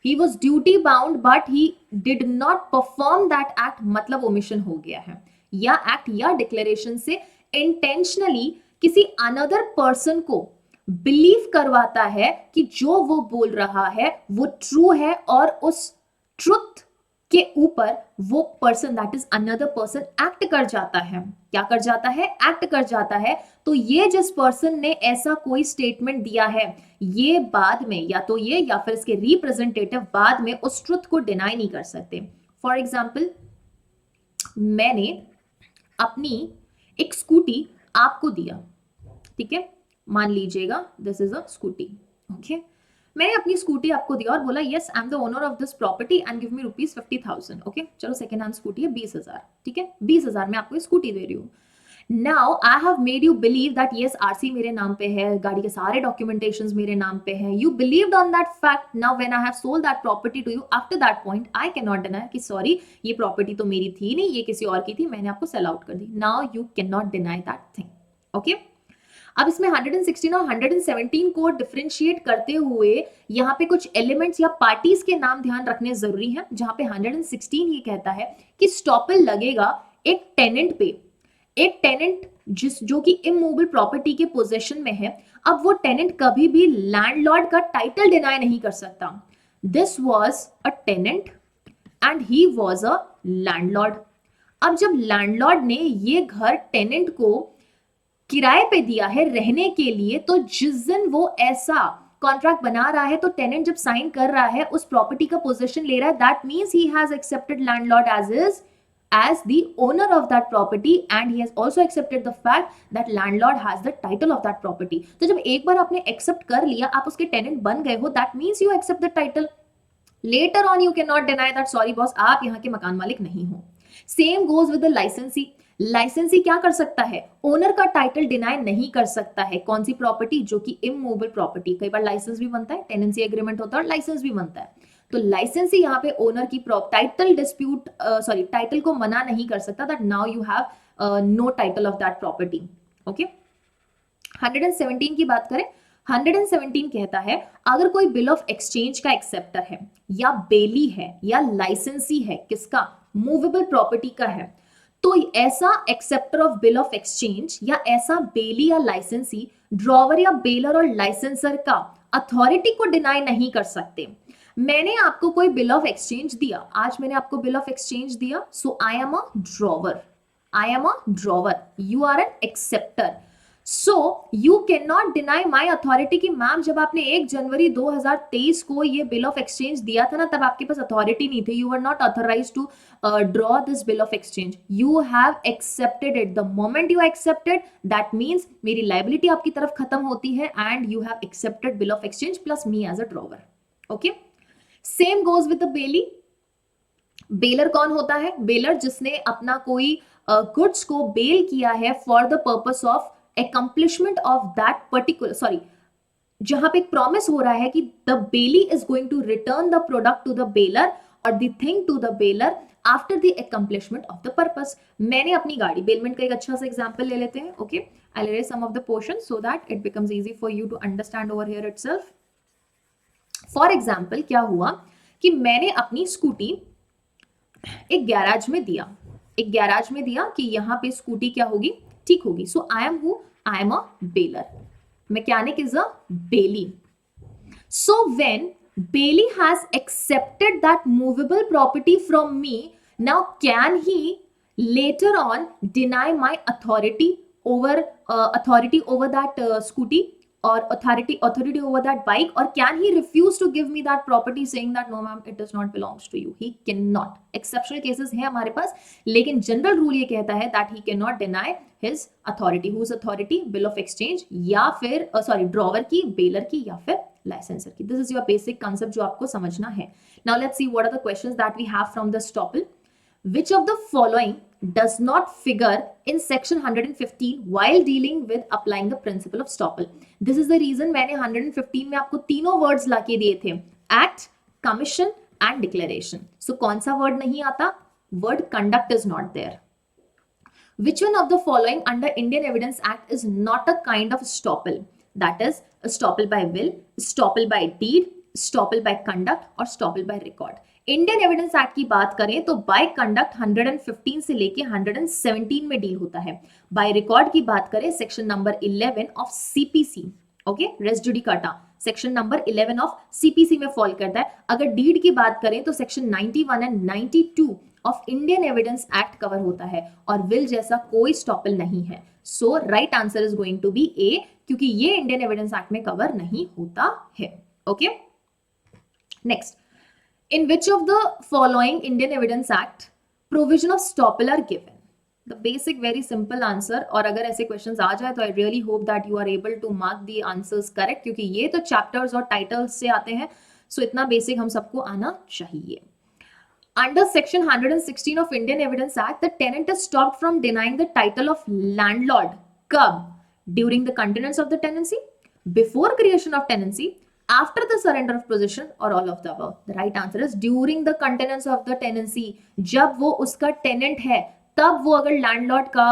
he was duty bound but he did not perform that act, मतलब ओमिशन हो गया है. या एक्ट या डिक्लेरेशन से इंटेंशनली किसी अनदर पर्सन को बिलीव करवाता है कि जो वो बोल रहा है वो ट्रू है और उस ट्रुथ के ऊपर वो person, that is another person, act कर जाता है. क्या कर जाता है? एक्ट कर जाता है. तो ये जिस पर्सन ने ऐसा कोई स्टेटमेंट दिया है, ये बाद में या तो ये या फिर इसके रिप्रेजेंटेटिव बाद में उस ट्रुथ को डिनाई नहीं कर सकते. फॉर एग्जाम्पल, मैंने अपनी एक स्कूटी आपको दिया, ठीक है, मान लीजिएगा this is a scooty, okay. मैंने अपनी स्कूटी आपको दिया और बोला yes I am the owner of this property and give me ₹50,000. Okay, चलो सेकंड हैंड स्कूटी है 20,000, ठीक है, 20,000 में आपको स्कूटी दे रही हूँ. Now I have made you believe that yes RC मेरे नाम पे है, गाड़ी के सारे डॉक्यूमेंटेशंस मेरे नाम पे हैं. You believed on that fact. Now when I have sold that property to you, after that point I can not deny कि सॉरी ये प्रॉपर्टी तो मेरी थी नहीं, ये किसी और की थी, मैंने आपको सेल आउट कर दी. Now you can not deny that thing. Okay, अब इसमें 116 और 117 को डिफरेंशिएट करते हुए यहाँ पे कुछ एलिमेंट्स या पार्टीज के नाम ध्यान रखने जरूरी है. जहां पे 116 ये कहता है कि स्टॉपल लगेगा एक टेनेंट पे, एक टेनेंट जो कि इमूवेबल प्रॉपर्टी के पोजेशन में है. अब वो टेनेंट कभी भी लैंडलॉर्ड का टाइटल डिनाई नहीं कर सकता. This was a tenant and he was a landlord. अब जब लैंडलॉर्ड ने ये घर टेनेंट को किराए पे दिया है रहने के लिए, तो जिस दिन वो ऐसा कॉन्ट्रैक्ट बना रहा है तो टेनेंट जब साइन कर रहा है उस प्रॉपर्टी का पोजीशन ले रहा है, that means he has accepted landlord as the owner of that property and he has also accepted the fact that landlord has the title of that property. तो जब एक बार आपने एक्सेप्ट कर लिया, आप उसके टेनेंट बन गए हो, that means you accept the title. Later on you cannot deny that sorry boss आप यहाँ के मकान मालिक नहीं हो. Same goes with the licensee. लाइसेंसी क्या कर सकता है? ओनर का टाइटल डिनाई नहीं कर सकता है. कौन सी प्रॉपर्टी? जो कि इमूवेबल प्रॉपर्टी. कई बार लाइसेंस भी बनता है, टेनेंसी एग्रीमेंट होता है और लाइसेंस भी बनता है. तो लाइसेंसी यहाँ पे ओनर की टाइटल डिस्प्यूट टाइटल को मना नहीं कर सकता, that now you have no title of that property. Okay, 117 की बात करें, 117 कहता है अगर कोई बिल ऑफ एक्सचेंज का एक्सेप्टर है या बेली है या लाइसेंसी है, किसका? मूवेबल प्रॉपर्टी का है, तो ऐसा acceptor of bill of exchange या ऐसा बेली या लाइसेंसी ड्रॉवर या बेलर और लाइसेंसर का अथॉरिटी को डिनाई नहीं कर सकते. मैंने आपको कोई बिल ऑफ एक्सचेंज दिया, आज मैंने आपको बिल ऑफ एक्सचेंज दिया, so I am a drawer, I am a drawer, you are an acceptor. So you can not deny my authority कि मैम जब आपने 1 जनवरी 2023 को ये बिल ऑफ एक्सचेंज दिया था ना, तब आपके पास अथॉरिटी नहीं थी, you were not authorise to draw this bill of exchange. You have accepted it. The moment you accepted, that means मेरी लाइबिलिटी आपकी तरफ खत्म होती है and you have accepted bill of exchange plus me as a drawer. Okay, same goes with the bailee. Bailor कौन होता है? Baler जिसने अपना कोई गुड्स को बेल किया है for the purpose of accomplishment of that particular जहां पे एक प्रॉमिस हो रहा है कि the bailey is going to return the product to the bailor or the thing to the bailor after the accomplishment of the purpose. मैंने अपनी गाड़ी, बेलमेंट का एक अच्छा सा एग्जांपल ले लेते हैं. Okay, I'll erase some of the portions so that it becomes easy for you to understand over here itself. For example, क्या हुआ कि मैंने अपनी स्कूटी एक गैराज में दिया, एक गैराज में दिया कि यहाँ पे स्कूटी क्या होगी? ठीक होगी. So I am who? I am a bailor. Mechanic is a bailee. So when bailee has accepted that movable property from me, now can he later on deny my authority over that scooty or authority over that bike, or can he refuse to give me that property saying that no ma'am it does not belongs to you? He cannot. Exceptional cases है हमारे पास, लेकिन general rule ये कहता है that he cannot deny his authority. whose authority? bill of exchange या फिर drawer की, baler की या फिर लाइसेंसर की. This is your basic concept जो आपको समझना है. Now let's see what are the questions that we have from the estoppel. Which of the following does not figure in section 115 while dealing with applying the principle of Stoppel? This is the reason मैंने 115 में आपको तीनों words लाके दिए थे, act, commission and declaration. So कौन सा word नहीं आता? Word conduct is not there. Which one of the following under Indian Evidence Act is not a kind of Stoppel? That is a Stoppel by will, Stoppel by deed, Stoppel by conduct और Stoppel by record. Indian evidence act की बात करें तो by conduct 115 से लेके 117 में deal होता है. बाय रिकॉर्ड की बात करें section number 11 of CPC, okay, res judicata, section number 11 of CPC में फॉल करता है. अगर डीड की बात करें तो section 91 and 92 of Indian evidence act cover होता है, और विल जैसा कोई स्टॉपल नहीं है. So right answer is going to be A, क्योंकि ये इंडियन एविडेंस एक्ट में कवर नहीं होता है. Okay, next. In which of the following Indian Evidence Act provision of stoppel are given? The basic very simple answer. और अगर ऐसे questions आ जाए तो I really hope that you are able to mark the answers correct, क्योंकि ये तो chapters और titles से आते हैं, so इतना basic हम सबको आना चाहिए. Under section 116 of Indian Evidence Act, the tenant is stopped from denying the title of landlord. कब? During the continuance of the tenancy, before creation of tenancy, after the surrender of possession, or all of the above. The right answer is during the continuance of the tenancy. जब वो उसका tenant है तब वो अगर landlord का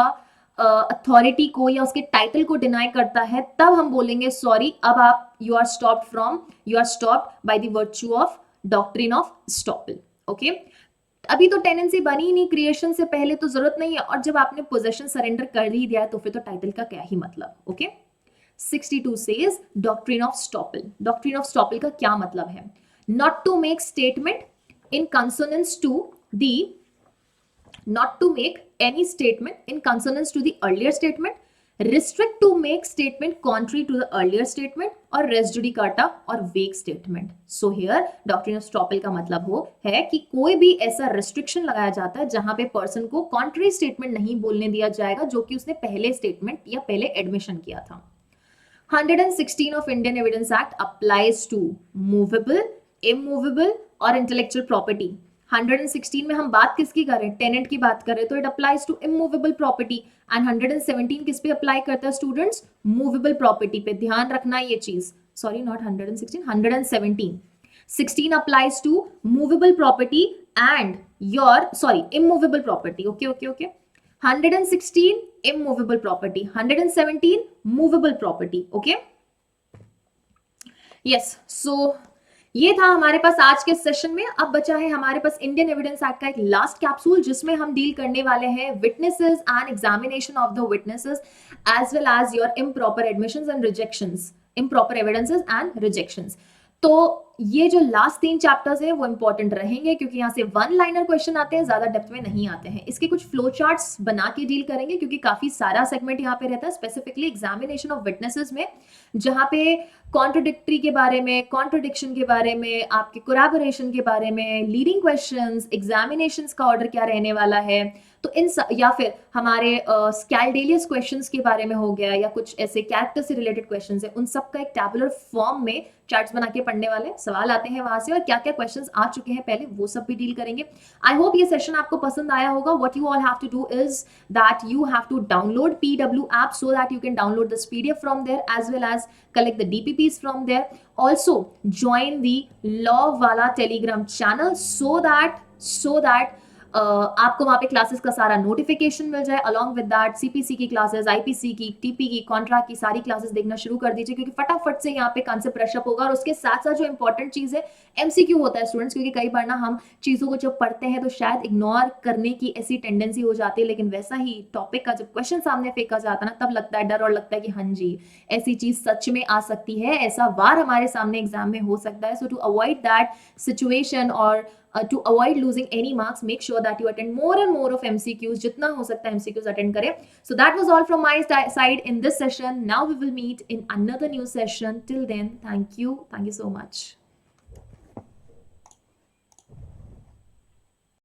authority को या उसके टाइटल को डिनाई करता है, तब हम बोलेंगे सॉरी, अब आप you are estopped by the virtue of doctrine of estoppel. Okay, अभी तो टेनेंसी बनी ही नहीं, क्रिएशन से पहले तो जरूरत नहीं है, और जब आपने पोजेशन सरेंडर कर ही दिया तो फिर तो टाइटल का क्या ही मतलब. Okay, 62 says doctrine of stoppel. Doctrine of stoppel का क्या मतलब है? Not to make statement in consonance to the, not to make any statement in consonance to the earlier statement, restrict to make statement contrary to the earlier statement, और res judicata और vague statement. So here doctrine of stoppel का मतलब हो है कि कोई भी ऐसा restriction लगाया जाता है जहां पे person को contrary statement नहीं बोलने दिया जाएगा जो कि उसने पहले statement या पहले admission किया था. 116 of Indian Evidence Act applies to movable, immovable और intellectual property. 116 में हम बात किसकी कर रहे हैं? टेनेंट की बात कर रहे हैं, तो it applies to immovable property. and 117 किस पे अप्लाई करता है स्टूडेंट्स? मूवेबल प्रॉपर्टी पे. ध्यान रखना ये चीज. Sorry, not 116, 117. 16 applies to movable property and your immovable property. Okay. 116 immovable property, 117 movable property. Okay, yes. So ये था हमारे पास आज के सेशन में. अब बचा है हमारे पास इंडियन एविडेंस एक्ट का एक लास्ट कैप्सूल, जिसमें हम डील करने वाले हैं witnesses and examination of the witnesses as well as your improper admissions and rejections, improper evidences and rejections. तो ये जो लास्ट 3 चैप्टर्स हैं वो इंपॉर्टेंट रहेंगे, क्योंकि यहाँ से 1 लाइनर क्वेश्चन आते हैं, ज्यादा डेप्थ में नहीं आते हैं. इसके कुछ फ्लो चार्ट्स बना के डील करेंगे, क्योंकि काफी सारा सेगमेंट यहाँ पे रहता है, स्पेसिफिकली एग्जामिनेशन ऑफ विटनेसेस में, जहाँ पे कॉन्ट्रोडिक्टरी के बारे में, कॉन्ट्रोडिक्शन के बारे में, आपके कोलैबोरेशन के बारे में, लीडिंग क्वेश्चंस, एग्जामिनेशंस का ऑर्डर क्या रहने वाला है, तो इन या फिर हमारे स्कैलडेलियस क्वेश्चंस के बारे में हो गया, या कुछ ऐसे कैरेक्टर से रिलेटेड क्वेश्चंस है, उन सब का एक टैबुलर फॉर्म में चार्ट्स बना के पढ़ने वाले हैं. सवाल आते हैं वहां से, और क्या क्या क्वेश्चंस आ चुके हैं पहले वो सब भी डील करेंगे. आई होप ये सेशन आपको पसंद आया होगा. What you all have to do is that you have to download PW app so that you can download this PDF from there as well as collect the DPPs from there. Also join the Law Wala Telegram channel so that आपको वहां पे classes का सारा notification मिल जाए. Along with that CPC की classes, IPC की, TP की, contract की सारी क्लासेस देखना शुरू कर दीजिए, क्योंकि फटाफट से यहाँ पे कॉन्सेप्ट ब्रशअप होगा. और उसके साथ साथ जो इंपॉर्टेंट चीज है MCQ होता है स्टूडेंट्स, क्योंकि कई बार ना हम चीजों को जब पढ़ते हैं तो शायद इग्नोर करने की ऐसी टेंडेंसी हो जाती है, लेकिन वैसा ही टॉपिक का जब क्वेश्चन सामने फेंका जाता है ना, तब लगता है डर, और लगता है कि हाँ जी ऐसी चीज सच में आ सकती है, ऐसा वार हमारे सामने एग्जाम में हो सकता है. सो टू अवॉइड दैट सिचुएशन और to avoid losing any marks, make sure that you attend more and more of MCQs. जितना हो सकता है MCQs attend करें. So that was all from my side in this session. Now we will meet in another new session. Till then, thank you so much.